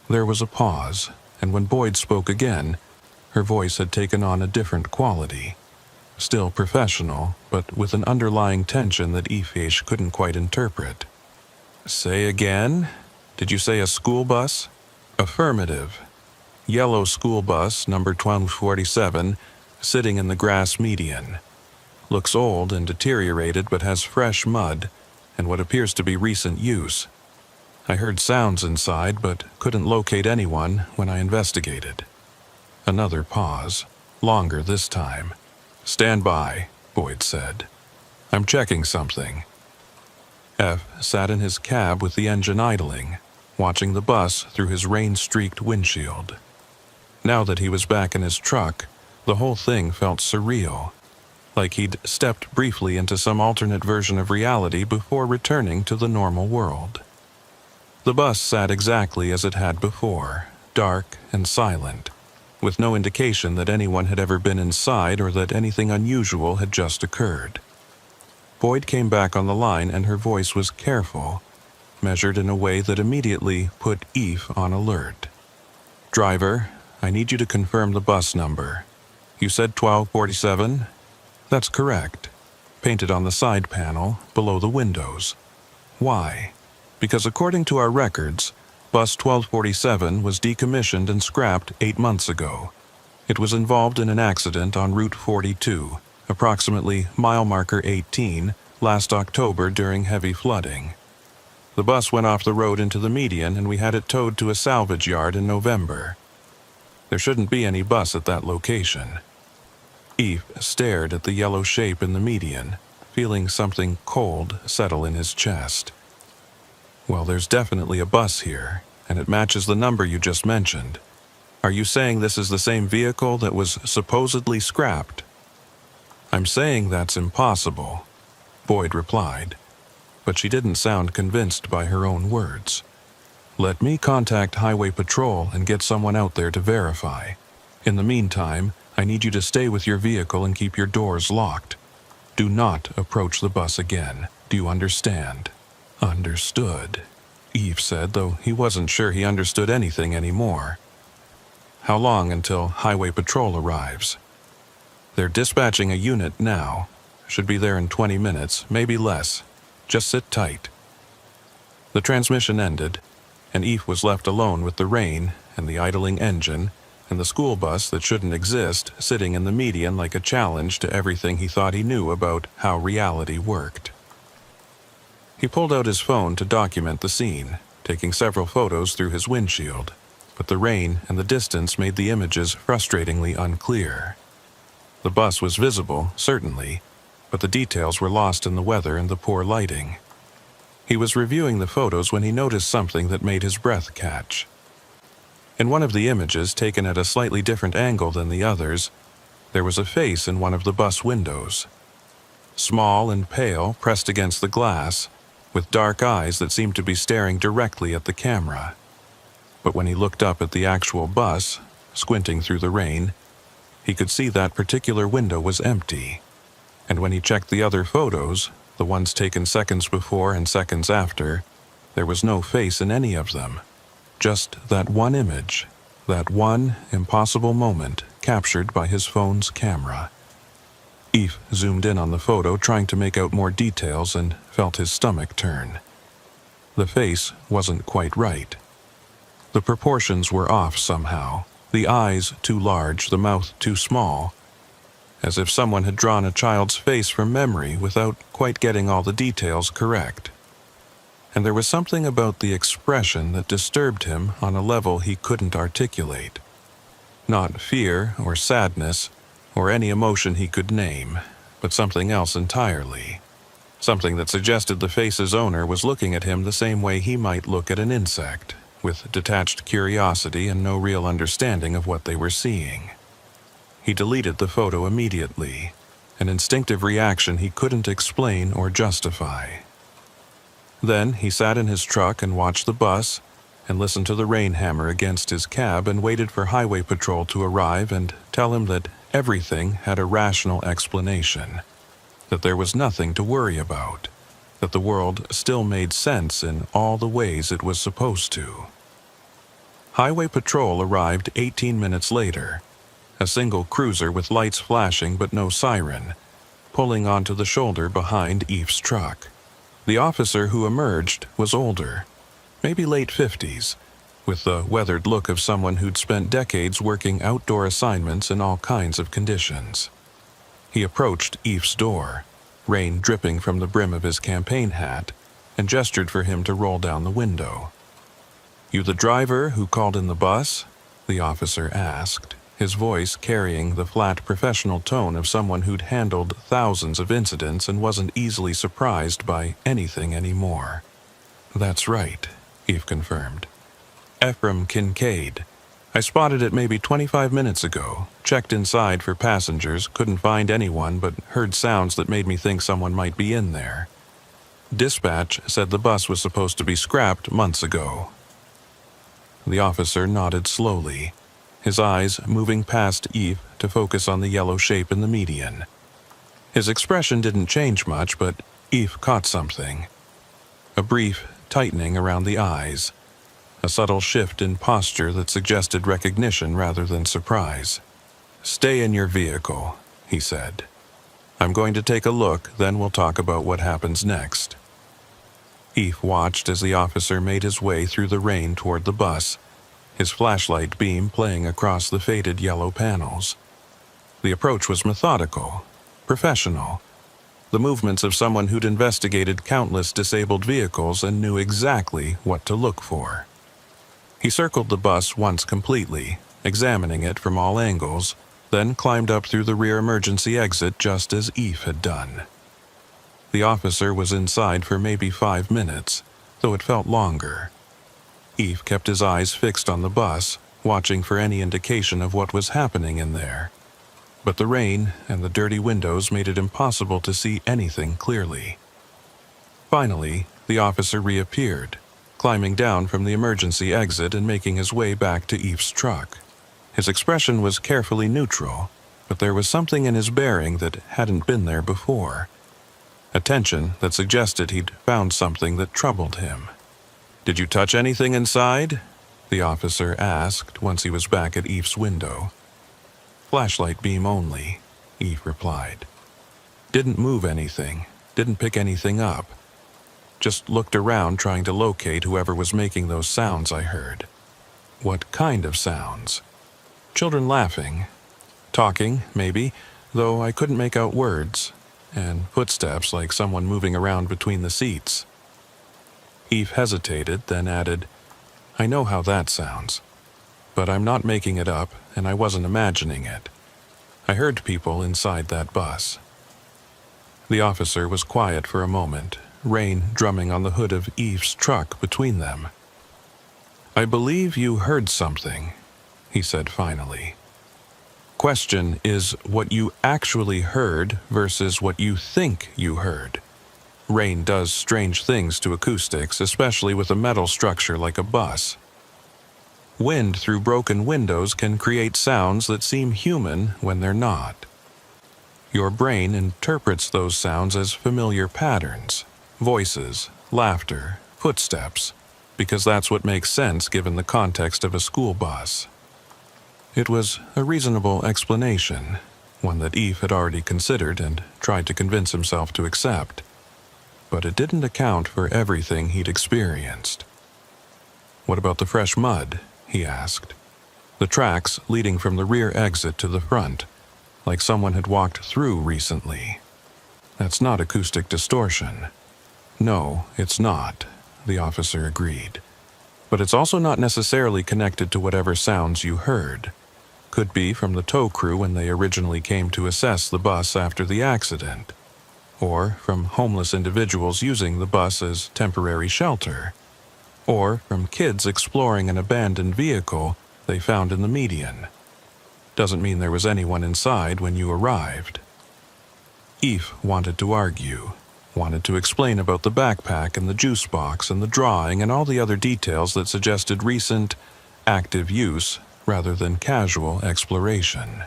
There was a pause, and when Boyd spoke again, her voice had taken on a different quality. Still professional, but with an underlying tension that Efish couldn't quite interpret. "Say again? Did you say a school bus?" "Affirmative. Yellow school bus, number 1247, sitting in the grass median. Looks old and deteriorated but has fresh mud and what appears to be recent use. I heard sounds inside but couldn't locate anyone when I investigated. Another pause, longer this time. "Stand by," Boyd said. "I'm checking something." F sat in his cab with the engine idling, watching the bus through his rain-streaked windshield. Now that he was back in his truck, the whole thing felt surreal, like he'd stepped briefly into some alternate version of reality before returning to the normal world. The bus sat exactly as it had before, dark and silent, with no indication that anyone had ever been inside or that anything unusual had just occurred. Boyd came back on the line and her voice was careful, measured in a way that immediately put Eve on alert. "Driver, I need you to confirm the bus number. You said 1247? "That's correct. Painted on the side panel, below the windows. Why? Because according to our records, bus 1247 was decommissioned and scrapped 8 months ago. It was involved in an accident on Route 42, approximately mile marker 18, last October during heavy flooding. The bus went off the road into the median and we had it towed to a salvage yard in November. There shouldn't be any bus at that location." Eve stared at the yellow shape in the median, feeling something cold settle in his chest. "Well, there's definitely a bus here, and it matches the number you just mentioned. Are you saying this is the same vehicle that was supposedly scrapped?" "I'm saying that's impossible," Boyd replied, but she didn't sound convinced by her own words. "Let me contact Highway Patrol and get someone out there to verify. In the meantime, I need you to stay with your vehicle and keep your doors locked. Do not approach the bus again. Do you understand?" "Understood," Eve said, though he wasn't sure he understood anything anymore. "How long until Highway Patrol arrives?" "They're dispatching a unit now. Should be there in 20 minutes, maybe less. Just sit tight." The transmission ended, and Eve was left alone with the rain and the idling engine and the school bus that shouldn't exist sitting in the median like a challenge to everything he thought he knew about how reality worked. He pulled out his phone to document the scene, taking several photos through his windshield, but the rain and the distance made the images frustratingly unclear. The bus was visible, certainly, but the details were lost in the weather and the poor lighting. He was reviewing the photos when he noticed something that made his breath catch. In one of the images, taken at a slightly different angle than the others, there was a face in one of the bus windows. Small and pale, pressed against the glass, with dark eyes that seemed to be staring directly at the camera. But when he looked up at the actual bus, squinting through the rain, he could see that particular window was empty. And when he checked the other photos, the ones taken seconds before and seconds after, there was no face in any of them. Just that one image, that one impossible moment captured by his phone's camera. Eve zoomed in on the photo, trying to make out more details, and felt his stomach turn. The face wasn't quite right. The proportions were off somehow, the eyes too large, the mouth too small, as if someone had drawn a child's face from memory without quite getting all the details correct. And there was something about the expression that disturbed him on a level he couldn't articulate. Not fear or sadness or any emotion he could name, but something else entirely. Something that suggested the face's owner was looking at him the same way he might look at an insect, with detached curiosity and no real understanding of what they were seeing. He deleted the photo immediately, an instinctive reaction he couldn't explain or justify. Then he sat in his truck and watched the bus and listened to the rain hammer against his cab and waited for Highway Patrol to arrive and tell him that everything had a rational explanation, that there was nothing to worry about, that the world still made sense in all the ways it was supposed to. Highway Patrol arrived 18 minutes later, a single cruiser with lights flashing but no siren, pulling onto the shoulder behind Eve's truck. The officer who emerged was older, maybe late 50s, with the weathered look of someone who'd spent decades working outdoor assignments in all kinds of conditions. He approached Eve's door, rain dripping from the brim of his campaign hat, and gestured for him to roll down the window. "You the driver who called in the bus?" the officer asked, his voice carrying the flat professional tone of someone who'd handled thousands of incidents and wasn't easily surprised by anything anymore. "That's right," Eve confirmed. "Ephraim Kincaid. I spotted it maybe 25 minutes ago, checked inside for passengers, couldn't find anyone, but heard sounds that made me think someone might be in there. Dispatch said the bus was supposed to be scrapped months ago." The officer nodded slowly, his eyes moving past Eve to focus on the yellow shape in the median. His expression didn't change much, but Eve caught something. A brief tightening around the eyes, a subtle shift in posture that suggested recognition rather than surprise. "Stay in your vehicle," he said. "I'm going to take a look, then we'll talk about what happens next." Eve watched as the officer made his way through the rain toward the bus, his flashlight beam playing across the faded yellow panels. The approach was methodical, professional, the movements of someone who'd investigated countless disabled vehicles and knew exactly what to look for. He circled the bus once completely, examining it from all angles, then climbed up through the rear emergency exit just as Eve had done. The officer was inside for maybe 5 minutes, though it felt longer. Eve kept his eyes fixed on the bus, watching for any indication of what was happening in there. But the rain and the dirty windows made it impossible to see anything clearly. Finally, the officer reappeared, climbing down from the emergency exit and making his way back to Eve's truck. His expression was carefully neutral, but there was something in his bearing that hadn't been there before. A tension that suggested he'd found something that troubled him. "Did you touch anything inside?" the officer asked once he was back at Eve's window. "Flashlight beam only," Eve replied. "Didn't move anything, didn't pick anything up. Just looked around trying to locate whoever was making those sounds I heard." "What kind of sounds?" "Children laughing. Talking, maybe, though I couldn't make out words. And footsteps like someone moving around between the seats." Eve hesitated, then added, "I know how that sounds. But I'm not making it up, and I wasn't imagining it. I heard people inside that bus." The officer was quiet for a moment, rain drumming on the hood of Eve's truck between them. "I believe you heard something," he said finally. "Question is what you actually heard versus what you think you heard. Rain does strange things to acoustics, especially with a metal structure like a bus. Wind through broken windows can create sounds that seem human when they're not. Your brain interprets those sounds as familiar patterns, voices, laughter, footsteps, because that's what makes sense given the context of a school bus." It was a reasonable explanation, one that Eve had already considered and tried to convince himself to accept. But it didn't account for everything he'd experienced. "What about the fresh mud?" he asked. "The tracks leading from the rear exit to the front, like someone had walked through recently. That's not acoustic distortion." "No, it's not," the officer agreed. "But it's also not necessarily connected to whatever sounds you heard. Could be from the tow crew when they originally came to assess the bus after the accident, or from homeless individuals using the bus as temporary shelter, or from kids exploring an abandoned vehicle they found in the median. Doesn't mean there was anyone inside when you arrived." Eve wanted to argue, wanted to explain about the backpack and the juice box and the drawing and all the other details that suggested recent, active use rather than casual exploration.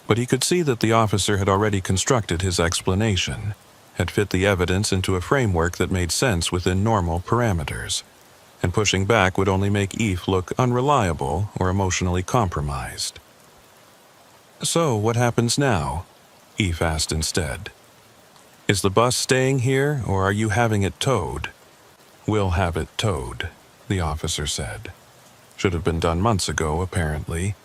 But he could see that the officer had already constructed his explanation, had fit the evidence into a framework that made sense within normal parameters, and pushing back would only make Eve look unreliable or emotionally compromised. "So, what happens now?" Eve asked instead. "Is the bus staying here, or are you having it towed?" "We'll have it towed," the officer said. Should have been done months ago, apparently.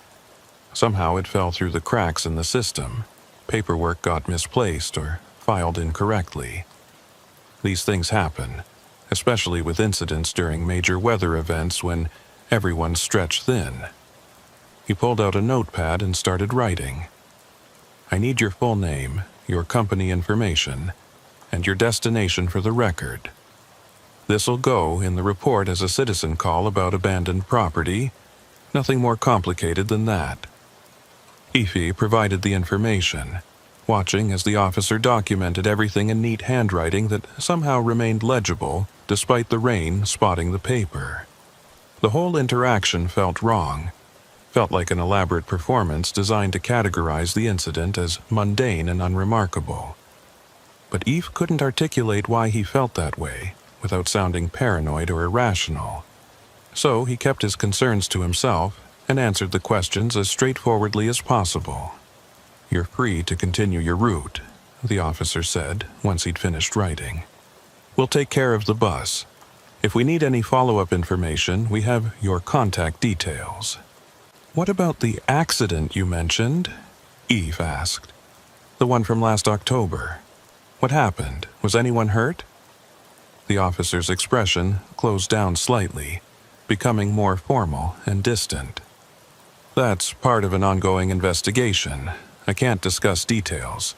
Somehow it fell through the cracks in the system. Paperwork got misplaced or filed incorrectly. These things happen, especially with incidents during major weather events when everyone's stretched thin. He pulled out a notepad and started writing. I need your full name, your company information, and your destination for the record. This'll go in the report as a citizen call about abandoned property. Nothing more complicated than that. Efi provided the information, watching as the officer documented everything in neat handwriting that somehow remained legible despite the rain spotting the paper. The whole interaction felt wrong, felt like an elaborate performance designed to categorize the incident as mundane and unremarkable. But Eve couldn't articulate why he felt that way without sounding paranoid or irrational. So he kept his concerns to himself and answered the questions as straightforwardly as possible. You're free to continue your route, the officer said once he'd finished writing. We'll take care of the bus. If we need any follow-up information, we have your contact details. What about the accident you mentioned? Eve asked. The one from last October. What happened? Was anyone hurt? The officer's expression closed down slightly, becoming more formal and distant. That's part of an ongoing investigation. I can't discuss details,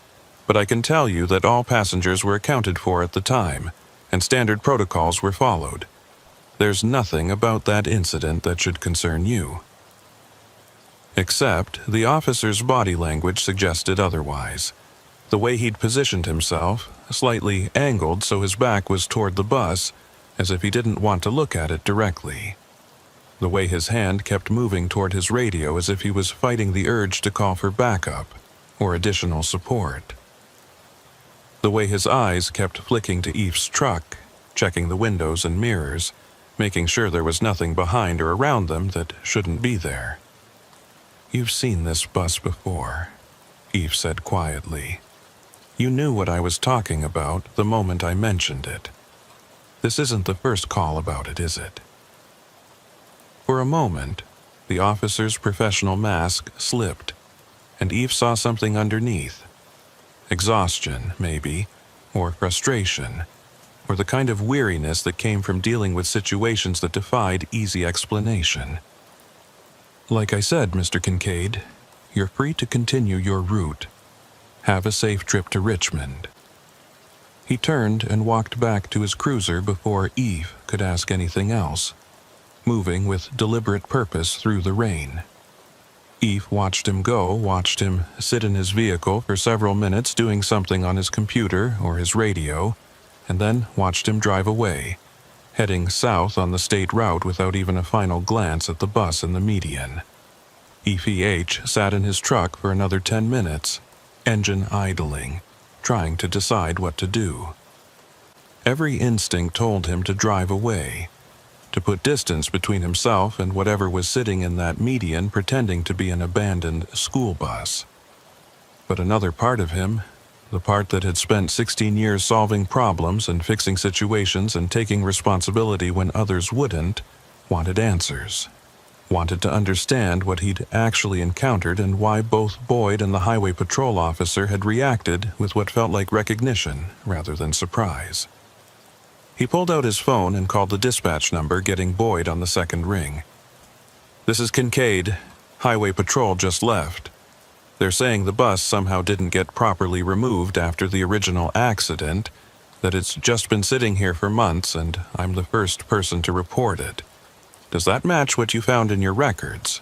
but I can tell you that all passengers were accounted for at the time, and standard protocols were followed. There's nothing about that incident that should concern you. Except the officer's body language suggested otherwise. The way he'd positioned himself, slightly angled so his back was toward the bus, as if he didn't want to look at it directly. The way his hand kept moving toward his radio as if he was fighting the urge to call for backup or additional support. The way his eyes kept flicking to Eve's truck, checking the windows and mirrors, making sure there was nothing behind or around them that shouldn't be there. You've seen this bus before, Eve said quietly. You knew what I was talking about the moment I mentioned it. This isn't the first call about it, is it? For a moment, the officer's professional mask slipped, and Eve saw something underneath. Exhaustion, maybe, or frustration, or the kind of weariness that came from dealing with situations that defied easy explanation. Like I said, Mr. Kincaid, you're free to continue your route. Have a safe trip to Richmond. He turned and walked back to his cruiser before Eve could ask anything else, moving with deliberate purpose through the rain. Eve watched him go, watched him sit in his vehicle for several minutes doing something on his computer or his radio, and then watched him drive away, heading south on the state route without even a final glance at the bus in the median. EPH sat in his truck for another 10 minutes, engine idling, trying to decide what to do. Every instinct told him to drive away, to put distance between himself and whatever was sitting in that median pretending to be an abandoned school bus. But another part of him, the part that had spent 16 years solving problems and fixing situations and taking responsibility when others wouldn't, wanted answers. Wanted to understand what he'd actually encountered and why both Boyd and the highway patrol officer had reacted with what felt like recognition rather than surprise. He pulled out his phone and called the dispatch number, getting Boyd on the second ring. This is Kincaid. Highway patrol just left. They're saying the bus somehow didn't get properly removed after the original accident, that it's just been sitting here for months and I'm the first person to report it. Does that match what you found in your records?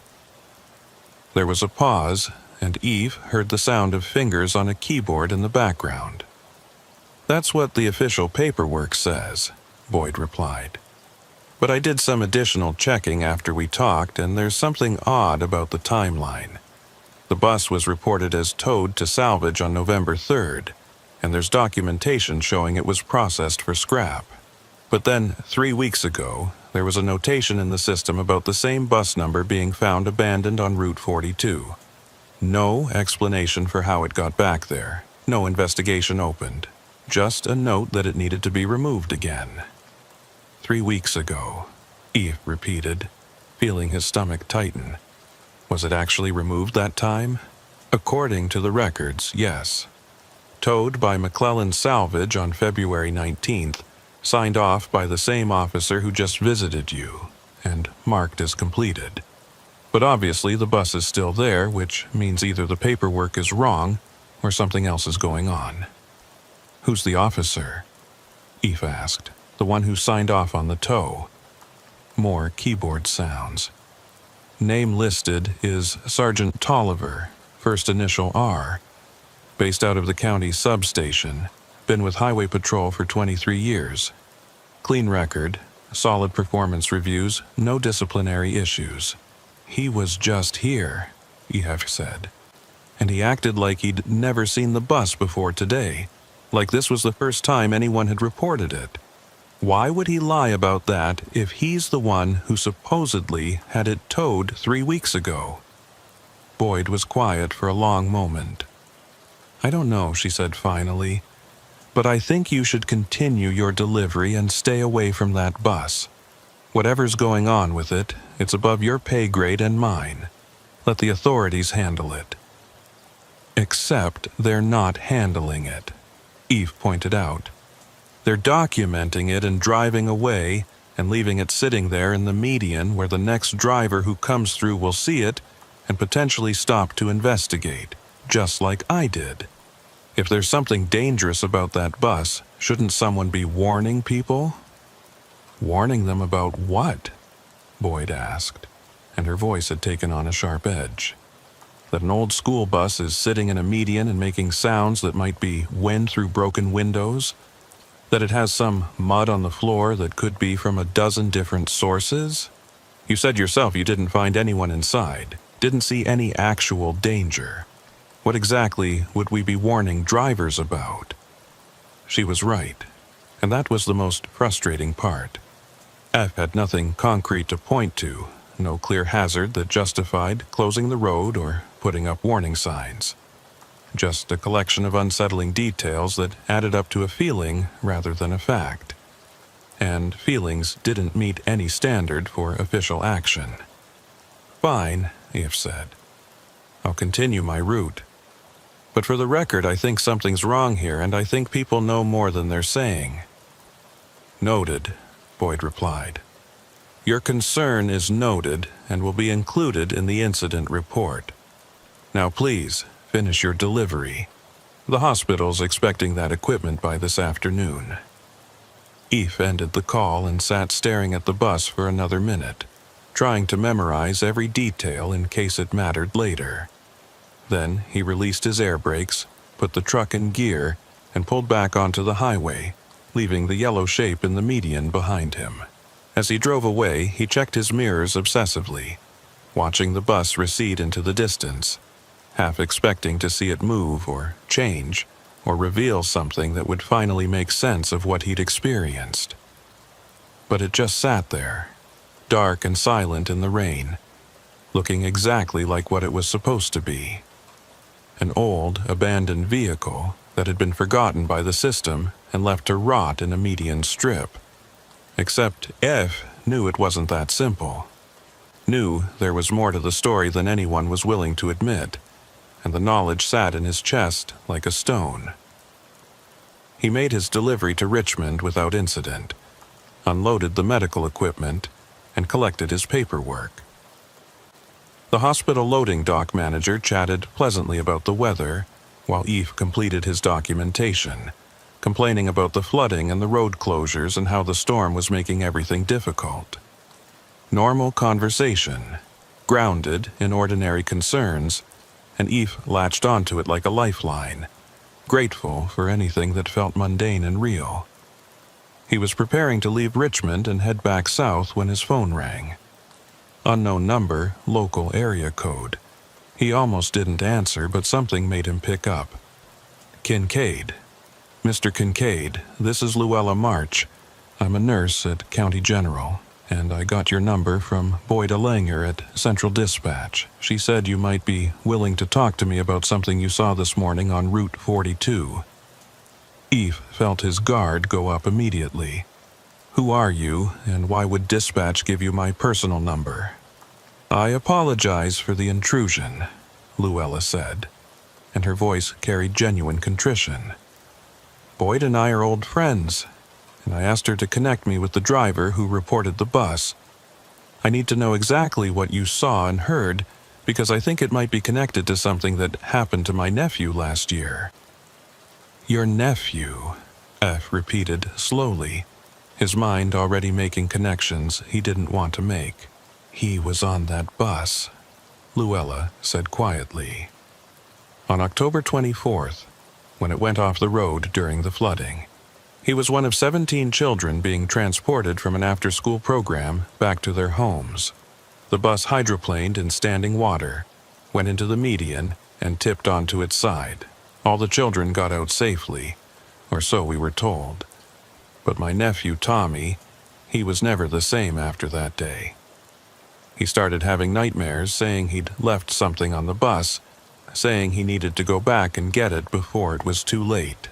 There was a pause, and Eve heard the sound of fingers on a keyboard in the background. That's what the official paperwork says, Boyd replied. But I did some additional checking after we talked, and there's something odd about the timeline. The bus was reported as towed to salvage on November 3rd, and there's documentation showing it was processed for scrap. But then, 3 weeks ago, there was a notation in the system about the same bus number being found abandoned on Route 42. No explanation for how it got back there. No investigation opened. Just a note that it needed to be removed again. 3 weeks ago, Eve repeated, feeling his stomach tighten. Was it actually removed that time? According to the records, yes. Towed by McClellan Salvage on February 19th, signed off by the same officer who just visited you, and marked as completed. But obviously the bus is still there, which means either the paperwork is wrong or something else is going on. Who's the officer? Eve asked. The one who signed off on the tow. More keyboard sounds. Name listed is Sergeant Tolliver, first initial R. Based out of the county substation. Been with Highway Patrol for 23 years. Clean record, solid performance reviews, no disciplinary issues. He was just here, Eve said. And he acted like he'd never seen the bus before today, like this was the first time anyone had reported it. Why would he lie about that if he's the one who supposedly had it towed 3 weeks ago? Boyd was quiet for a long moment. I don't know, she said finally, but I think you should continue your delivery and stay away from that bus. Whatever's going on with it, it's above your pay grade and mine. Let the authorities handle it. Except they're not handling it, Eve pointed out. They're documenting it and driving away and leaving it sitting there in the median where the next driver who comes through will see it and potentially stop to investigate, just like I did. If there's something dangerous about that bus, shouldn't someone be warning people? Warning them about what? Boyd asked, and her voice had taken on a sharp edge. That an old school bus is sitting in a median and making sounds that might be wind through broken windows? That it has some mud on the floor that could be from a dozen different sources? You said yourself you didn't find anyone inside, didn't see any actual danger. What exactly would we be warning drivers about? She was right, and that was the most frustrating part. F had nothing concrete to point to, no clear hazard that justified closing the road or putting up warning signs. Just a collection of unsettling details that added up to a feeling rather than a fact. And feelings didn't meet any standard for official action. Fine, Eve said. I'll continue my route. But for the record, I think something's wrong here, and I think people know more than they're saying. Noted, Boyd replied. Your concern is noted and will be included in the incident report. Now please, finish your delivery. The hospital's expecting that equipment by this afternoon. Eve ended the call and sat staring at the bus for another minute, trying to memorize every detail in case it mattered later. Then he released his air brakes, put the truck in gear, and pulled back onto the highway, leaving the yellow shape in the median behind him. As he drove away, he checked his mirrors obsessively, watching the bus recede into the distance, half expecting to see it move or change, or reveal something that would finally make sense of what he'd experienced. But it just sat there, dark and silent in the rain, looking exactly like what it was supposed to be. An old, abandoned vehicle that had been forgotten by the system and left to rot in a median strip. Except F knew it wasn't that simple. Knew there was more to the story than anyone was willing to admit, and the knowledge sat in his chest like a stone. He made his delivery to Richmond without incident, unloaded the medical equipment, and collected his paperwork. The hospital loading dock manager chatted pleasantly about the weather, while Eve completed his documentation, complaining about the flooding and the road closures and how the storm was making everything difficult. Normal conversation, grounded in ordinary concerns, and Eve latched onto it like a lifeline, grateful for anything that felt mundane and real. He was preparing to leave Richmond and head back south when his phone rang. Unknown number, local area code. He almost didn't answer, but something made him pick up. Kincaid. Mr. Kincaid, this is Luella March. I'm a nurse at County General, and I got your number from Boyd Langer at Central Dispatch. She said you might be willing to talk to me about something you saw this morning on Route 42. Eve felt his guard go up immediately. Who are you, and why would Dispatch give you my personal number? "I apologize for the intrusion," Luella said, and her voice carried genuine contrition. "Boyd and I are old friends, and I asked her to connect me with the driver who reported the bus. I need to know exactly what you saw and heard, because I think it might be connected to something that happened to my nephew last year." "Your nephew," F repeated slowly, his mind already making connections he didn't want to make. "He was on that bus," Luella said quietly. "On October 24th, when it went off the road during the flooding. He was one of 17 children being transported from an after-school program back to their homes. The bus hydroplaned in standing water, went into the median, and tipped onto its side. All the children got out safely, or so we were told. But my nephew Tommy, he was never the same after that day. He started having nightmares saying he'd left something on the bus, saying he needed to go back and get it before it was too late.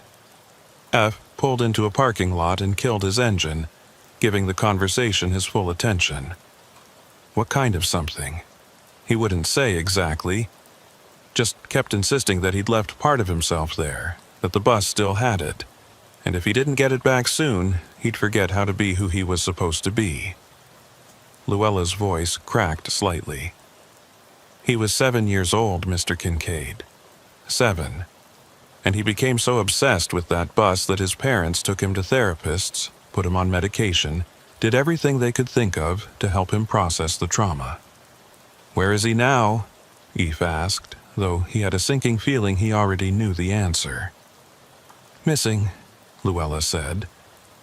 F pulled into a parking lot and killed his engine, giving the conversation his full attention. What kind of something? He wouldn't say exactly, just kept insisting that he'd left part of himself there, that the bus still had it, and if he didn't get it back soon, he'd forget how to be who he was supposed to be. Luella's voice cracked slightly. He was 7 years old, Mr. Kincaid. 7. And he became so obsessed with that bus that his parents took him to therapists, put him on medication, did everything they could think of to help him process the trauma. "Where is he now?" Eve asked, though he had a sinking feeling he already knew the answer. "Missing," Luella said,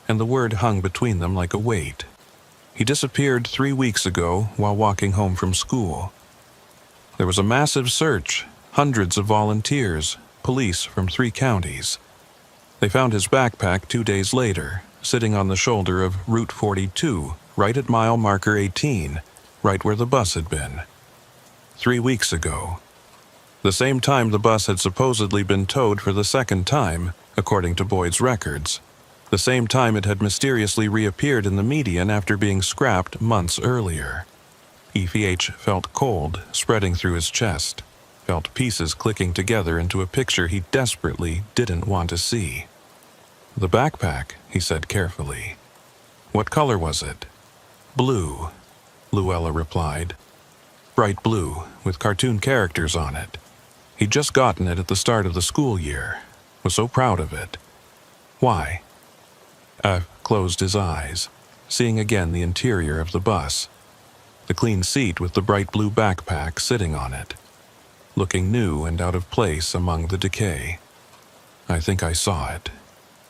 and the word hung between them like a weight. "He disappeared 3 weeks ago while walking home from school. There was a massive search, hundreds of volunteers, police from 3 counties. They found his backpack 2 days later, sitting on the shoulder of Route 42, right at mile marker 18, right where the bus had been. 3 weeks ago. The same time the bus had supposedly been towed for the second time, according to Boyd's records. The same time it had mysteriously reappeared in the median after being scrapped months earlier. EVH felt cold spreading through his chest, felt pieces clicking together into a picture he desperately didn't want to see. "The backpack," he said carefully. "What color was it?" "Blue," Luella replied. "Bright blue, with cartoon characters on it. He'd just gotten it at the start of the school year. Was so proud of it." "Why?" F closed his eyes, seeing again the interior of the bus. The clean seat with the bright blue backpack sitting on it, looking new and out of place among the decay. "I think I saw it,"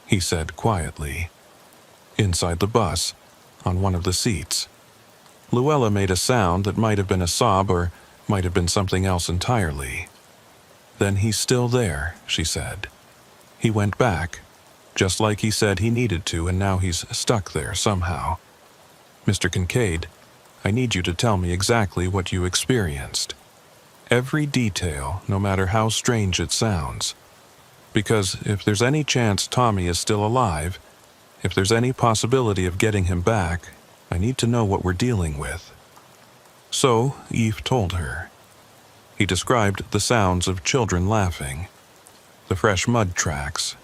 he said quietly. "Inside the bus, on one of the seats." Luella made a sound that might have been a sob or might have been something else entirely. "Then he's still there," she said. "He went back, just like he said he needed to, and now he's stuck there somehow. Mr. Kincaid, I need you to tell me exactly what you experienced. Every detail, no matter how strange it sounds. Because if there's any chance Tommy is still alive, if there's any possibility of getting him back, I need to know what we're dealing with." So Eve told her. He described the sounds of children laughing, the fresh mud tracks,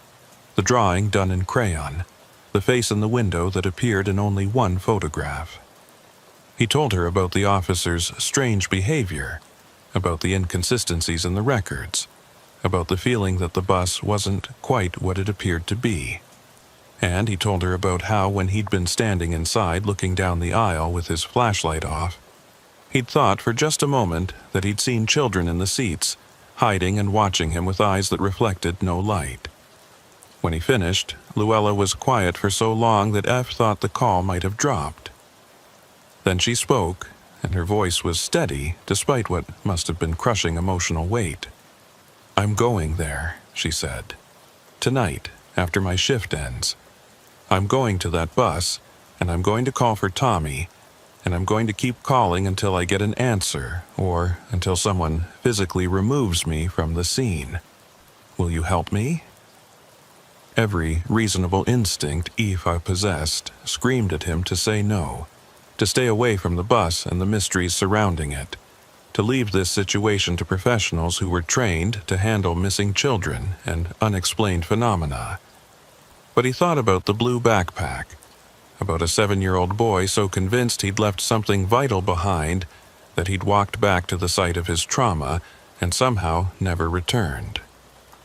the drawing done in crayon, the face in the window that appeared in only one photograph. He told her about the officer's strange behavior, about the inconsistencies in the records, about the feeling that the bus wasn't quite what it appeared to be. And he told her about how when he'd been standing inside looking down the aisle with his flashlight off, he'd thought for just a moment that he'd seen children in the seats, hiding and watching him with eyes that reflected no light. When he finished, Luella was quiet for so long that F thought the call might have dropped. Then she spoke, and her voice was steady despite what must have been crushing emotional weight. "I'm going there," she said. "Tonight, after my shift ends. I'm going to that bus, and I'm going to call for Tommy, and I'm going to keep calling until I get an answer, or until someone physically removes me from the scene. Will you help me?" Every reasonable instinct Aoife possessed screamed at him to say no, to stay away from the bus and the mysteries surrounding it, to leave this situation to professionals who were trained to handle missing children and unexplained phenomena. But he thought about the blue backpack, about a 7-year-old boy so convinced he'd left something vital behind that he'd walked back to the site of his trauma and somehow never returned.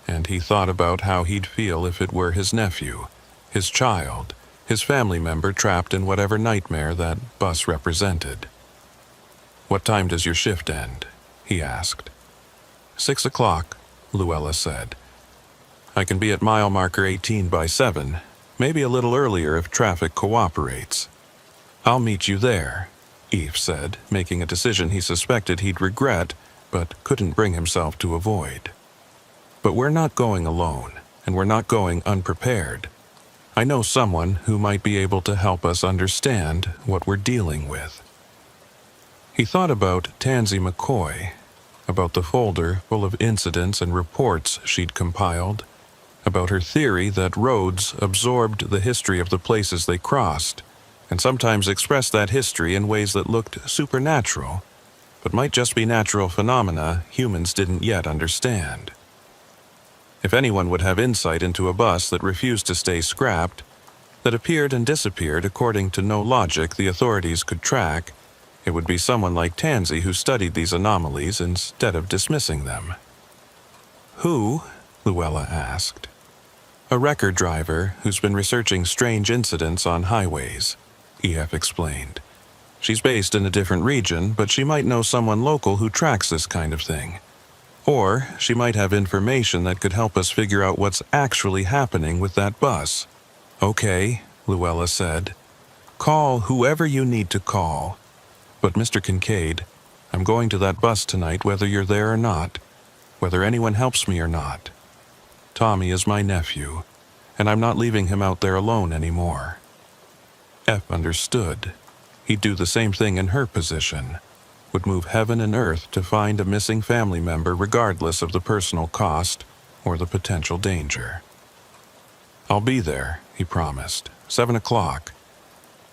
And he thought about how he'd feel if it were his nephew, his child, his family member trapped in whatever nightmare that bus represented. "What time does your shift end?" he asked. 6 o'clock, Luella said. "I can be at mile marker 18 by 7, maybe a little earlier if traffic cooperates." "I'll meet you there," Eve said, making a decision he suspected he'd regret but couldn't bring himself to avoid. "But we're not going alone, and we're not going unprepared. I know someone who might be able to help us understand what we're dealing with." He thought about Tansy McCoy, about the folder full of incidents and reports she'd compiled, about her theory that roads absorbed the history of the places they crossed, and sometimes expressed that history in ways that looked supernatural, but might just be natural phenomena humans didn't yet understand. If anyone would have insight into a bus that refused to stay scrapped, that appeared and disappeared according to no logic the authorities could track, it would be someone like Tansy who studied these anomalies instead of dismissing them. "Who?" Luella asked. "A record driver who's been researching strange incidents on highways," EF explained. "She's based in a different region, but she might know someone local who tracks this kind of thing. Or she might have information that could help us figure out what's actually happening with that bus." "Okay," Luella said. "Call whoever you need to call. But Mr. Kincaid, I'm going to that bus tonight whether you're there or not, whether anyone helps me or not. Tommy is my nephew, and I'm not leaving him out there alone anymore." F understood. He'd do the same thing in her position, would move heaven and earth to find a missing family member regardless of the personal cost or the potential danger. "I'll be there," he promised, 7 o'clock.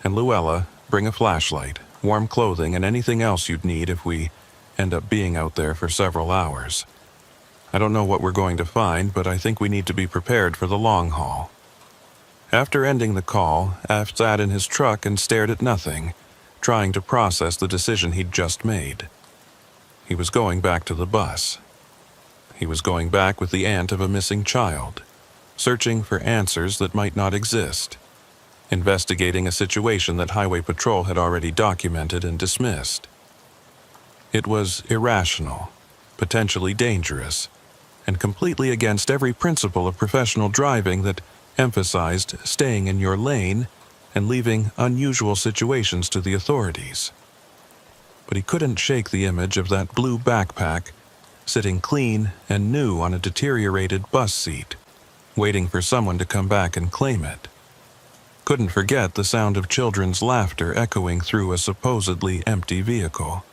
"And Luella, bring a flashlight, warm clothing, and anything else you'd need if we end up being out there for several hours. I don't know what we're going to find, but I think we need to be prepared for the long haul." After ending the call, F sat in his truck and stared at nothing, trying to process the decision he'd just made. He was going back to the bus. He was going back with the aunt of a missing child, searching for answers that might not exist, investigating a situation that Highway Patrol had already documented and dismissed. It was irrational, potentially dangerous, and completely against every principle of professional driving that emphasized staying in your lane and leaving unusual situations to the authorities. But he couldn't shake the image of that blue backpack sitting clean and new on a deteriorated bus seat, waiting for someone to come back and claim it. Couldn't forget the sound of children's laughter echoing through a supposedly empty vehicle.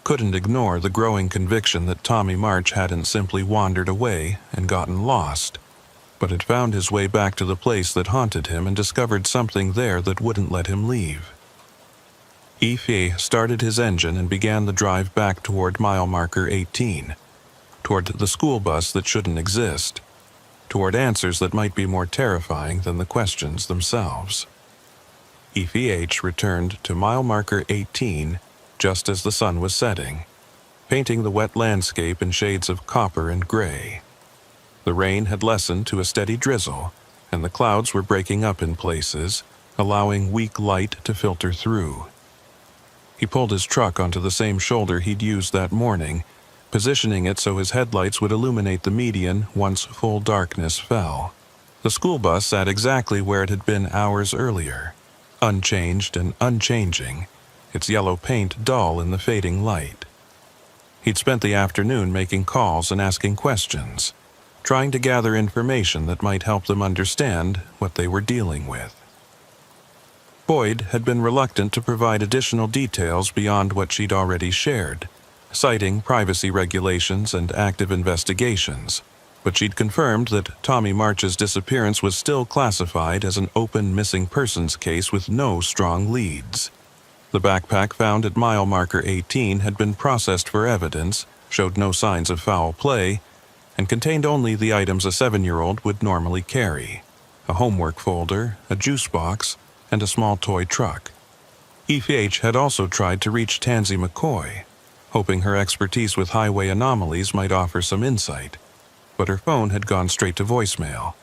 Couldn't ignore the growing conviction that Tommy March hadn't simply wandered away and gotten lost, but had found his way back to the place that haunted him and discovered something there that wouldn't let him leave. Ife started his engine and began the drive back toward mile marker 18, toward the school bus that shouldn't exist, toward answers that might be more terrifying than the questions themselves. EFH returned to mile marker 18 just as the sun was setting, painting the wet landscape in shades of copper and gray. The rain had lessened to a steady drizzle, and the clouds were breaking up in places, allowing weak light to filter through. He pulled his truck onto the same shoulder he'd used that morning, positioning it so his headlights would illuminate the median once full darkness fell. The school bus sat exactly where it had been hours earlier, unchanged and unchanging, its yellow paint dull in the fading light. He'd spent the afternoon making calls and asking questions, trying to gather information that might help them understand what they were dealing with. Boyd had been reluctant to provide additional details beyond what she'd already shared, citing privacy regulations and active investigations, but she'd confirmed that Tommy March's disappearance was still classified as an open missing persons case with no strong leads. The backpack found at mile marker 18 had been processed for evidence, showed no signs of foul play, and contained only the items a 7-year-old would normally carry: a homework folder, a juice box, and a small toy truck. EFH had also tried to reach Tansy McCoy, hoping her expertise with highway anomalies might offer some insight, but her phone had gone straight to voicemail.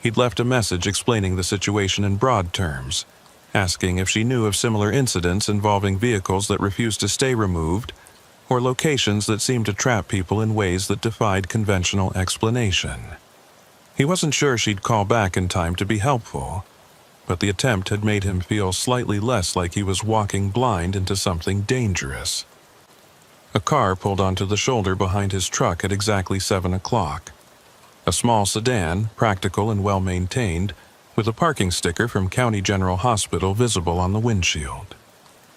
He'd left a message explaining the situation in broad terms, asking if she knew of similar incidents involving vehicles that refused to stay removed, or locations that seemed to trap people in ways that defied conventional explanation. He wasn't sure she'd call back in time to be helpful, but the attempt had made him feel slightly less like he was walking blind into something dangerous. A car pulled onto the shoulder behind his truck at exactly 7 o'clock. A small sedan, practical and well-maintained, with a parking sticker from County General Hospital visible on the windshield.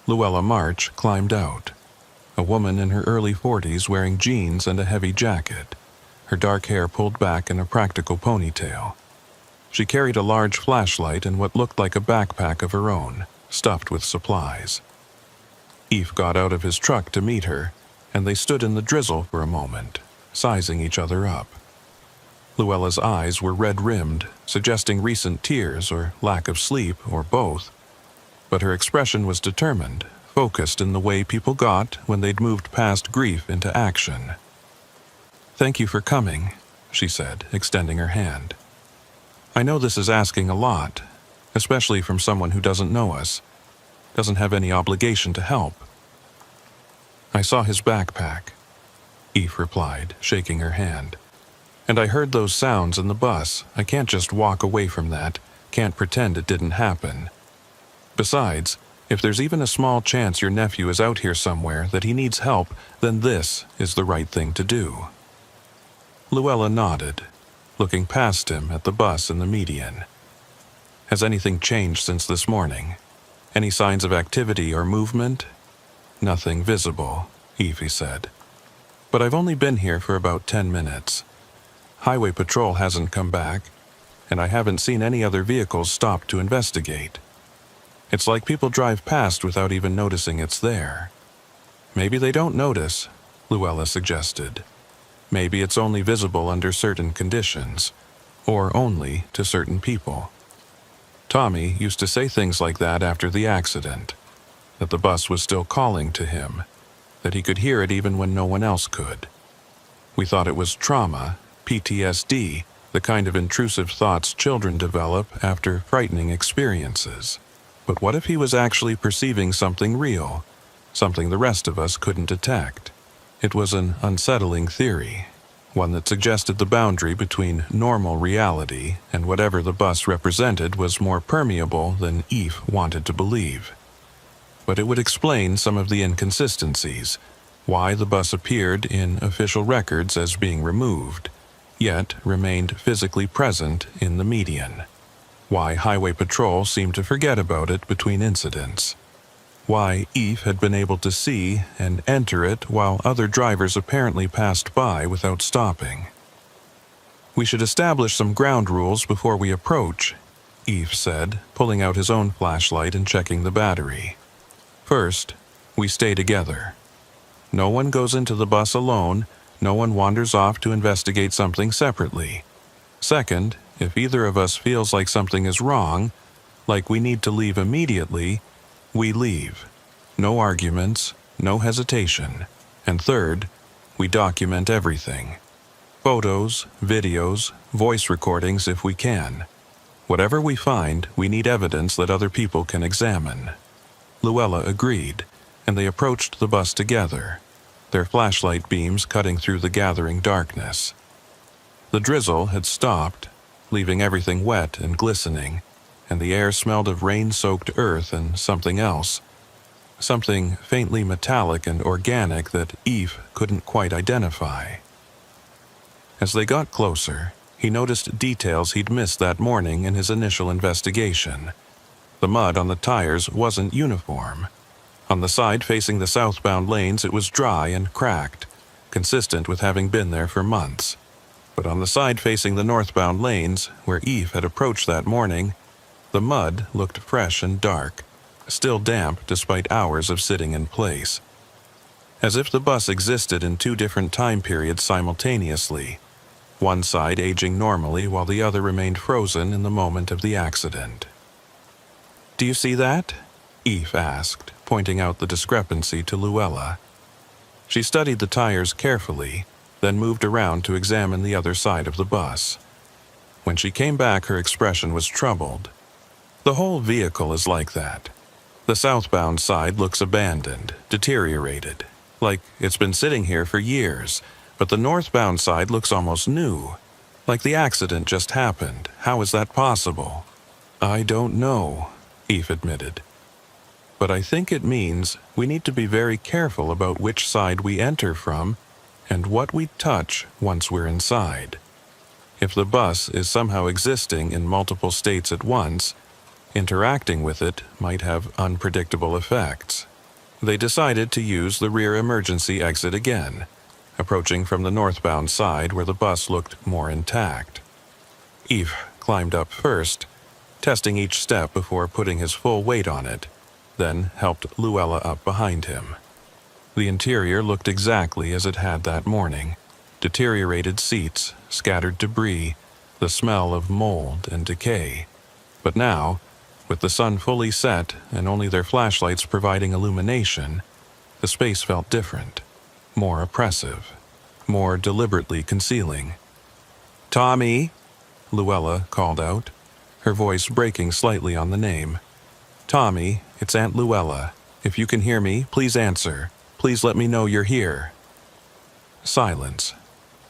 Luella March climbed out, a woman in her early 40s wearing jeans and a heavy jacket, her dark hair pulled back in a practical ponytail. She carried a large flashlight and what looked like a backpack of her own, stuffed with supplies. Eve got out of his truck to meet her, and they stood in the drizzle for a moment, sizing each other up. Luella's eyes were red-rimmed, suggesting recent tears or lack of sleep or both, but her expression was determined, focused in the way people got when they'd moved past grief into action. "Thank you for coming," she said, extending her hand. "I know this is asking a lot, especially from someone who doesn't know us, doesn't have any obligation to help." "I saw his backpack," Eve replied, shaking her hand. "And I heard those sounds in the bus. I can't just walk away from that, can't pretend it didn't happen. Besides, if there's even a small chance your nephew is out here somewhere, that he needs help, then this is the right thing to do." Luella nodded, looking past him at the bus in the median. "Has anything changed since this morning? Any signs of activity or movement?" "Nothing visible," Evie said. "But I've only been here for about 10 minutes. Highway Patrol hasn't come back, and I haven't seen any other vehicles stop to investigate. It's like people drive past without even noticing it's there." "Maybe they don't notice," Luella suggested. "Maybe it's only visible under certain conditions, or only to certain people. Tommy used to say things like that after the accident, that the bus was still calling to him, that he could hear it even when no one else could. We thought it was trauma, PTSD, the kind of intrusive thoughts children develop after frightening experiences. But what if he was actually perceiving something real, something the rest of us couldn't detect?" It was an unsettling theory, one that suggested the boundary between normal reality and whatever the bus represented was more permeable than Eve wanted to believe. But it would explain some of the inconsistencies, why the bus appeared in official records as being removed, yet remained physically present in the median, why Highway Patrol seemed to forget about it between incidents, why Eve had been able to see and enter it while other drivers apparently passed by without stopping. "We should establish some ground rules before we approach," Eve said, pulling out his own flashlight and checking the battery. "First, we stay together. No one goes into the bus alone, no one wanders off to investigate something separately. Second, if either of us feels like something is wrong, like we need to leave immediately, we leave. No arguments, no hesitation. And third, we document everything. Photos, videos, voice recordings if we can. Whatever we find, we need evidence that other people can examine." Luella agreed, and they approached the bus together, their flashlight beams cutting through the gathering darkness. The drizzle had stopped, leaving everything wet and glistening, and the air smelled of rain-soaked earth and something else, something faintly metallic and organic that Eve couldn't quite identify. As they got closer, he noticed details he'd missed that morning in his initial investigation. The mud on the tires wasn't uniform. On the side facing the southbound lanes, it was dry and cracked, consistent with having been there for months. But on the side facing the northbound lanes, where Eve had approached that morning, the mud looked fresh and dark, still damp despite hours of sitting in place. As if the bus existed in two different time periods simultaneously, one side aging normally while the other remained frozen in the moment of the accident. "Do you see that?" Eve asked, pointing out the discrepancy to Luella. She studied the tires carefully, then moved around to examine the other side of the bus. When she came back, her expression was troubled. "The whole vehicle is like that. The southbound side looks abandoned, deteriorated, like it's been sitting here for years, but the northbound side looks almost new, like the accident just happened. How is that possible?" "I don't know," Eve admitted. "But I think it means we need to be very careful about which side we enter from and what we touch once we're inside. If the bus is somehow existing in multiple states at once, interacting with it might have unpredictable effects." They decided to use the rear emergency exit again, approaching from the northbound side where the bus looked more intact. Eve climbed up first, testing each step before putting his full weight on it, then helped Luella up behind him. The interior looked exactly as it had that morning: deteriorated seats, scattered debris, the smell of mold and decay. But now, with the sun fully set and only their flashlights providing illumination, the space felt different, more oppressive, more deliberately concealing. "Tommy," Luella called out, her voice breaking slightly on the name. "Tommy, it's Aunt Luella. If you can hear me, please answer. Please let me know you're here." Silence,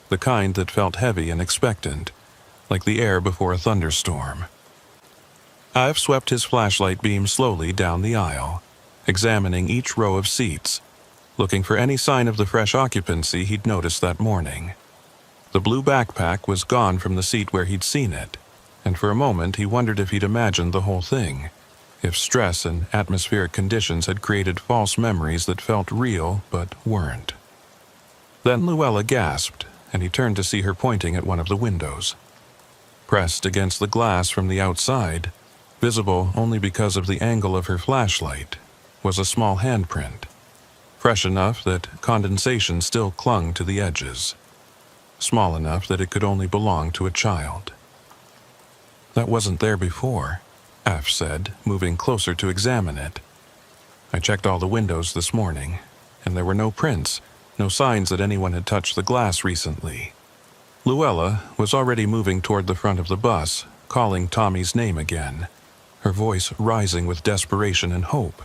the kind that felt heavy and expectant, like the air before a thunderstorm. Ive swept his flashlight beam slowly down the aisle, examining each row of seats, looking for any sign of the fresh occupancy he'd noticed that morning. The blue backpack was gone from the seat where he'd seen it, and for a moment he wondered if he'd imagined the whole thing, if stress and atmospheric conditions had created false memories that felt real but weren't. Then Luella gasped, and he turned to see her pointing at one of the windows. Pressed against the glass from the outside, visible only because of the angle of her flashlight, was a small handprint, fresh enough that condensation still clung to the edges, small enough that it could only belong to a child. "That wasn't there before," Af said, moving closer to examine it. "I checked all the windows this morning, and there were no prints, no signs that anyone had touched the glass recently." Luella was already moving toward the front of the bus, calling Tommy's name again, her voice rising with desperation and hope.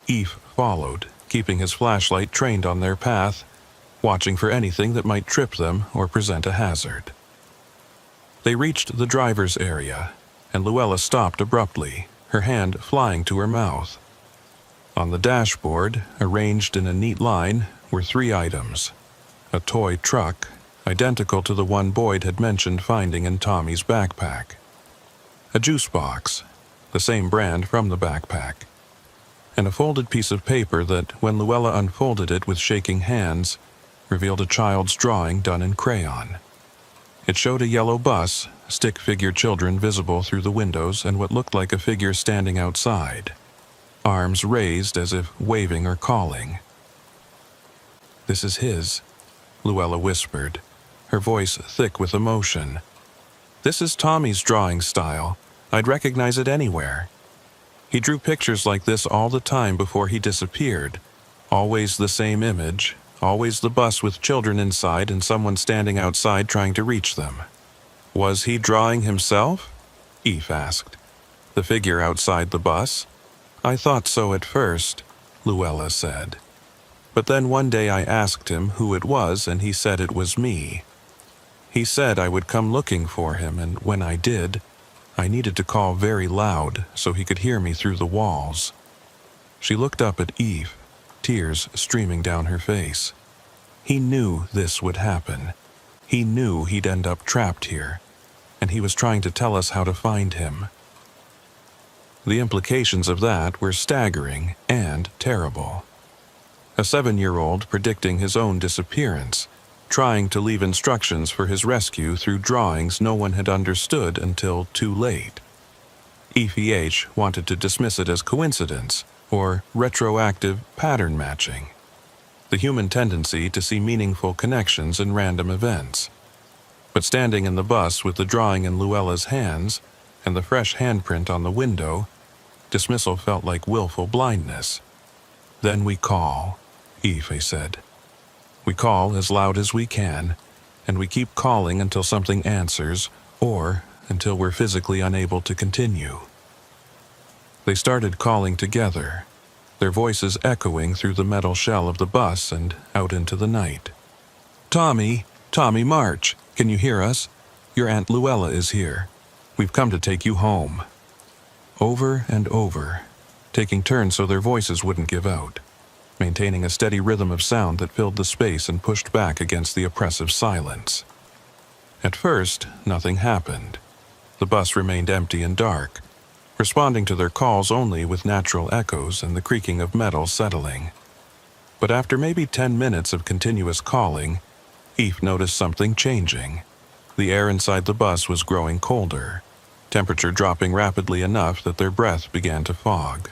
Eve followed, keeping his flashlight trained on their path, watching for anything that might trip them or present a hazard. They reached the driver's area, and Luella stopped abruptly, her hand flying to her mouth. On the dashboard, arranged in a neat line, were 3 items: a toy truck, identical to the one Boyd had mentioned finding in Tommy's backpack; a juice box, the same brand from the backpack; and a folded piece of paper that, when Luella unfolded it with shaking hands, revealed a child's drawing done in crayon. It showed a yellow bus, stick-figure children visible through the windows, and what looked like a figure standing outside, arms raised as if waving or calling. "This is his," Luella whispered, her voice thick with emotion. "This is Tommy's drawing style. I'd recognize it anywhere. He drew pictures like this all the time before he disappeared. Always the same image, always the bus with children inside and someone standing outside trying to reach them." "Was he drawing himself?" Eve asked. "The figure outside the bus?" "I thought so at first," Luella said. "But then one day I asked him who it was and he said it was me. He said I would come looking for him, and when I did, I needed to call very loud so he could hear me through the walls." She looked up at Eve, tears streaming down her face. He knew this would happen. He knew he'd end up trapped here, and he was trying to tell us how to find him. The implications of that were staggering and terrible. A 7-year-old predicting his own disappearance, trying to leave instructions for his rescue through drawings no one had understood until too late. EVH wanted to dismiss it as coincidence or retroactive pattern matching, the human tendency to see meaningful connections in random events. But standing in the bus with the drawing in Luella's hands and the fresh handprint on the window, dismissal felt like willful blindness. "Then we call," Eve said. "We call as loud as we can, and we keep calling until something answers or until we're physically unable to continue." They started calling together, their voices echoing through the metal shell of the bus and out into the night. "Tommy, Tommy March, can you hear us? Your Aunt Luella is here. We've come to take you home." Over and over, taking turns so their voices wouldn't give out, maintaining a steady rhythm of sound that filled the space and pushed back against the oppressive silence. At first, nothing happened. The bus remained empty and dark, responding to their calls only with natural echoes and the creaking of metal settling. But after maybe 10 minutes of continuous calling, Eve noticed something changing. The air inside the bus was growing colder, temperature dropping rapidly enough that their breath began to fog.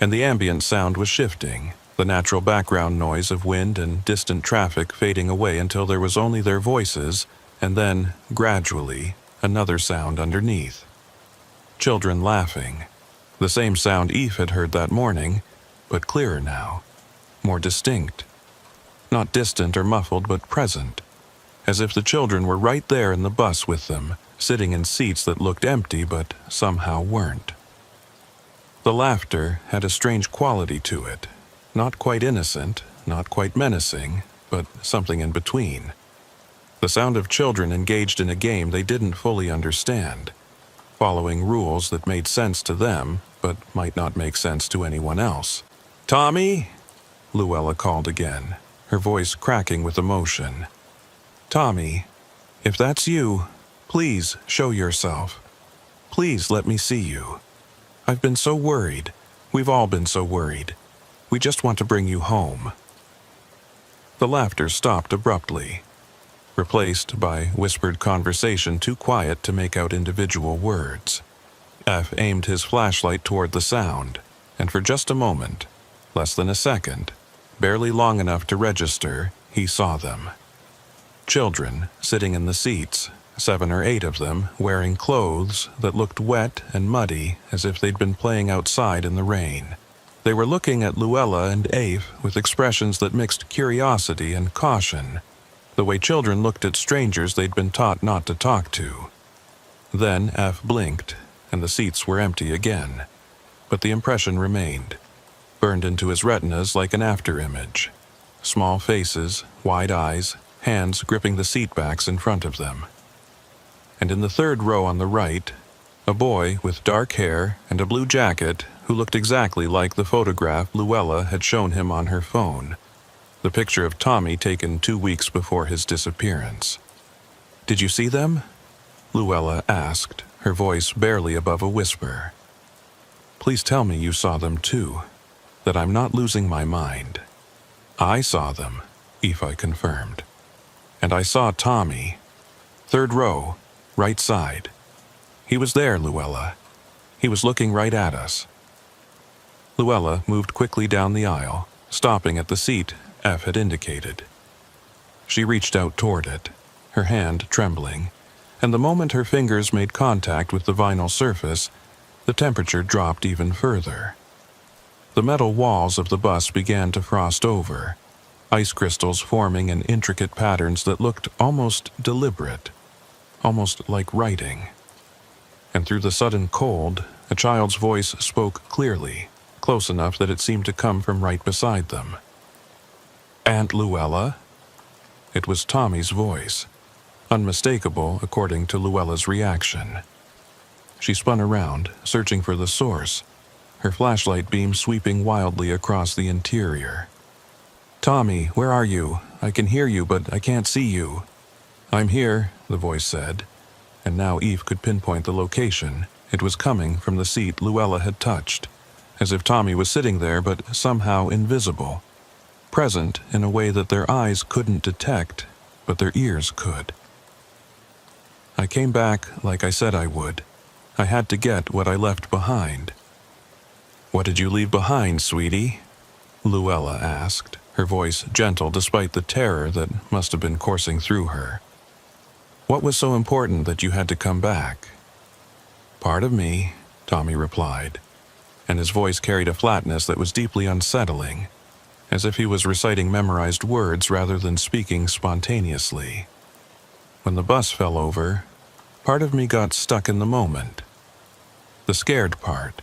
And the ambient sound was shifting, the natural background noise of wind and distant traffic fading away until there was only their voices, and then, gradually, another sound underneath. Children laughing. The same sound Eve had heard that morning, but clearer now, more distinct. Not distant or muffled, but present, as if the children were right there in the bus with them, sitting in seats that looked empty but somehow weren't. The laughter had a strange quality to it, not quite innocent, not quite menacing, but something in between. The sound of children engaged in a game they didn't fully understand, following rules that made sense to them but might not make sense to anyone else. "Tommy?" Luella called again, her voice cracking with emotion. "Tommy, if that's you, please show yourself. Please let me see you. I've been so worried. We've all been so worried. We just want to bring you home." The laughter stopped abruptly, replaced by whispered conversation too quiet to make out individual words. F aimed his flashlight toward the sound, and for just a moment, less than a second, barely long enough to register, he saw them. Children sitting in the seats, 7 or 8 of them, wearing clothes that looked wet and muddy as if they'd been playing outside in the rain. They were looking at Luella and Ave with expressions that mixed curiosity and caution, the way children looked at strangers they'd been taught not to talk to. Then F blinked, and the seats were empty again, but the impression remained, burned into his retinas like an afterimage. Small faces, wide eyes, hands gripping the seat backs in front of them. And in the third row on the right, a boy with dark hair and a blue jacket who looked exactly like the photograph Luella had shown him on her phone, the picture of Tommy taken 2 weeks before his disappearance. "Did you see them?" Luella asked, her voice barely above a whisper. "Please tell me you saw them too, that I'm not losing my mind." "I saw them," Eva confirmed. "And I saw Tommy. 3rd row, right side. He was there, Luella. He was looking right at us." Luella moved quickly down the aisle, stopping at the seat F had indicated. She reached out toward it, her hand trembling, and the moment her fingers made contact with the vinyl surface, the temperature dropped even further. The metal walls of the bus began to frost over, ice crystals forming in intricate patterns that looked almost deliberate, almost like writing. And through the sudden cold, a child's voice spoke clearly, close enough that it seemed to come from right beside them. "Aunt Luella?" It was Tommy's voice, unmistakable according to Luella's reaction. She spun around, searching for the source, her flashlight beam sweeping wildly across the interior. "Tommy, where are you? I can hear you, but I can't see you." "I'm here," the voice said, and now Eve could pinpoint the location. It was coming from the seat Luella had touched, as if Tommy was sitting there but somehow invisible, present in a way that their eyes couldn't detect, but their ears could. "I came back like I said I would. I had to get what I left behind. "What did you leave behind, sweetie?" Luella asked, her voice gentle despite the terror that must have been coursing through her. "What was so important that you had to come back?" "Part of me," Tommy replied, and his voice carried a flatness that was deeply unsettling, as if he was reciting memorized words rather than speaking spontaneously. "When the bus fell over, part of me got stuck in the moment. The scared part.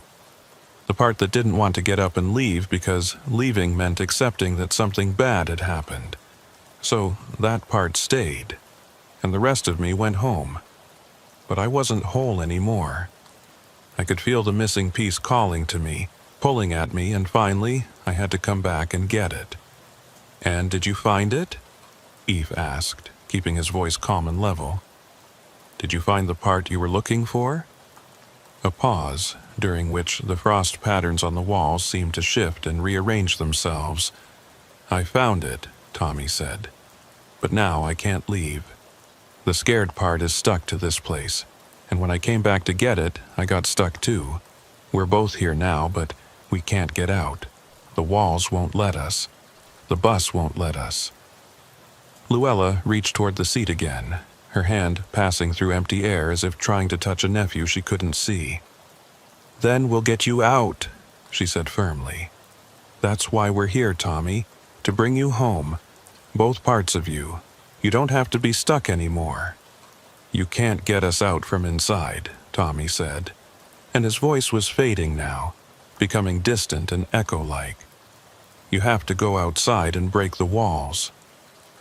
The part that didn't want to get up and leave because leaving meant accepting that something bad had happened. So that part stayed, and the rest of me went home. But I wasn't whole anymore. I could feel the missing piece calling to me, pulling at me, and finally I had to come back and get it." "And did you find it?" Eve asked, keeping his voice calm and level. "Did you find the part you were looking for?" A pause, during which the frost patterns on the walls seemed to shift and rearrange themselves. "I found it," Tommy said. "But now I can't leave. The scared part is stuck to this place, and when I came back to get it, I got stuck too. We're both here now, but we can't get out. The walls won't let us. The bus won't let us." Luella reached toward the seat again, her hand passing through empty air as if trying to touch a nephew she couldn't see. "Then we'll get you out," she said firmly. "That's why we're here, Tommy, to bring you home. Both parts of you. You don't have to be stuck anymore." "You can't get us out from inside," Tommy said, and his voice was fading now, becoming distant and echo-like. "You have to go outside and break the walls.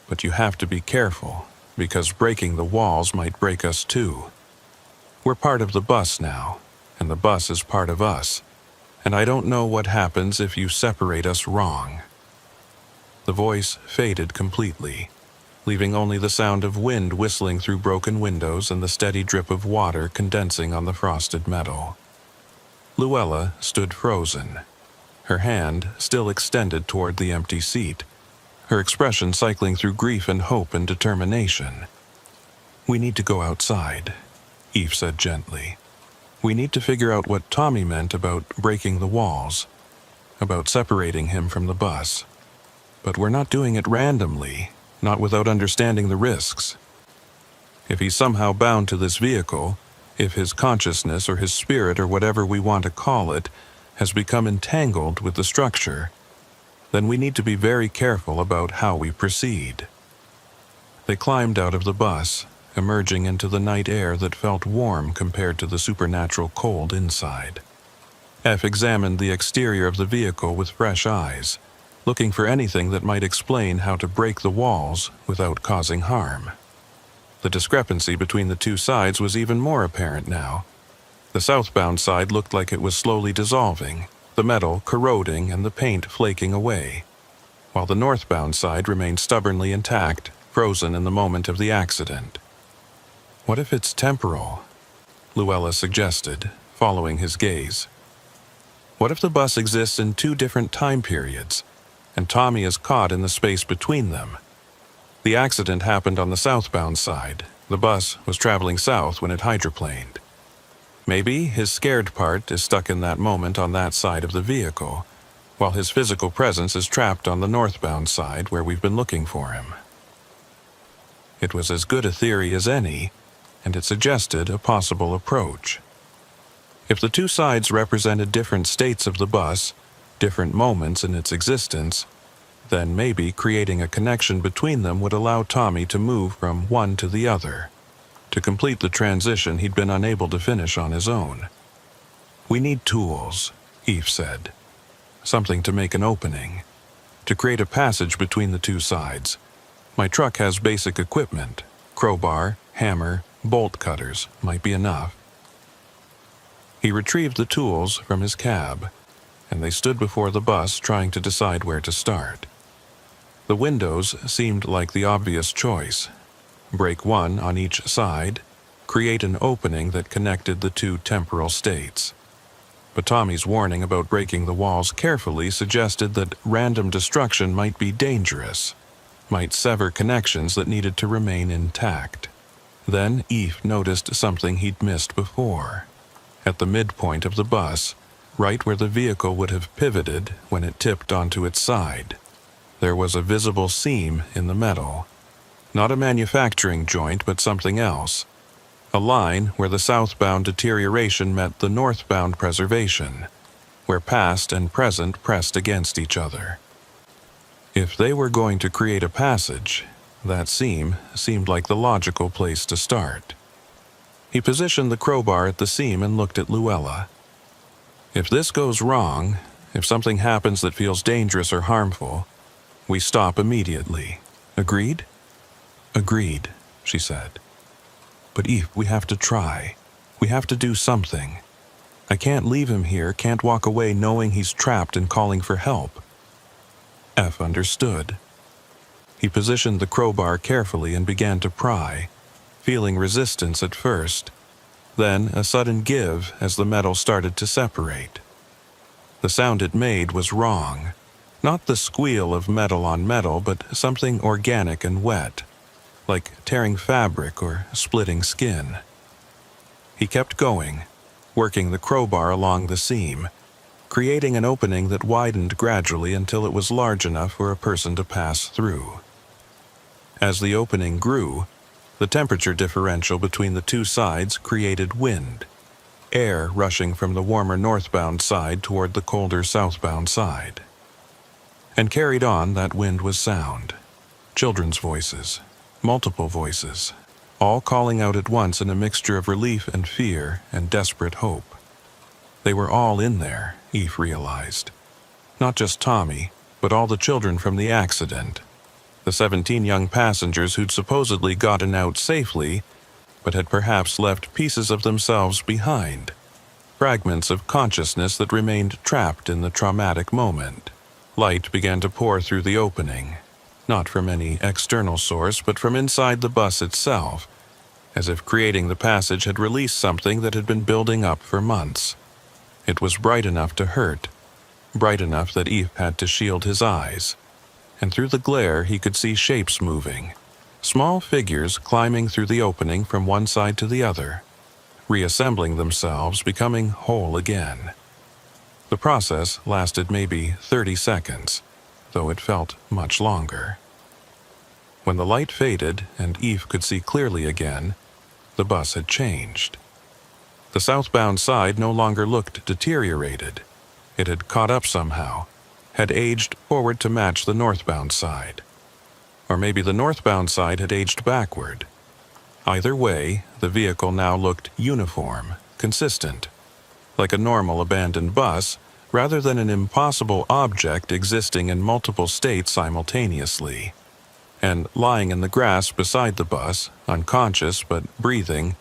But you have to be careful, because breaking the walls might break us too. We're part of the bus now, and the bus is part of us, and I don't know what happens if you separate us wrong." The voice faded completely, leaving only the sound of wind whistling through broken windows and the steady drip of water condensing on the frosted metal. Luella stood frozen, her hand still extended toward the empty seat, her expression cycling through grief and hope and determination. "We need to go outside," Eve said gently. "We need to figure out what Tommy meant about breaking the walls, about separating him from the bus. But we're not doing it randomly, not without understanding the risks. If he's somehow bound to this vehicle, if his consciousness or his spirit or whatever we want to call it has become entangled with the structure, then we need to be very careful about how we proceed." They climbed out of the bus, emerging into the night air that felt warm compared to the supernatural cold inside. F examined the exterior of the vehicle with fresh eyes, looking for anything that might explain how to break the walls without causing harm. The discrepancy between the two sides was even more apparent now. The southbound side looked like it was slowly dissolving, the metal corroding and the paint flaking away, while the northbound side remained stubbornly intact, frozen in the moment of the accident. "What if it's temporal?" Luella suggested, following his gaze. "What if the bus exists in two different time periods, and Tommy is caught in the space between them? The accident happened on the southbound side. The bus was traveling south when it hydroplaned. Maybe his scared part is stuck in that moment on that side of the vehicle, while his physical presence is trapped on the northbound side where we've been looking for him." It was as good a theory as any, and it suggested a possible approach. If the two sides represented different states of the bus, different moments in its existence, then maybe creating a connection between them would allow Tommy to move from one to the other, to complete the transition he'd been unable to finish on his own. "We need tools," Eve said. "Something to make an opening, to create a passage between the two sides. My truck has basic equipment. Crowbar, hammer, bolt cutters might be enough." He retrieved the tools from his cab, and they stood before the bus trying to decide where to start. The windows seemed like the obvious choice. Break one on each side, create an opening that connected the two temporal states. But Tommy's warning about breaking the walls carefully suggested that random destruction might be dangerous, might sever connections that needed to remain intact. Then Eve noticed something he'd missed before. at the midpoint of the bus, right where the vehicle would have pivoted when it tipped onto its side. There was a visible seam in the metal. Not a manufacturing joint, but something else. A line where the southbound deterioration met the northbound preservation, where past and present pressed against each other. If they were going to create a passage, that seam seemed like the logical place to start. He positioned the crowbar at the seam and looked at Luella. If this goes wrong, if something happens that feels dangerous or harmful, we stop immediately. Agreed? Agreed, she said. But Eve, we have to try. We have to do something. I can't leave him here, can't walk away knowing he's trapped and calling for help. F understood. He positioned the crowbar carefully and began to pry, feeling resistance at first, then a sudden give as the metal started to separate. The sound it made was wrong. Not the squeal of metal on metal, but something organic and wet, like tearing fabric or splitting skin. He kept going, working the crowbar along the seam, creating an opening that widened gradually until it was large enough for a person to pass through. As the opening grew, the temperature differential between the two sides created wind, air rushing from the warmer northbound side toward the colder southbound side. And carried on, that wind was sound. Children's voices, multiple voices, all calling out at once in a mixture of relief and fear and desperate hope. They were all in there, Eve realized. Not just Tommy, but all the children from the accident. The 17 young passengers who'd supposedly gotten out safely, but had perhaps left pieces of themselves behind. Fragments of consciousness that remained trapped in the traumatic moment. Light began to pour through the opening, not from any external source, but from inside the bus itself, as if creating the passage had released something that had been building up for months. It was bright enough to hurt, bright enough that Eve had to shield his eyes, and through the glare he could see shapes moving, small figures climbing through the opening from one side to the other, reassembling themselves, becoming whole again. The process lasted maybe 30 seconds, though it felt much longer. When the light faded and Eve could see clearly again, the bus had changed. The southbound side no longer looked deteriorated. It had caught up somehow, had aged forward to match the northbound side. Or maybe the northbound side had aged backward. Either way, the vehicle now looked uniform, consistent, like a normal abandoned bus, rather than an impossible object existing in multiple states simultaneously. And lying in the grass beside the bus, unconscious but breathing,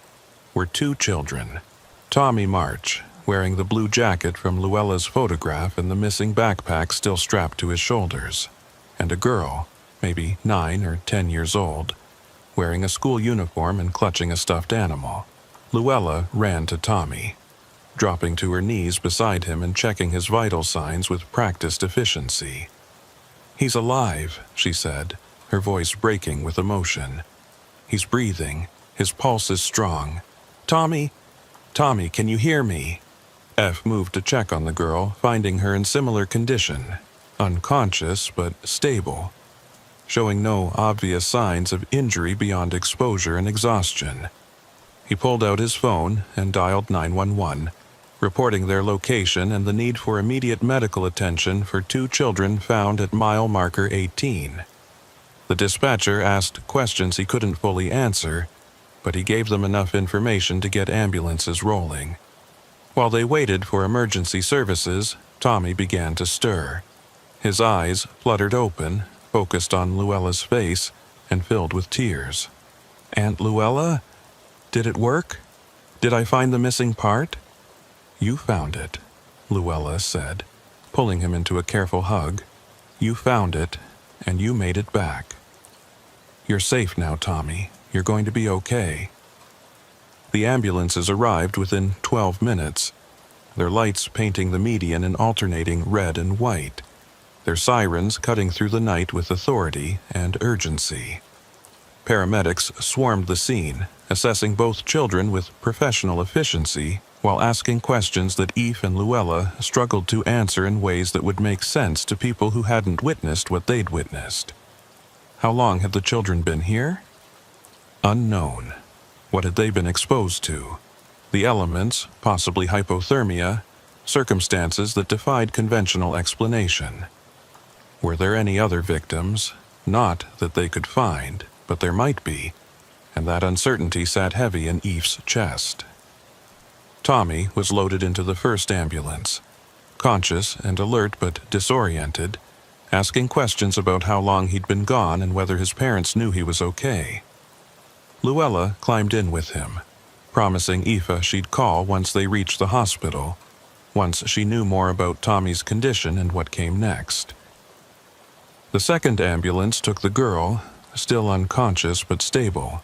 were two children. Tommy March, wearing the blue jacket from Luella's photograph and the missing backpack still strapped to his shoulders, and a girl, maybe 9 or 10 years old, wearing a school uniform and clutching a stuffed animal. Luella ran to Tommy, dropping to her knees beside him and checking his vital signs with practiced efficiency. "He's alive," she said, her voice breaking with emotion. "He's breathing. His pulse is strong. Tommy, can you hear me?" F moved to check on the girl, finding her in similar condition, unconscious but stable, showing no obvious signs of injury beyond exposure and exhaustion. He pulled out his phone and dialed 911, reporting their location and the need for immediate medical attention for two children found at mile marker 18. The dispatcher asked questions he couldn't fully answer, but he gave them enough information to get ambulances rolling. While they waited for emergency services, Tommy began to stir. His eyes fluttered open, focused on Luella's face, and filled with tears. "Aunt Luella? Did it work? Did I find the missing part?" "You found it," Luella said, pulling him into a careful hug. "You found it, and you made it back. You're safe now, Tommy. You're going to be okay." The ambulances arrived within 12 minutes, their lights painting the median in alternating red and white, their sirens cutting through the night with authority and urgency. Paramedics swarmed the scene, assessing both children with professional efficiency while asking questions that Eve and Luella struggled to answer in ways that would make sense to people who hadn't witnessed what they'd witnessed. How long had the children been here? Unknown. What had they been exposed to? The elements, possibly hypothermia, circumstances that defied conventional explanation. Were there any other victims? Not that they could find, but there might be, and that uncertainty sat heavy in Eve's chest. Tommy was loaded into the first ambulance, conscious and alert but disoriented, asking questions about how long he'd been gone and whether his parents knew he was okay. Luella climbed in with him, promising Aoife she'd call once they reached the hospital, once she knew more about Tommy's condition and what came next. The second ambulance took the girl, still unconscious but stable.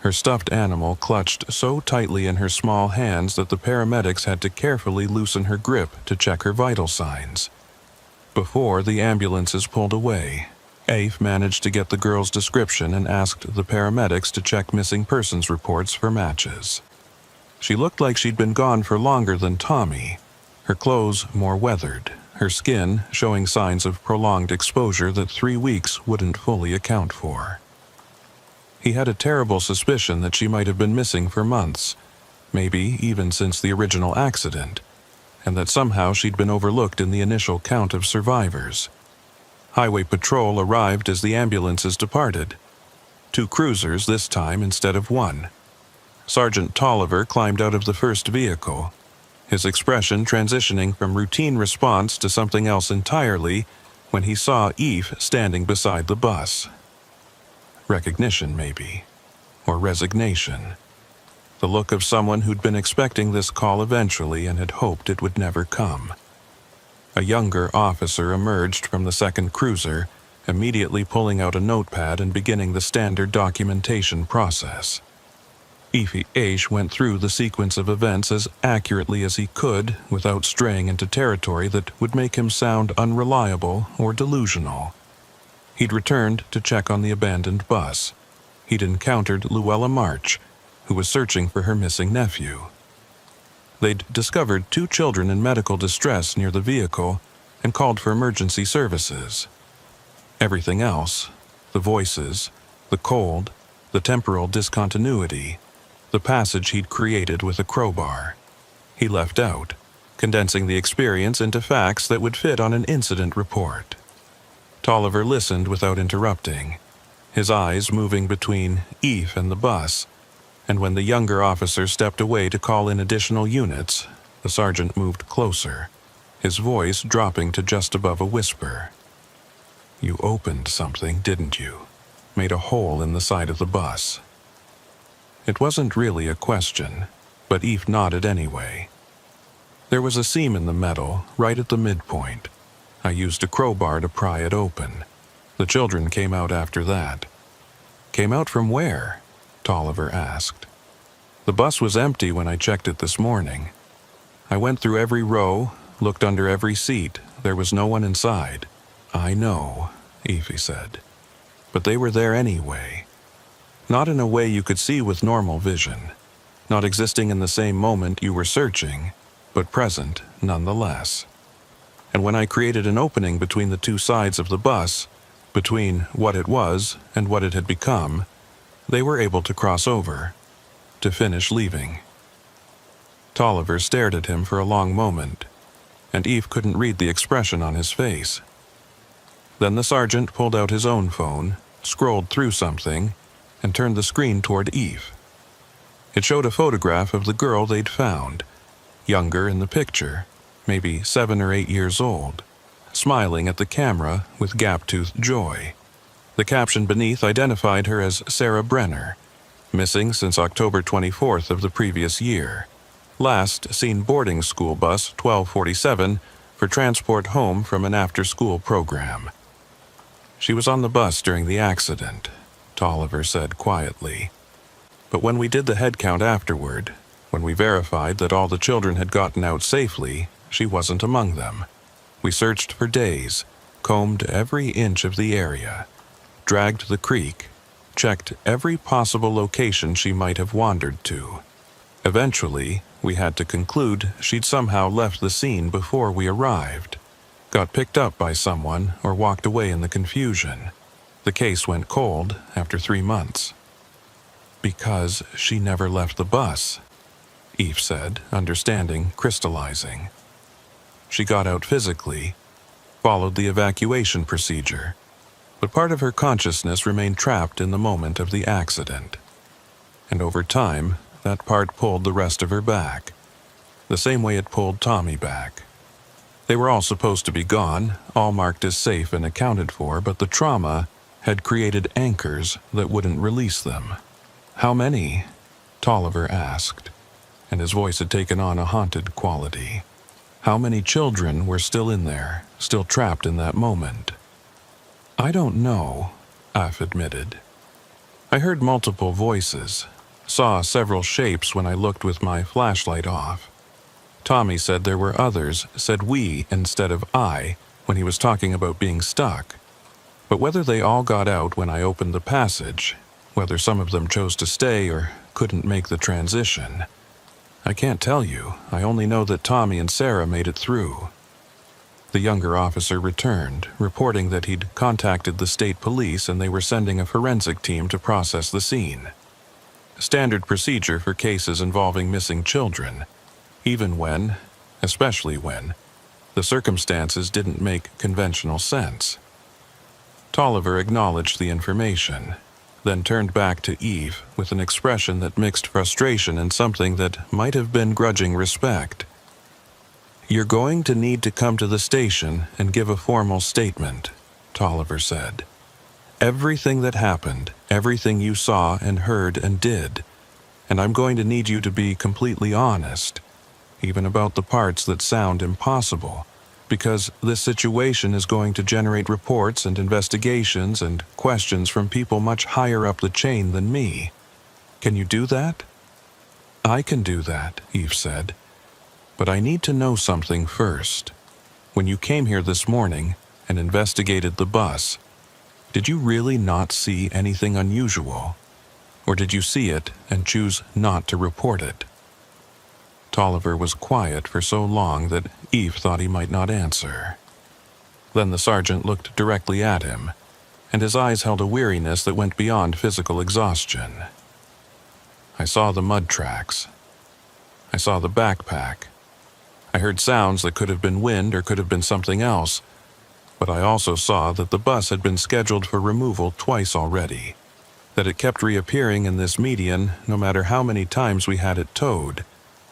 Her stuffed animal clutched so tightly in her small hands that the paramedics had to carefully loosen her grip to check her vital signs. Before the ambulances pulled away, Aoife managed to get the girl's description and asked the paramedics to check missing persons reports for matches. She looked like she'd been gone for longer than Tommy, her clothes more weathered, her skin showing signs of prolonged exposure that 3 weeks wouldn't fully account for. He had a terrible suspicion that she might have been missing for months, maybe even since the original accident, and that somehow she'd been overlooked in the initial count of survivors. Highway patrol arrived as the ambulances departed. 2 cruisers this time instead of 1. Sergeant Tolliver climbed out of the first vehicle, his expression transitioning from routine response to something else entirely when he saw Eve standing beside the bus. Recognition, maybe, or resignation. The look of someone who'd been expecting this call eventually and had hoped it would never come. A younger officer emerged from the second cruiser, immediately pulling out a notepad and beginning the standard documentation process. Aoife went through the sequence of events as accurately as he could without straying into territory that would make him sound unreliable or delusional. He'd returned to check on the abandoned bus. He'd encountered Luella March, who was searching for her missing nephew. They'd discovered 2 children in medical distress near the vehicle and called for emergency services. Everything else, the voices, the cold, the temporal discontinuity, the passage he'd created with a crowbar, he left out, condensing the experience into facts that would fit on an incident report. Tolliver listened without interrupting, his eyes moving between Eve and the bus, and when the younger officer stepped away to call in additional units, the sergeant moved closer, his voice dropping to just above a whisper. "You opened something, didn't you? Made a hole in the side of the bus." It wasn't really a question, but Eve nodded anyway. "There was a seam in the metal, right at the midpoint. I used a crowbar to pry it open. The children came out after that." "Came out from where?" Tolliver asked. "The bus was empty when I checked it this morning. I went through every row, looked under every seat. There was no one inside." "I know," Aoife said. "But they were there anyway. Not in a way you could see with normal vision, not existing in the same moment you were searching, but present nonetheless. And when I created an opening between the 2 sides of the bus, between what it was and what it had become, they were able to cross over, to finish leaving." Tolliver stared at him for a long moment, and Eve couldn't read the expression on his face. Then the sergeant pulled out his own phone, scrolled through something, and turned the screen toward Eve. It showed a photograph of the girl they'd found, younger in the picture, maybe 7 or 8 years old, smiling at the camera with gap-toothed joy. The caption beneath identified her as Sarah Brenner, missing since October 24th of the previous year, last seen boarding school bus 1247 for transport home from an after-school program. "She was on the bus during the accident," Tolliver said quietly. "But when we did the head count afterward, when we verified that all the children had gotten out safely, she wasn't among them. We searched for days, combed every inch of the area, dragged the creek, checked every possible location she might have wandered to. Eventually, We had to conclude she'd somehow left the scene before we arrived, got picked up by someone, or walked away in the confusion. The case went cold after 3 months. Because she never left the bus, Eve said, understanding crystallizing. She got out physically, followed the evacuation procedure, but part of her consciousness remained trapped in the moment of the accident. And over time, that part pulled the rest of her back, the same way it pulled Tommy back. They were all supposed to be gone, all marked as safe and accounted for, but the trauma had created anchors that wouldn't release them. How many? Tolliver asked, and his voice had taken on a haunted quality. How many children were still in there, still trapped in that moment? I don't know, Af admitted. I heard multiple voices, saw several shapes when I looked with my flashlight off. Tommy said there were others, said we instead of I, when he was talking about being stuck. But whether they all got out when I opened the passage, whether some of them chose to stay or couldn't make the transition, I can't tell you. I only know that Tommy and Sarah made it through. The younger officer returned, reporting that he'd contacted the state police and they were sending a forensic team to process the scene. Standard procedure for cases involving missing children, even when, especially when, the circumstances didn't make conventional sense. Tolliver acknowledged the information, then turned back to Eve with an expression that mixed frustration and something that might have been grudging respect. You're going to need to come to the station and give a formal statement, Tolliver said. Everything that happened, everything you saw and heard and did, and I'm going to need you to be completely honest, even about the parts that sound impossible, because this situation is going to generate reports and investigations and questions from people much higher up the chain than me. Can you do that? I can do that, Eve said. But I need to know something first. When you came here this morning and investigated the bus, did you really not see anything unusual? Or did you see it and choose not to report it? Tolliver was quiet for so long that Eve thought he might not answer. Then the sergeant looked directly at him, and his eyes held a weariness that went beyond physical exhaustion. I saw the mud tracks. I saw the backpack. I heard sounds that could have been wind or could have been something else, but I also saw that the bus had been scheduled for removal twice already, that it kept reappearing in this median no matter how many times we had it towed,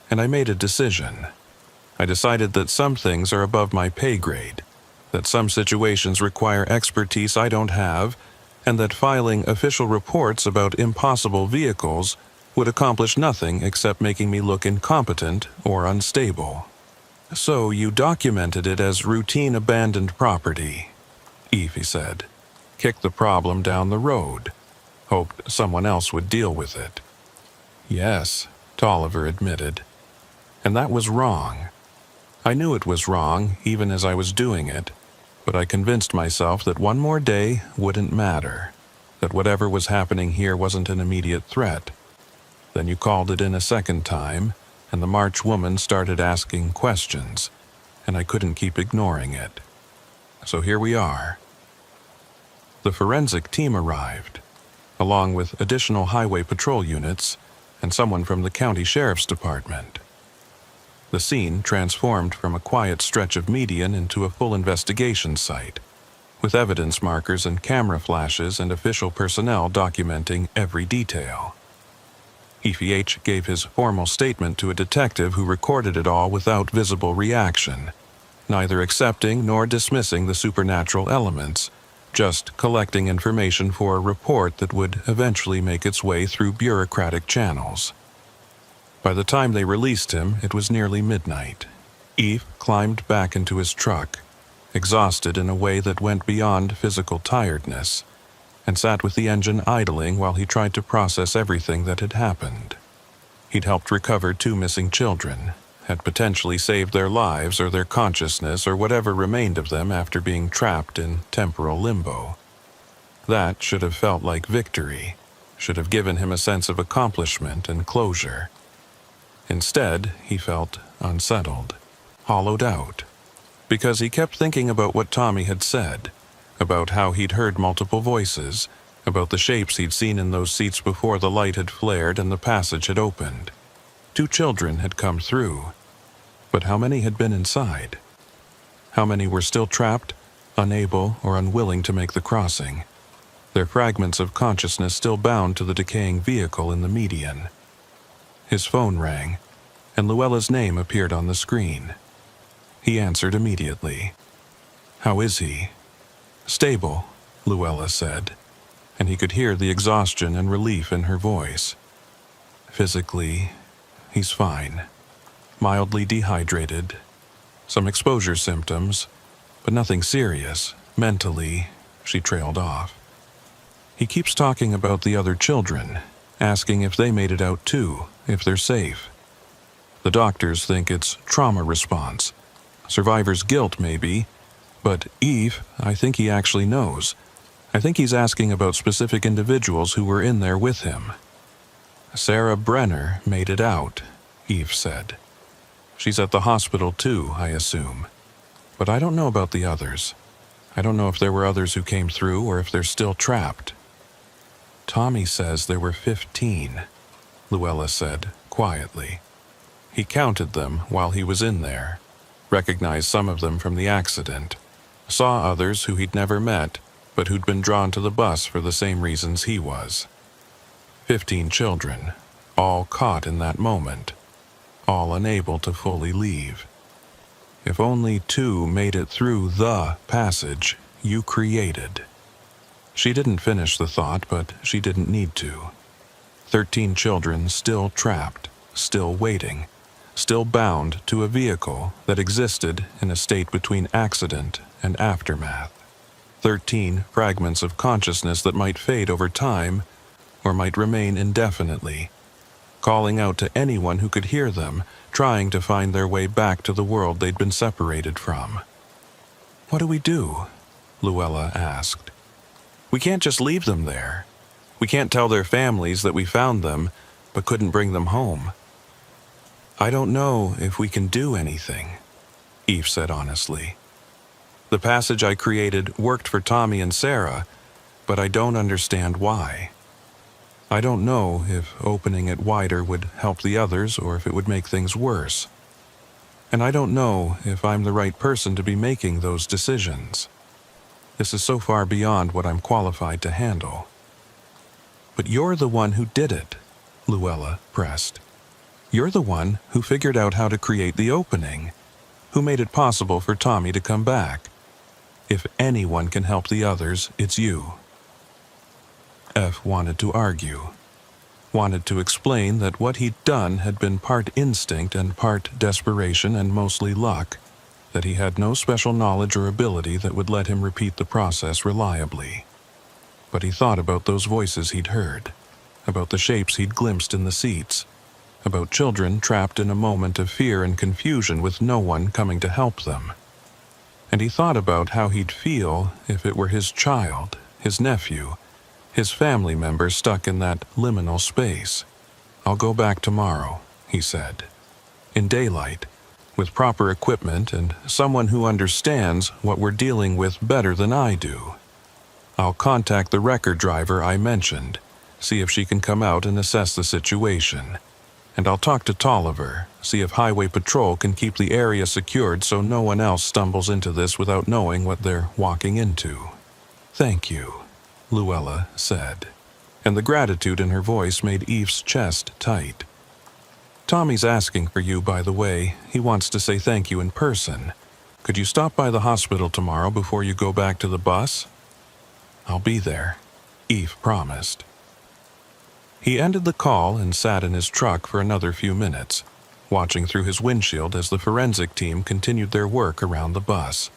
and I made a decision. I decided that some things are above my pay grade, that some situations require expertise I don't have, and that filing official reports about impossible vehicles would accomplish nothing except making me look incompetent or unstable. So you documented it as routine abandoned property, Evie said. Kicked the problem down the road. Hoped someone else would deal with it. Yes, Tolliver admitted. And that was wrong. I knew it was wrong even as I was doing it, but I convinced myself that one more day wouldn't matter, that whatever was happening here wasn't an immediate threat. Then you called it in a second time, and the March woman started asking questions, and I couldn't keep ignoring it. So here we are. The forensic team arrived, along with additional highway patrol units and someone from the county sheriff's department. The scene transformed from a quiet stretch of median into a full investigation site, with evidence markers and camera flashes and official personnel documenting every detail. EPH gave his formal statement to a detective who recorded it all without visible reaction, neither accepting nor dismissing the supernatural elements, just collecting information for a report that would eventually make its way through bureaucratic channels. By the time they released him, it was nearly midnight. Eve climbed back into his truck, exhausted in a way that went beyond physical tiredness, and sat with the engine idling while he tried to process everything that had happened. He'd helped recover 2 missing children, had potentially saved their lives or their consciousness or whatever remained of them after being trapped in temporal limbo. That should have felt like victory, should have given him a sense of accomplishment and closure. Instead, he felt unsettled, hollowed out, because he kept thinking about what Tommy had said, about how he'd heard multiple voices, about the shapes he'd seen in those seats before the light had flared and the passage had opened. 2 children had come through, but how many had been inside? How many were still trapped, unable or unwilling to make the crossing, their fragments of consciousness still bound to the decaying vehicle in the median? His phone rang, and Luella's name appeared on the screen. He answered immediately. "How is he?" "Stable," Luella said, and he could hear the exhaustion and relief in her voice. "Physically, he's fine. Mildly dehydrated. Some exposure symptoms, but nothing serious. Mentally," she trailed off. "He keeps talking about the other children, asking if they made it out too, if they're safe. The doctors think it's trauma response. Survivor's guilt, maybe. But Eve, I think he actually knows. I think he's asking about specific individuals who were in there with him." "Sarah Brenner made it out," Eve said. "She's at the hospital too, I assume. But I don't know about the others. I don't know if there were others who came through or if they're still trapped." "Tommy says there were 15, Luella said, quietly. "He counted them while he was in there, recognized some of them from the accident, saw others who he'd never met, but who'd been drawn to the bus for the same reasons he was. 15 children, all caught in that moment, all unable to fully leave. If only 2 made it through the passage you created." She didn't finish the thought, but she didn't need to. 13 children still trapped, still waiting, still bound to a vehicle that existed in a state between accident and aftermath. 13 fragments of consciousness that might fade over time or might remain indefinitely, calling out to anyone who could hear them, trying to find their way back to the world they'd been separated from. "What do we do?" Luella asked. "We can't just leave them there. We can't tell their families that we found them, but couldn't bring them home." "I don't know if we can do anything," Eve said honestly. "The passage I created worked for Tommy and Sarah, but I don't understand why. I don't know if opening it wider would help the others or if it would make things worse. And I don't know if I'm the right person to be making those decisions. This is so far beyond what I'm qualified to handle." "But you're the one who did it," Luella pressed. "You're the one who figured out how to create the opening, who made it possible for Tommy to come back. If anyone can help the others, it's you." F wanted to argue, wanted to explain that what he'd done had been part instinct and part desperation and mostly luck, that he had no special knowledge or ability that would let him repeat the process reliably. But he thought about those voices he'd heard, about the shapes he'd glimpsed in the seats, about children trapped in a moment of fear and confusion with no one coming to help them. And he thought about how he'd feel if it were his child, his nephew, his family member stuck in that liminal space. "I'll go back tomorrow," he said. "In daylight, with proper equipment and someone who understands what we're dealing with better than I do. I'll contact the wrecker driver I mentioned, see if she can come out and assess the situation. And I'll talk to Tolliver, see if Highway Patrol can keep the area secured so no one else stumbles into this without knowing what they're walking into." "Thank you," Luella said, and the gratitude in her voice made Eve's chest tight. "Tommy's asking for you, by the way. He wants to say thank you in person. Could you stop by the hospital tomorrow before you go back to the bus?" "I'll be there," Eve promised. He ended the call and sat in his truck for another few minutes, watching through his windshield as the forensic team continued their work around the bus.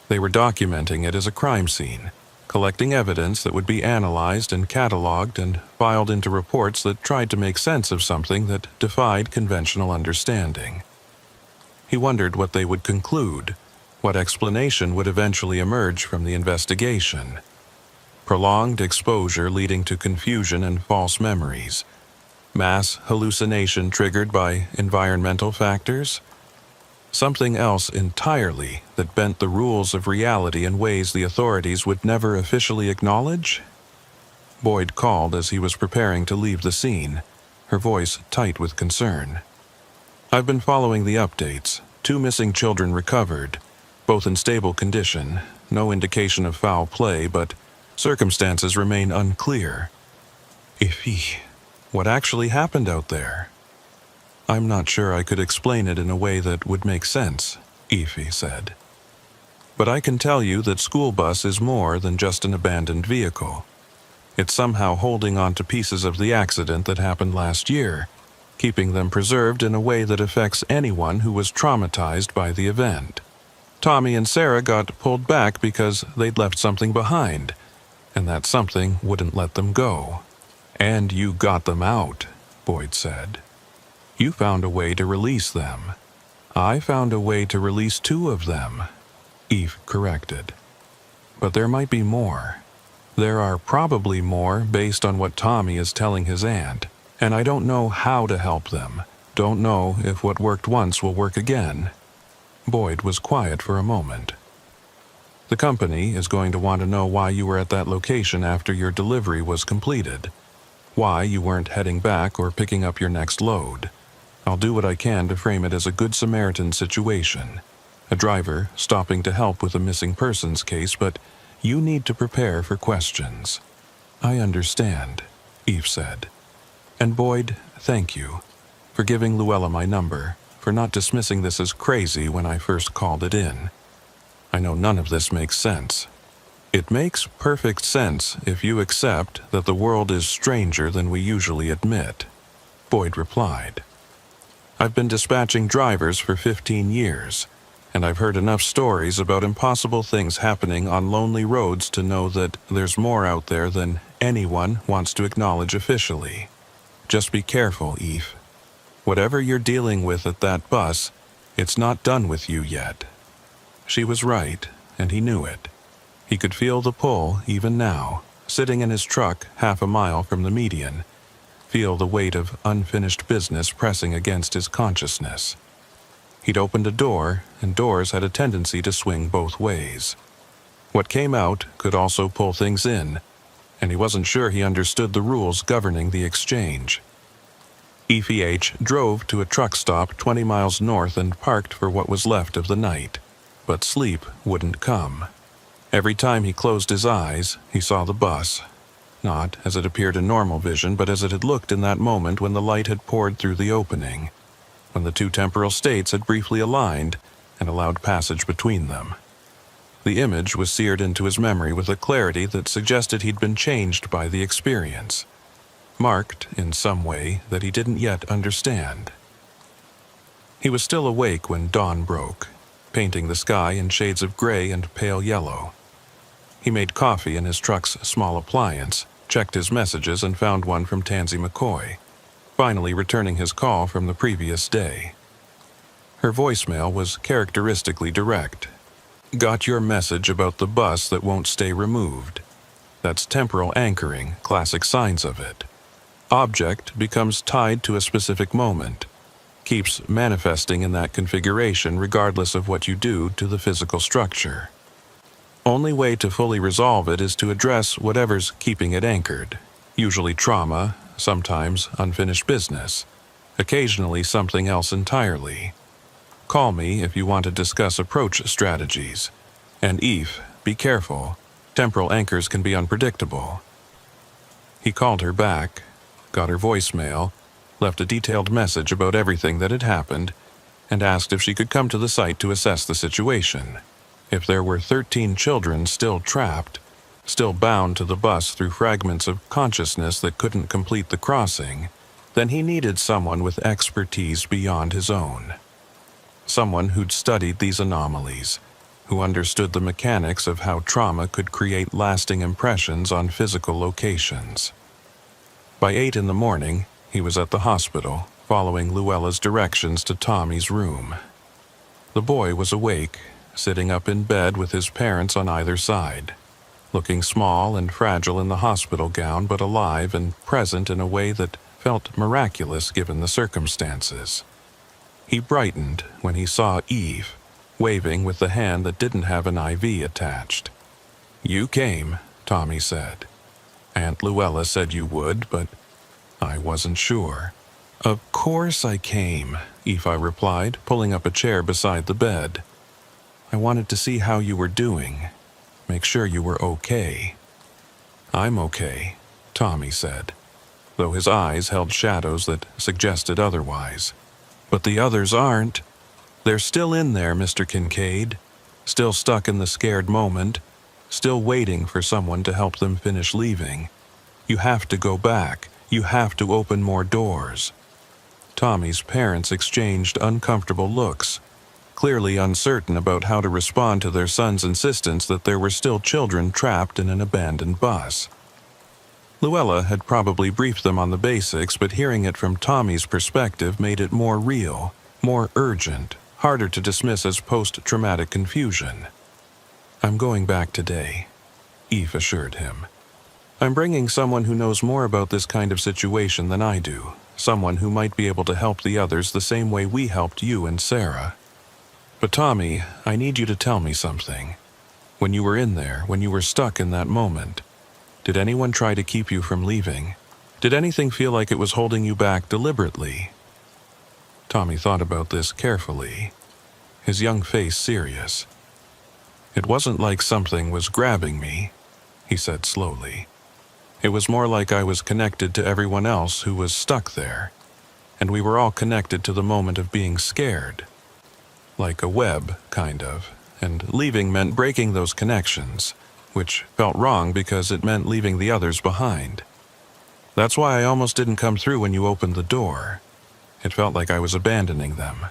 They were documenting it as a crime scene, collecting evidence that would be analyzed and cataloged and filed into reports that tried to make sense of something that defied conventional understanding. He wondered what they would conclude, what explanation would eventually emerge from the investigation. Prolonged exposure leading to confusion and false memories. Mass hallucination triggered by environmental factors? Something else entirely that bent the rules of reality in ways the authorities would never officially acknowledge? Boyd called as he was preparing to leave the scene, her voice tight with concern. I've been following the updates. 2 missing children recovered, both in stable condition, no indication of foul play, but circumstances remain unclear. Iffy. What actually happened out there? I'm not sure I could explain it in a way that would make sense, Iffy said. But I can tell you that school bus is more than just an abandoned vehicle. It's somehow holding on to pieces of the accident that happened last year, keeping them preserved in a way that affects anyone who was traumatized by the event. Tommy and Sarah got pulled back because they'd left something behind, and that something wouldn't let them go. And you got them out, Boyd said. You found a way to release them. I found a way to release 2 of them, Eve corrected. But there might be more. There are probably more based on what Tommy is telling his aunt, and I don't know how to help them. Don't know if what worked once will work again. Boyd was quiet for a moment. The company is going to want to know why you were at that location after your delivery was completed. Why you weren't heading back or picking up your next load. I'll do what I can to frame it as a Good Samaritan situation. A driver stopping to help with a missing persons case, but you need to prepare for questions. I understand, Eve said. And Boyd, thank you for giving Luella my number, for not dismissing this as crazy when I first called it in. I know none of this makes sense. It makes perfect sense if you accept that the world is stranger than we usually admit, Boyd replied. I've been dispatching drivers for 15 years, and I've heard enough stories about impossible things happening on lonely roads to know that there's more out there than anyone wants to acknowledge officially. Just be careful, Eve. Whatever you're dealing with at that bus, it's not done with you yet. She was right, and he knew it. He could feel the pull even now, sitting in his truck half a mile from the median, feel the weight of unfinished business pressing against his consciousness. He'd opened a door, and doors had a tendency to swing both ways. What came out could also pull things in, and he wasn't sure he understood the rules governing the exchange. EPH drove to a truck stop 20 miles north and parked for what was left of the night, but sleep wouldn't come. Every time he closed his eyes, he saw the bus, not as it appeared in normal vision, but as it had looked in that moment when the light had poured through the opening, when the 2 temporal states had briefly aligned and allowed passage between them. The image was seared into his memory with a clarity that suggested he'd been changed by the experience, marked in some way that he didn't yet understand. He was still awake when dawn broke, painting the sky in shades of gray and pale yellow. He made coffee in his truck's small appliance, checked his messages, and found one from Tansy McCoy, finally returning his call from the previous day. Her voicemail was characteristically direct. Got your message about the bus that won't stay removed. That's temporal anchoring, classic signs of it. Object becomes tied to a specific moment, keeps manifesting in that configuration regardless of what you do to the physical structure. Only way to fully resolve it is to address whatever's keeping it anchored, usually trauma, sometimes unfinished business, occasionally something else entirely. Call me if you want to discuss approach strategies. And Eve, be careful. Temporal anchors can be unpredictable. He called her back, got her voicemail, left a detailed message about everything that had happened, and asked if she could come to the site to assess the situation. If there were 13 children still trapped, still bound to the bus through fragments of consciousness that couldn't complete the crossing, then he needed someone with expertise beyond his own. Someone who'd studied these anomalies, who understood the mechanics of how trauma could create lasting impressions on physical locations. By 8 in the morning, he was at the hospital, following Luella's directions to Tommy's room. The boy was awake, sitting up in bed with his parents on either side, looking small and fragile in the hospital gown, but alive and present in a way that felt miraculous given the circumstances. He brightened when he saw Eve, waving with the hand that didn't have an IV attached. "You came," Tommy said. "Aunt Luella said you would, but I wasn't sure." "Of course I came," Eve replied, pulling up a chair beside the bed. "I wanted to see how you were doing, make sure you were okay." "I'm okay," Tommy said, though his eyes held shadows that suggested otherwise. "But the others aren't. They're still in there, Mr. Kincaid, still stuck in the scared moment, still waiting for someone to help them finish leaving. You have to go back. You have to open more doors." Tommy's parents exchanged uncomfortable looks, clearly uncertain about how to respond to their son's insistence that there were still children trapped in an abandoned bus. Luella had probably briefed them on the basics, but hearing it from Tommy's perspective made it more real, more urgent, harder to dismiss as post-traumatic confusion. "I'm going back today," Eve assured him. "I'm bringing someone who knows more about this kind of situation than I do, someone who might be able to help the others the same way we helped you and Sarah. But Tommy, I need you to tell me something. When you were in there, when you were stuck in that moment, did anyone try to keep you from leaving? Did anything feel like it was holding you back deliberately?" Tommy thought about this carefully, his young face serious. "It wasn't like something was grabbing me," he said slowly. "It was more like I was connected to everyone else who was stuck there, and we were all connected to the moment of being scared. Like a web, kind of, and leaving meant breaking those connections, which felt wrong because it meant leaving the others behind. That's why I almost didn't come through when you opened the door. It felt like I was abandoning them."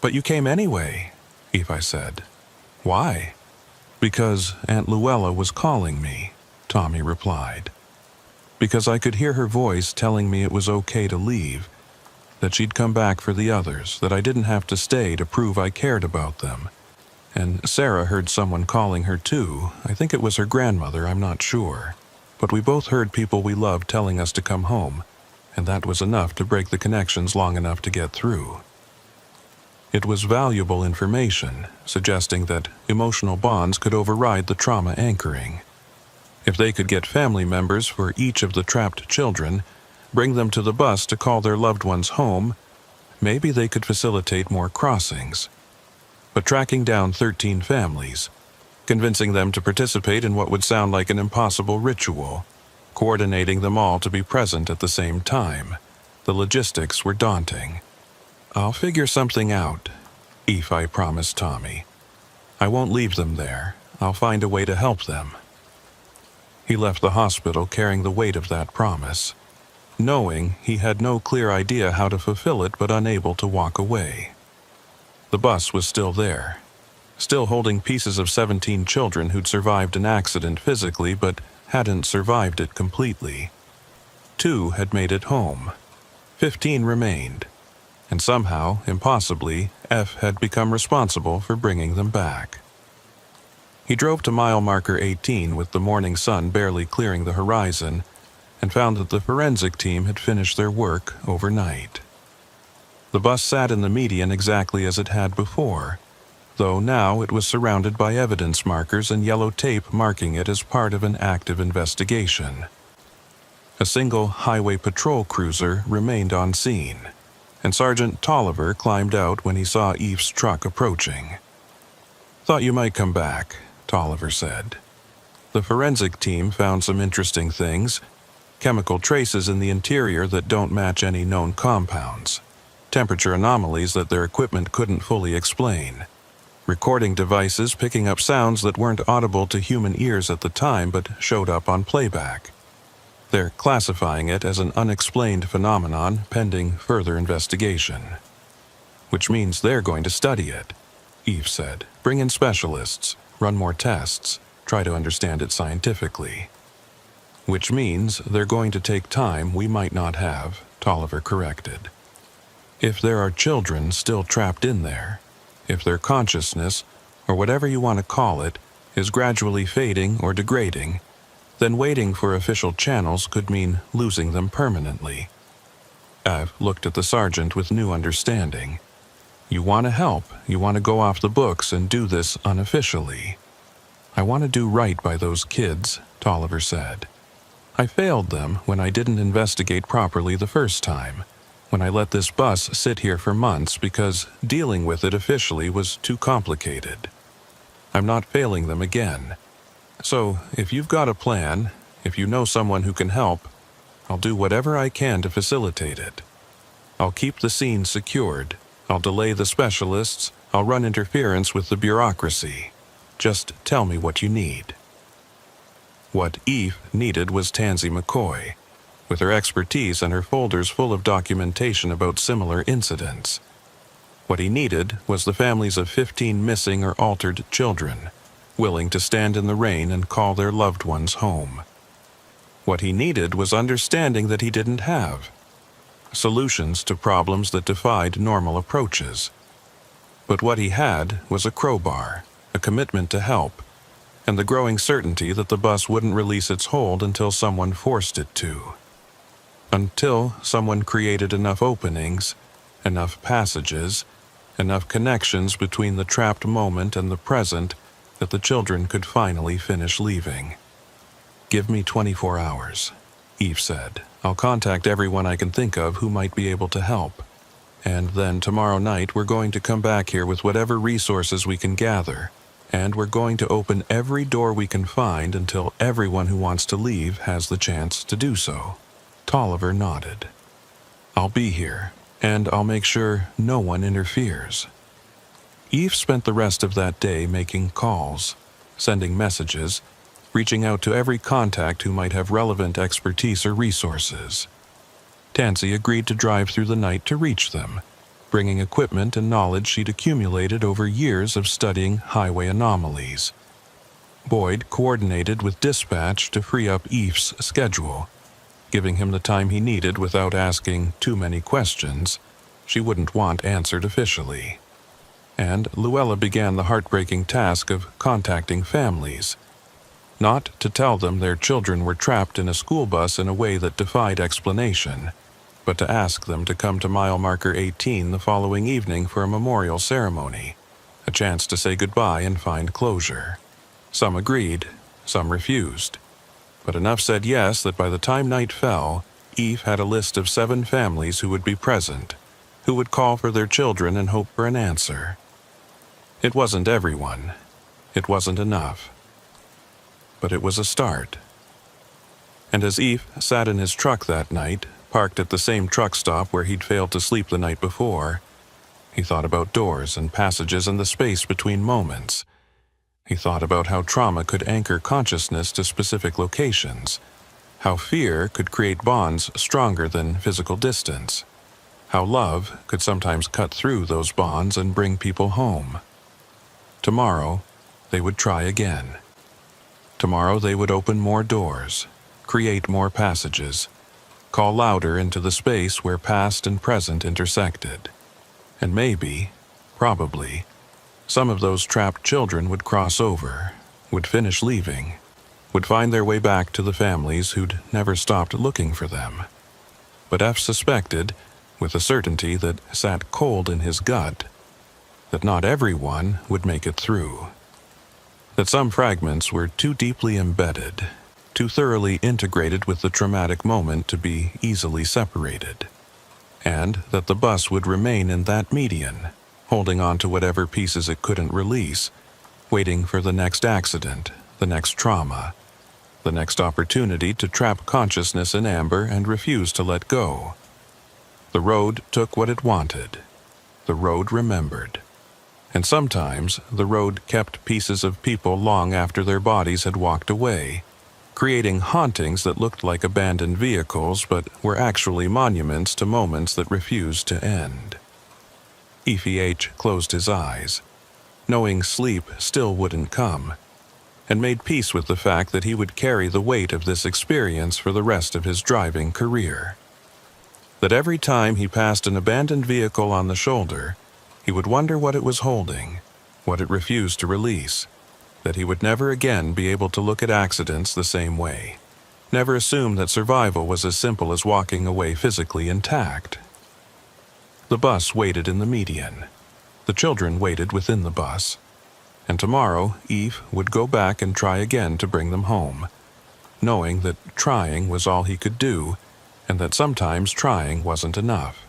"But you came anyway," Eve said. "Why?" "Because Aunt Luella was calling me," Tommy replied. "Because I could hear her voice telling me it was okay to leave, that she'd come back for the others, that I didn't have to stay to prove I cared about them. And Sarah heard someone calling her too. I think it was her grandmother, I'm not sure. But we both heard people we loved telling us to come home, and that was enough to break the connections long enough to get through." It was valuable information, suggesting that emotional bonds could override the trauma anchoring. If they could get family members for each of the trapped children, bring them to the bus to call their loved ones home, maybe they could facilitate more crossings. But tracking down 13 families, convincing them to participate in what would sound like an impossible ritual, coordinating them all to be present at the same time, the logistics were daunting. "I'll figure something out," Eve promised Tommy. "I won't leave them there. I'll find a way to help them." He left the hospital carrying the weight of that promise, knowing he had no clear idea how to fulfill it but unable to walk away. The bus was still there, still holding pieces of 17 children who'd survived an accident physically but hadn't survived it completely. 2 had made it home. 15 remained, and somehow, impossibly, F had become responsible for bringing them back. He drove to mile marker 18 with the morning sun barely clearing the horizon and found that the forensic team had finished their work overnight. The bus sat in the median exactly as it had before, though now it was surrounded by evidence markers and yellow tape marking it as part of an active investigation. A single highway patrol cruiser remained on scene, and Sergeant Tolliver climbed out when he saw Eve's truck approaching. "Thought you might come back," Tolliver said. "The forensic team found some interesting things, chemical traces in the interior that don't match any known compounds, temperature anomalies that their equipment couldn't fully explain, recording devices picking up sounds that weren't audible to human ears at the time but showed up on playback. They're classifying it as an unexplained phenomenon pending further investigation." "Which means they're going to study it," Eve said. "Bring in specialists, run more tests, try to understand it scientifically." "Which means they're going to take time we might not have," Tolliver corrected. "If there are children still trapped in there, if their consciousness, or whatever you want to call it, is gradually fading or degrading, then waiting for official channels could mean losing them permanently, Ev looked at the sergeant with new understanding. You want to help, you want to go off the books and do this unofficially. I want to do right by those kids, Tolliver said. I failed them when I didn't investigate properly the first time, when I let this bus sit here for months because dealing with it officially was too complicated. I'm not failing them again. So, if you've got a plan, if you know someone who can help, I'll do whatever I can to facilitate it. I'll keep the scene secured. I'll delay the specialists. I'll run interference with the bureaucracy. Just tell me what you need. What Eve needed was Tansy McCoy, with her expertise and her folders full of documentation about similar incidents. What he needed was the families of 15 missing or altered children, willing to stand in the rain and call their loved ones home. What he needed was understanding that he didn't have, solutions to problems that defied normal approaches. But what he had was a crowbar, a commitment to help, and the growing certainty that the bus wouldn't release its hold until someone forced it to. Until someone created enough openings, enough passages, enough connections between the trapped moment and the present that the children could finally finish leaving. Give me 24 hours, Eve said. I'll contact everyone I can think of who might be able to help. And then tomorrow night we're going to come back here with whatever resources we can gather, and we're going to open every door we can find until everyone who wants to leave has the chance to do so. Tolliver nodded. I'll be here, and I'll make sure no one interferes. Eve spent the rest of that day making calls, sending messages, reaching out to every contact who might have relevant expertise or resources. Tansy agreed to drive through the night to reach them, bringing equipment and knowledge she'd accumulated over years of studying highway anomalies. Boyd coordinated with dispatch to free up Eve's schedule, giving him the time he needed without asking too many questions she wouldn't want answered officially. And Luella began the heartbreaking task of contacting families, not to tell them their children were trapped in a school bus in a way that defied explanation, but to ask them to come to mile marker 18 the following evening for a memorial ceremony, a chance to say goodbye and find closure. Some agreed, some refused, but enough said yes that by the time night fell, Eve had a list of 7 families who would be present, who would call for their children and hope for an answer. It wasn't everyone. It wasn't enough. But it was a start. And as Eve sat in his truck that night, parked at the same truck stop where he'd failed to sleep the night before, he thought about doors and passages and the space between moments. He thought about how trauma could anchor consciousness to specific locations, how fear could create bonds stronger than physical distance, how love could sometimes cut through those bonds and bring people home. Tomorrow, they would try again. Tomorrow they would open more doors, create more passages, call louder into the space where past and present intersected. And maybe, probably, some of those trapped children would cross over, would finish leaving, would find their way back to the families who'd never stopped looking for them. But F suspected, with a certainty that sat cold in his gut, that not everyone would make it through. That some fragments were too deeply embedded, too thoroughly integrated with the traumatic moment to be easily separated, and that the bus would remain in that median, holding on to whatever pieces it couldn't release, waiting for the next accident, the next trauma, the next opportunity to trap consciousness in amber and refuse to let go. The road took what it wanted. The road remembered. And sometimes the road kept pieces of people long after their bodies had walked away, creating hauntings that looked like abandoned vehicles but were actually monuments to moments that refused to end. EPH closed his eyes, knowing sleep still wouldn't come, and made peace with the fact that he would carry the weight of this experience for the rest of his driving career. That every time he passed an abandoned vehicle on the shoulder, he would wonder what it was holding, what it refused to release, that he would never again be able to look at accidents the same way, Never assume that survival was as simple as walking away physically intact. The bus waited in the median. The children waited within the bus. And tomorrow, Eve would go back and try again to bring them home, knowing that trying was all he could do, and that sometimes trying wasn't enough.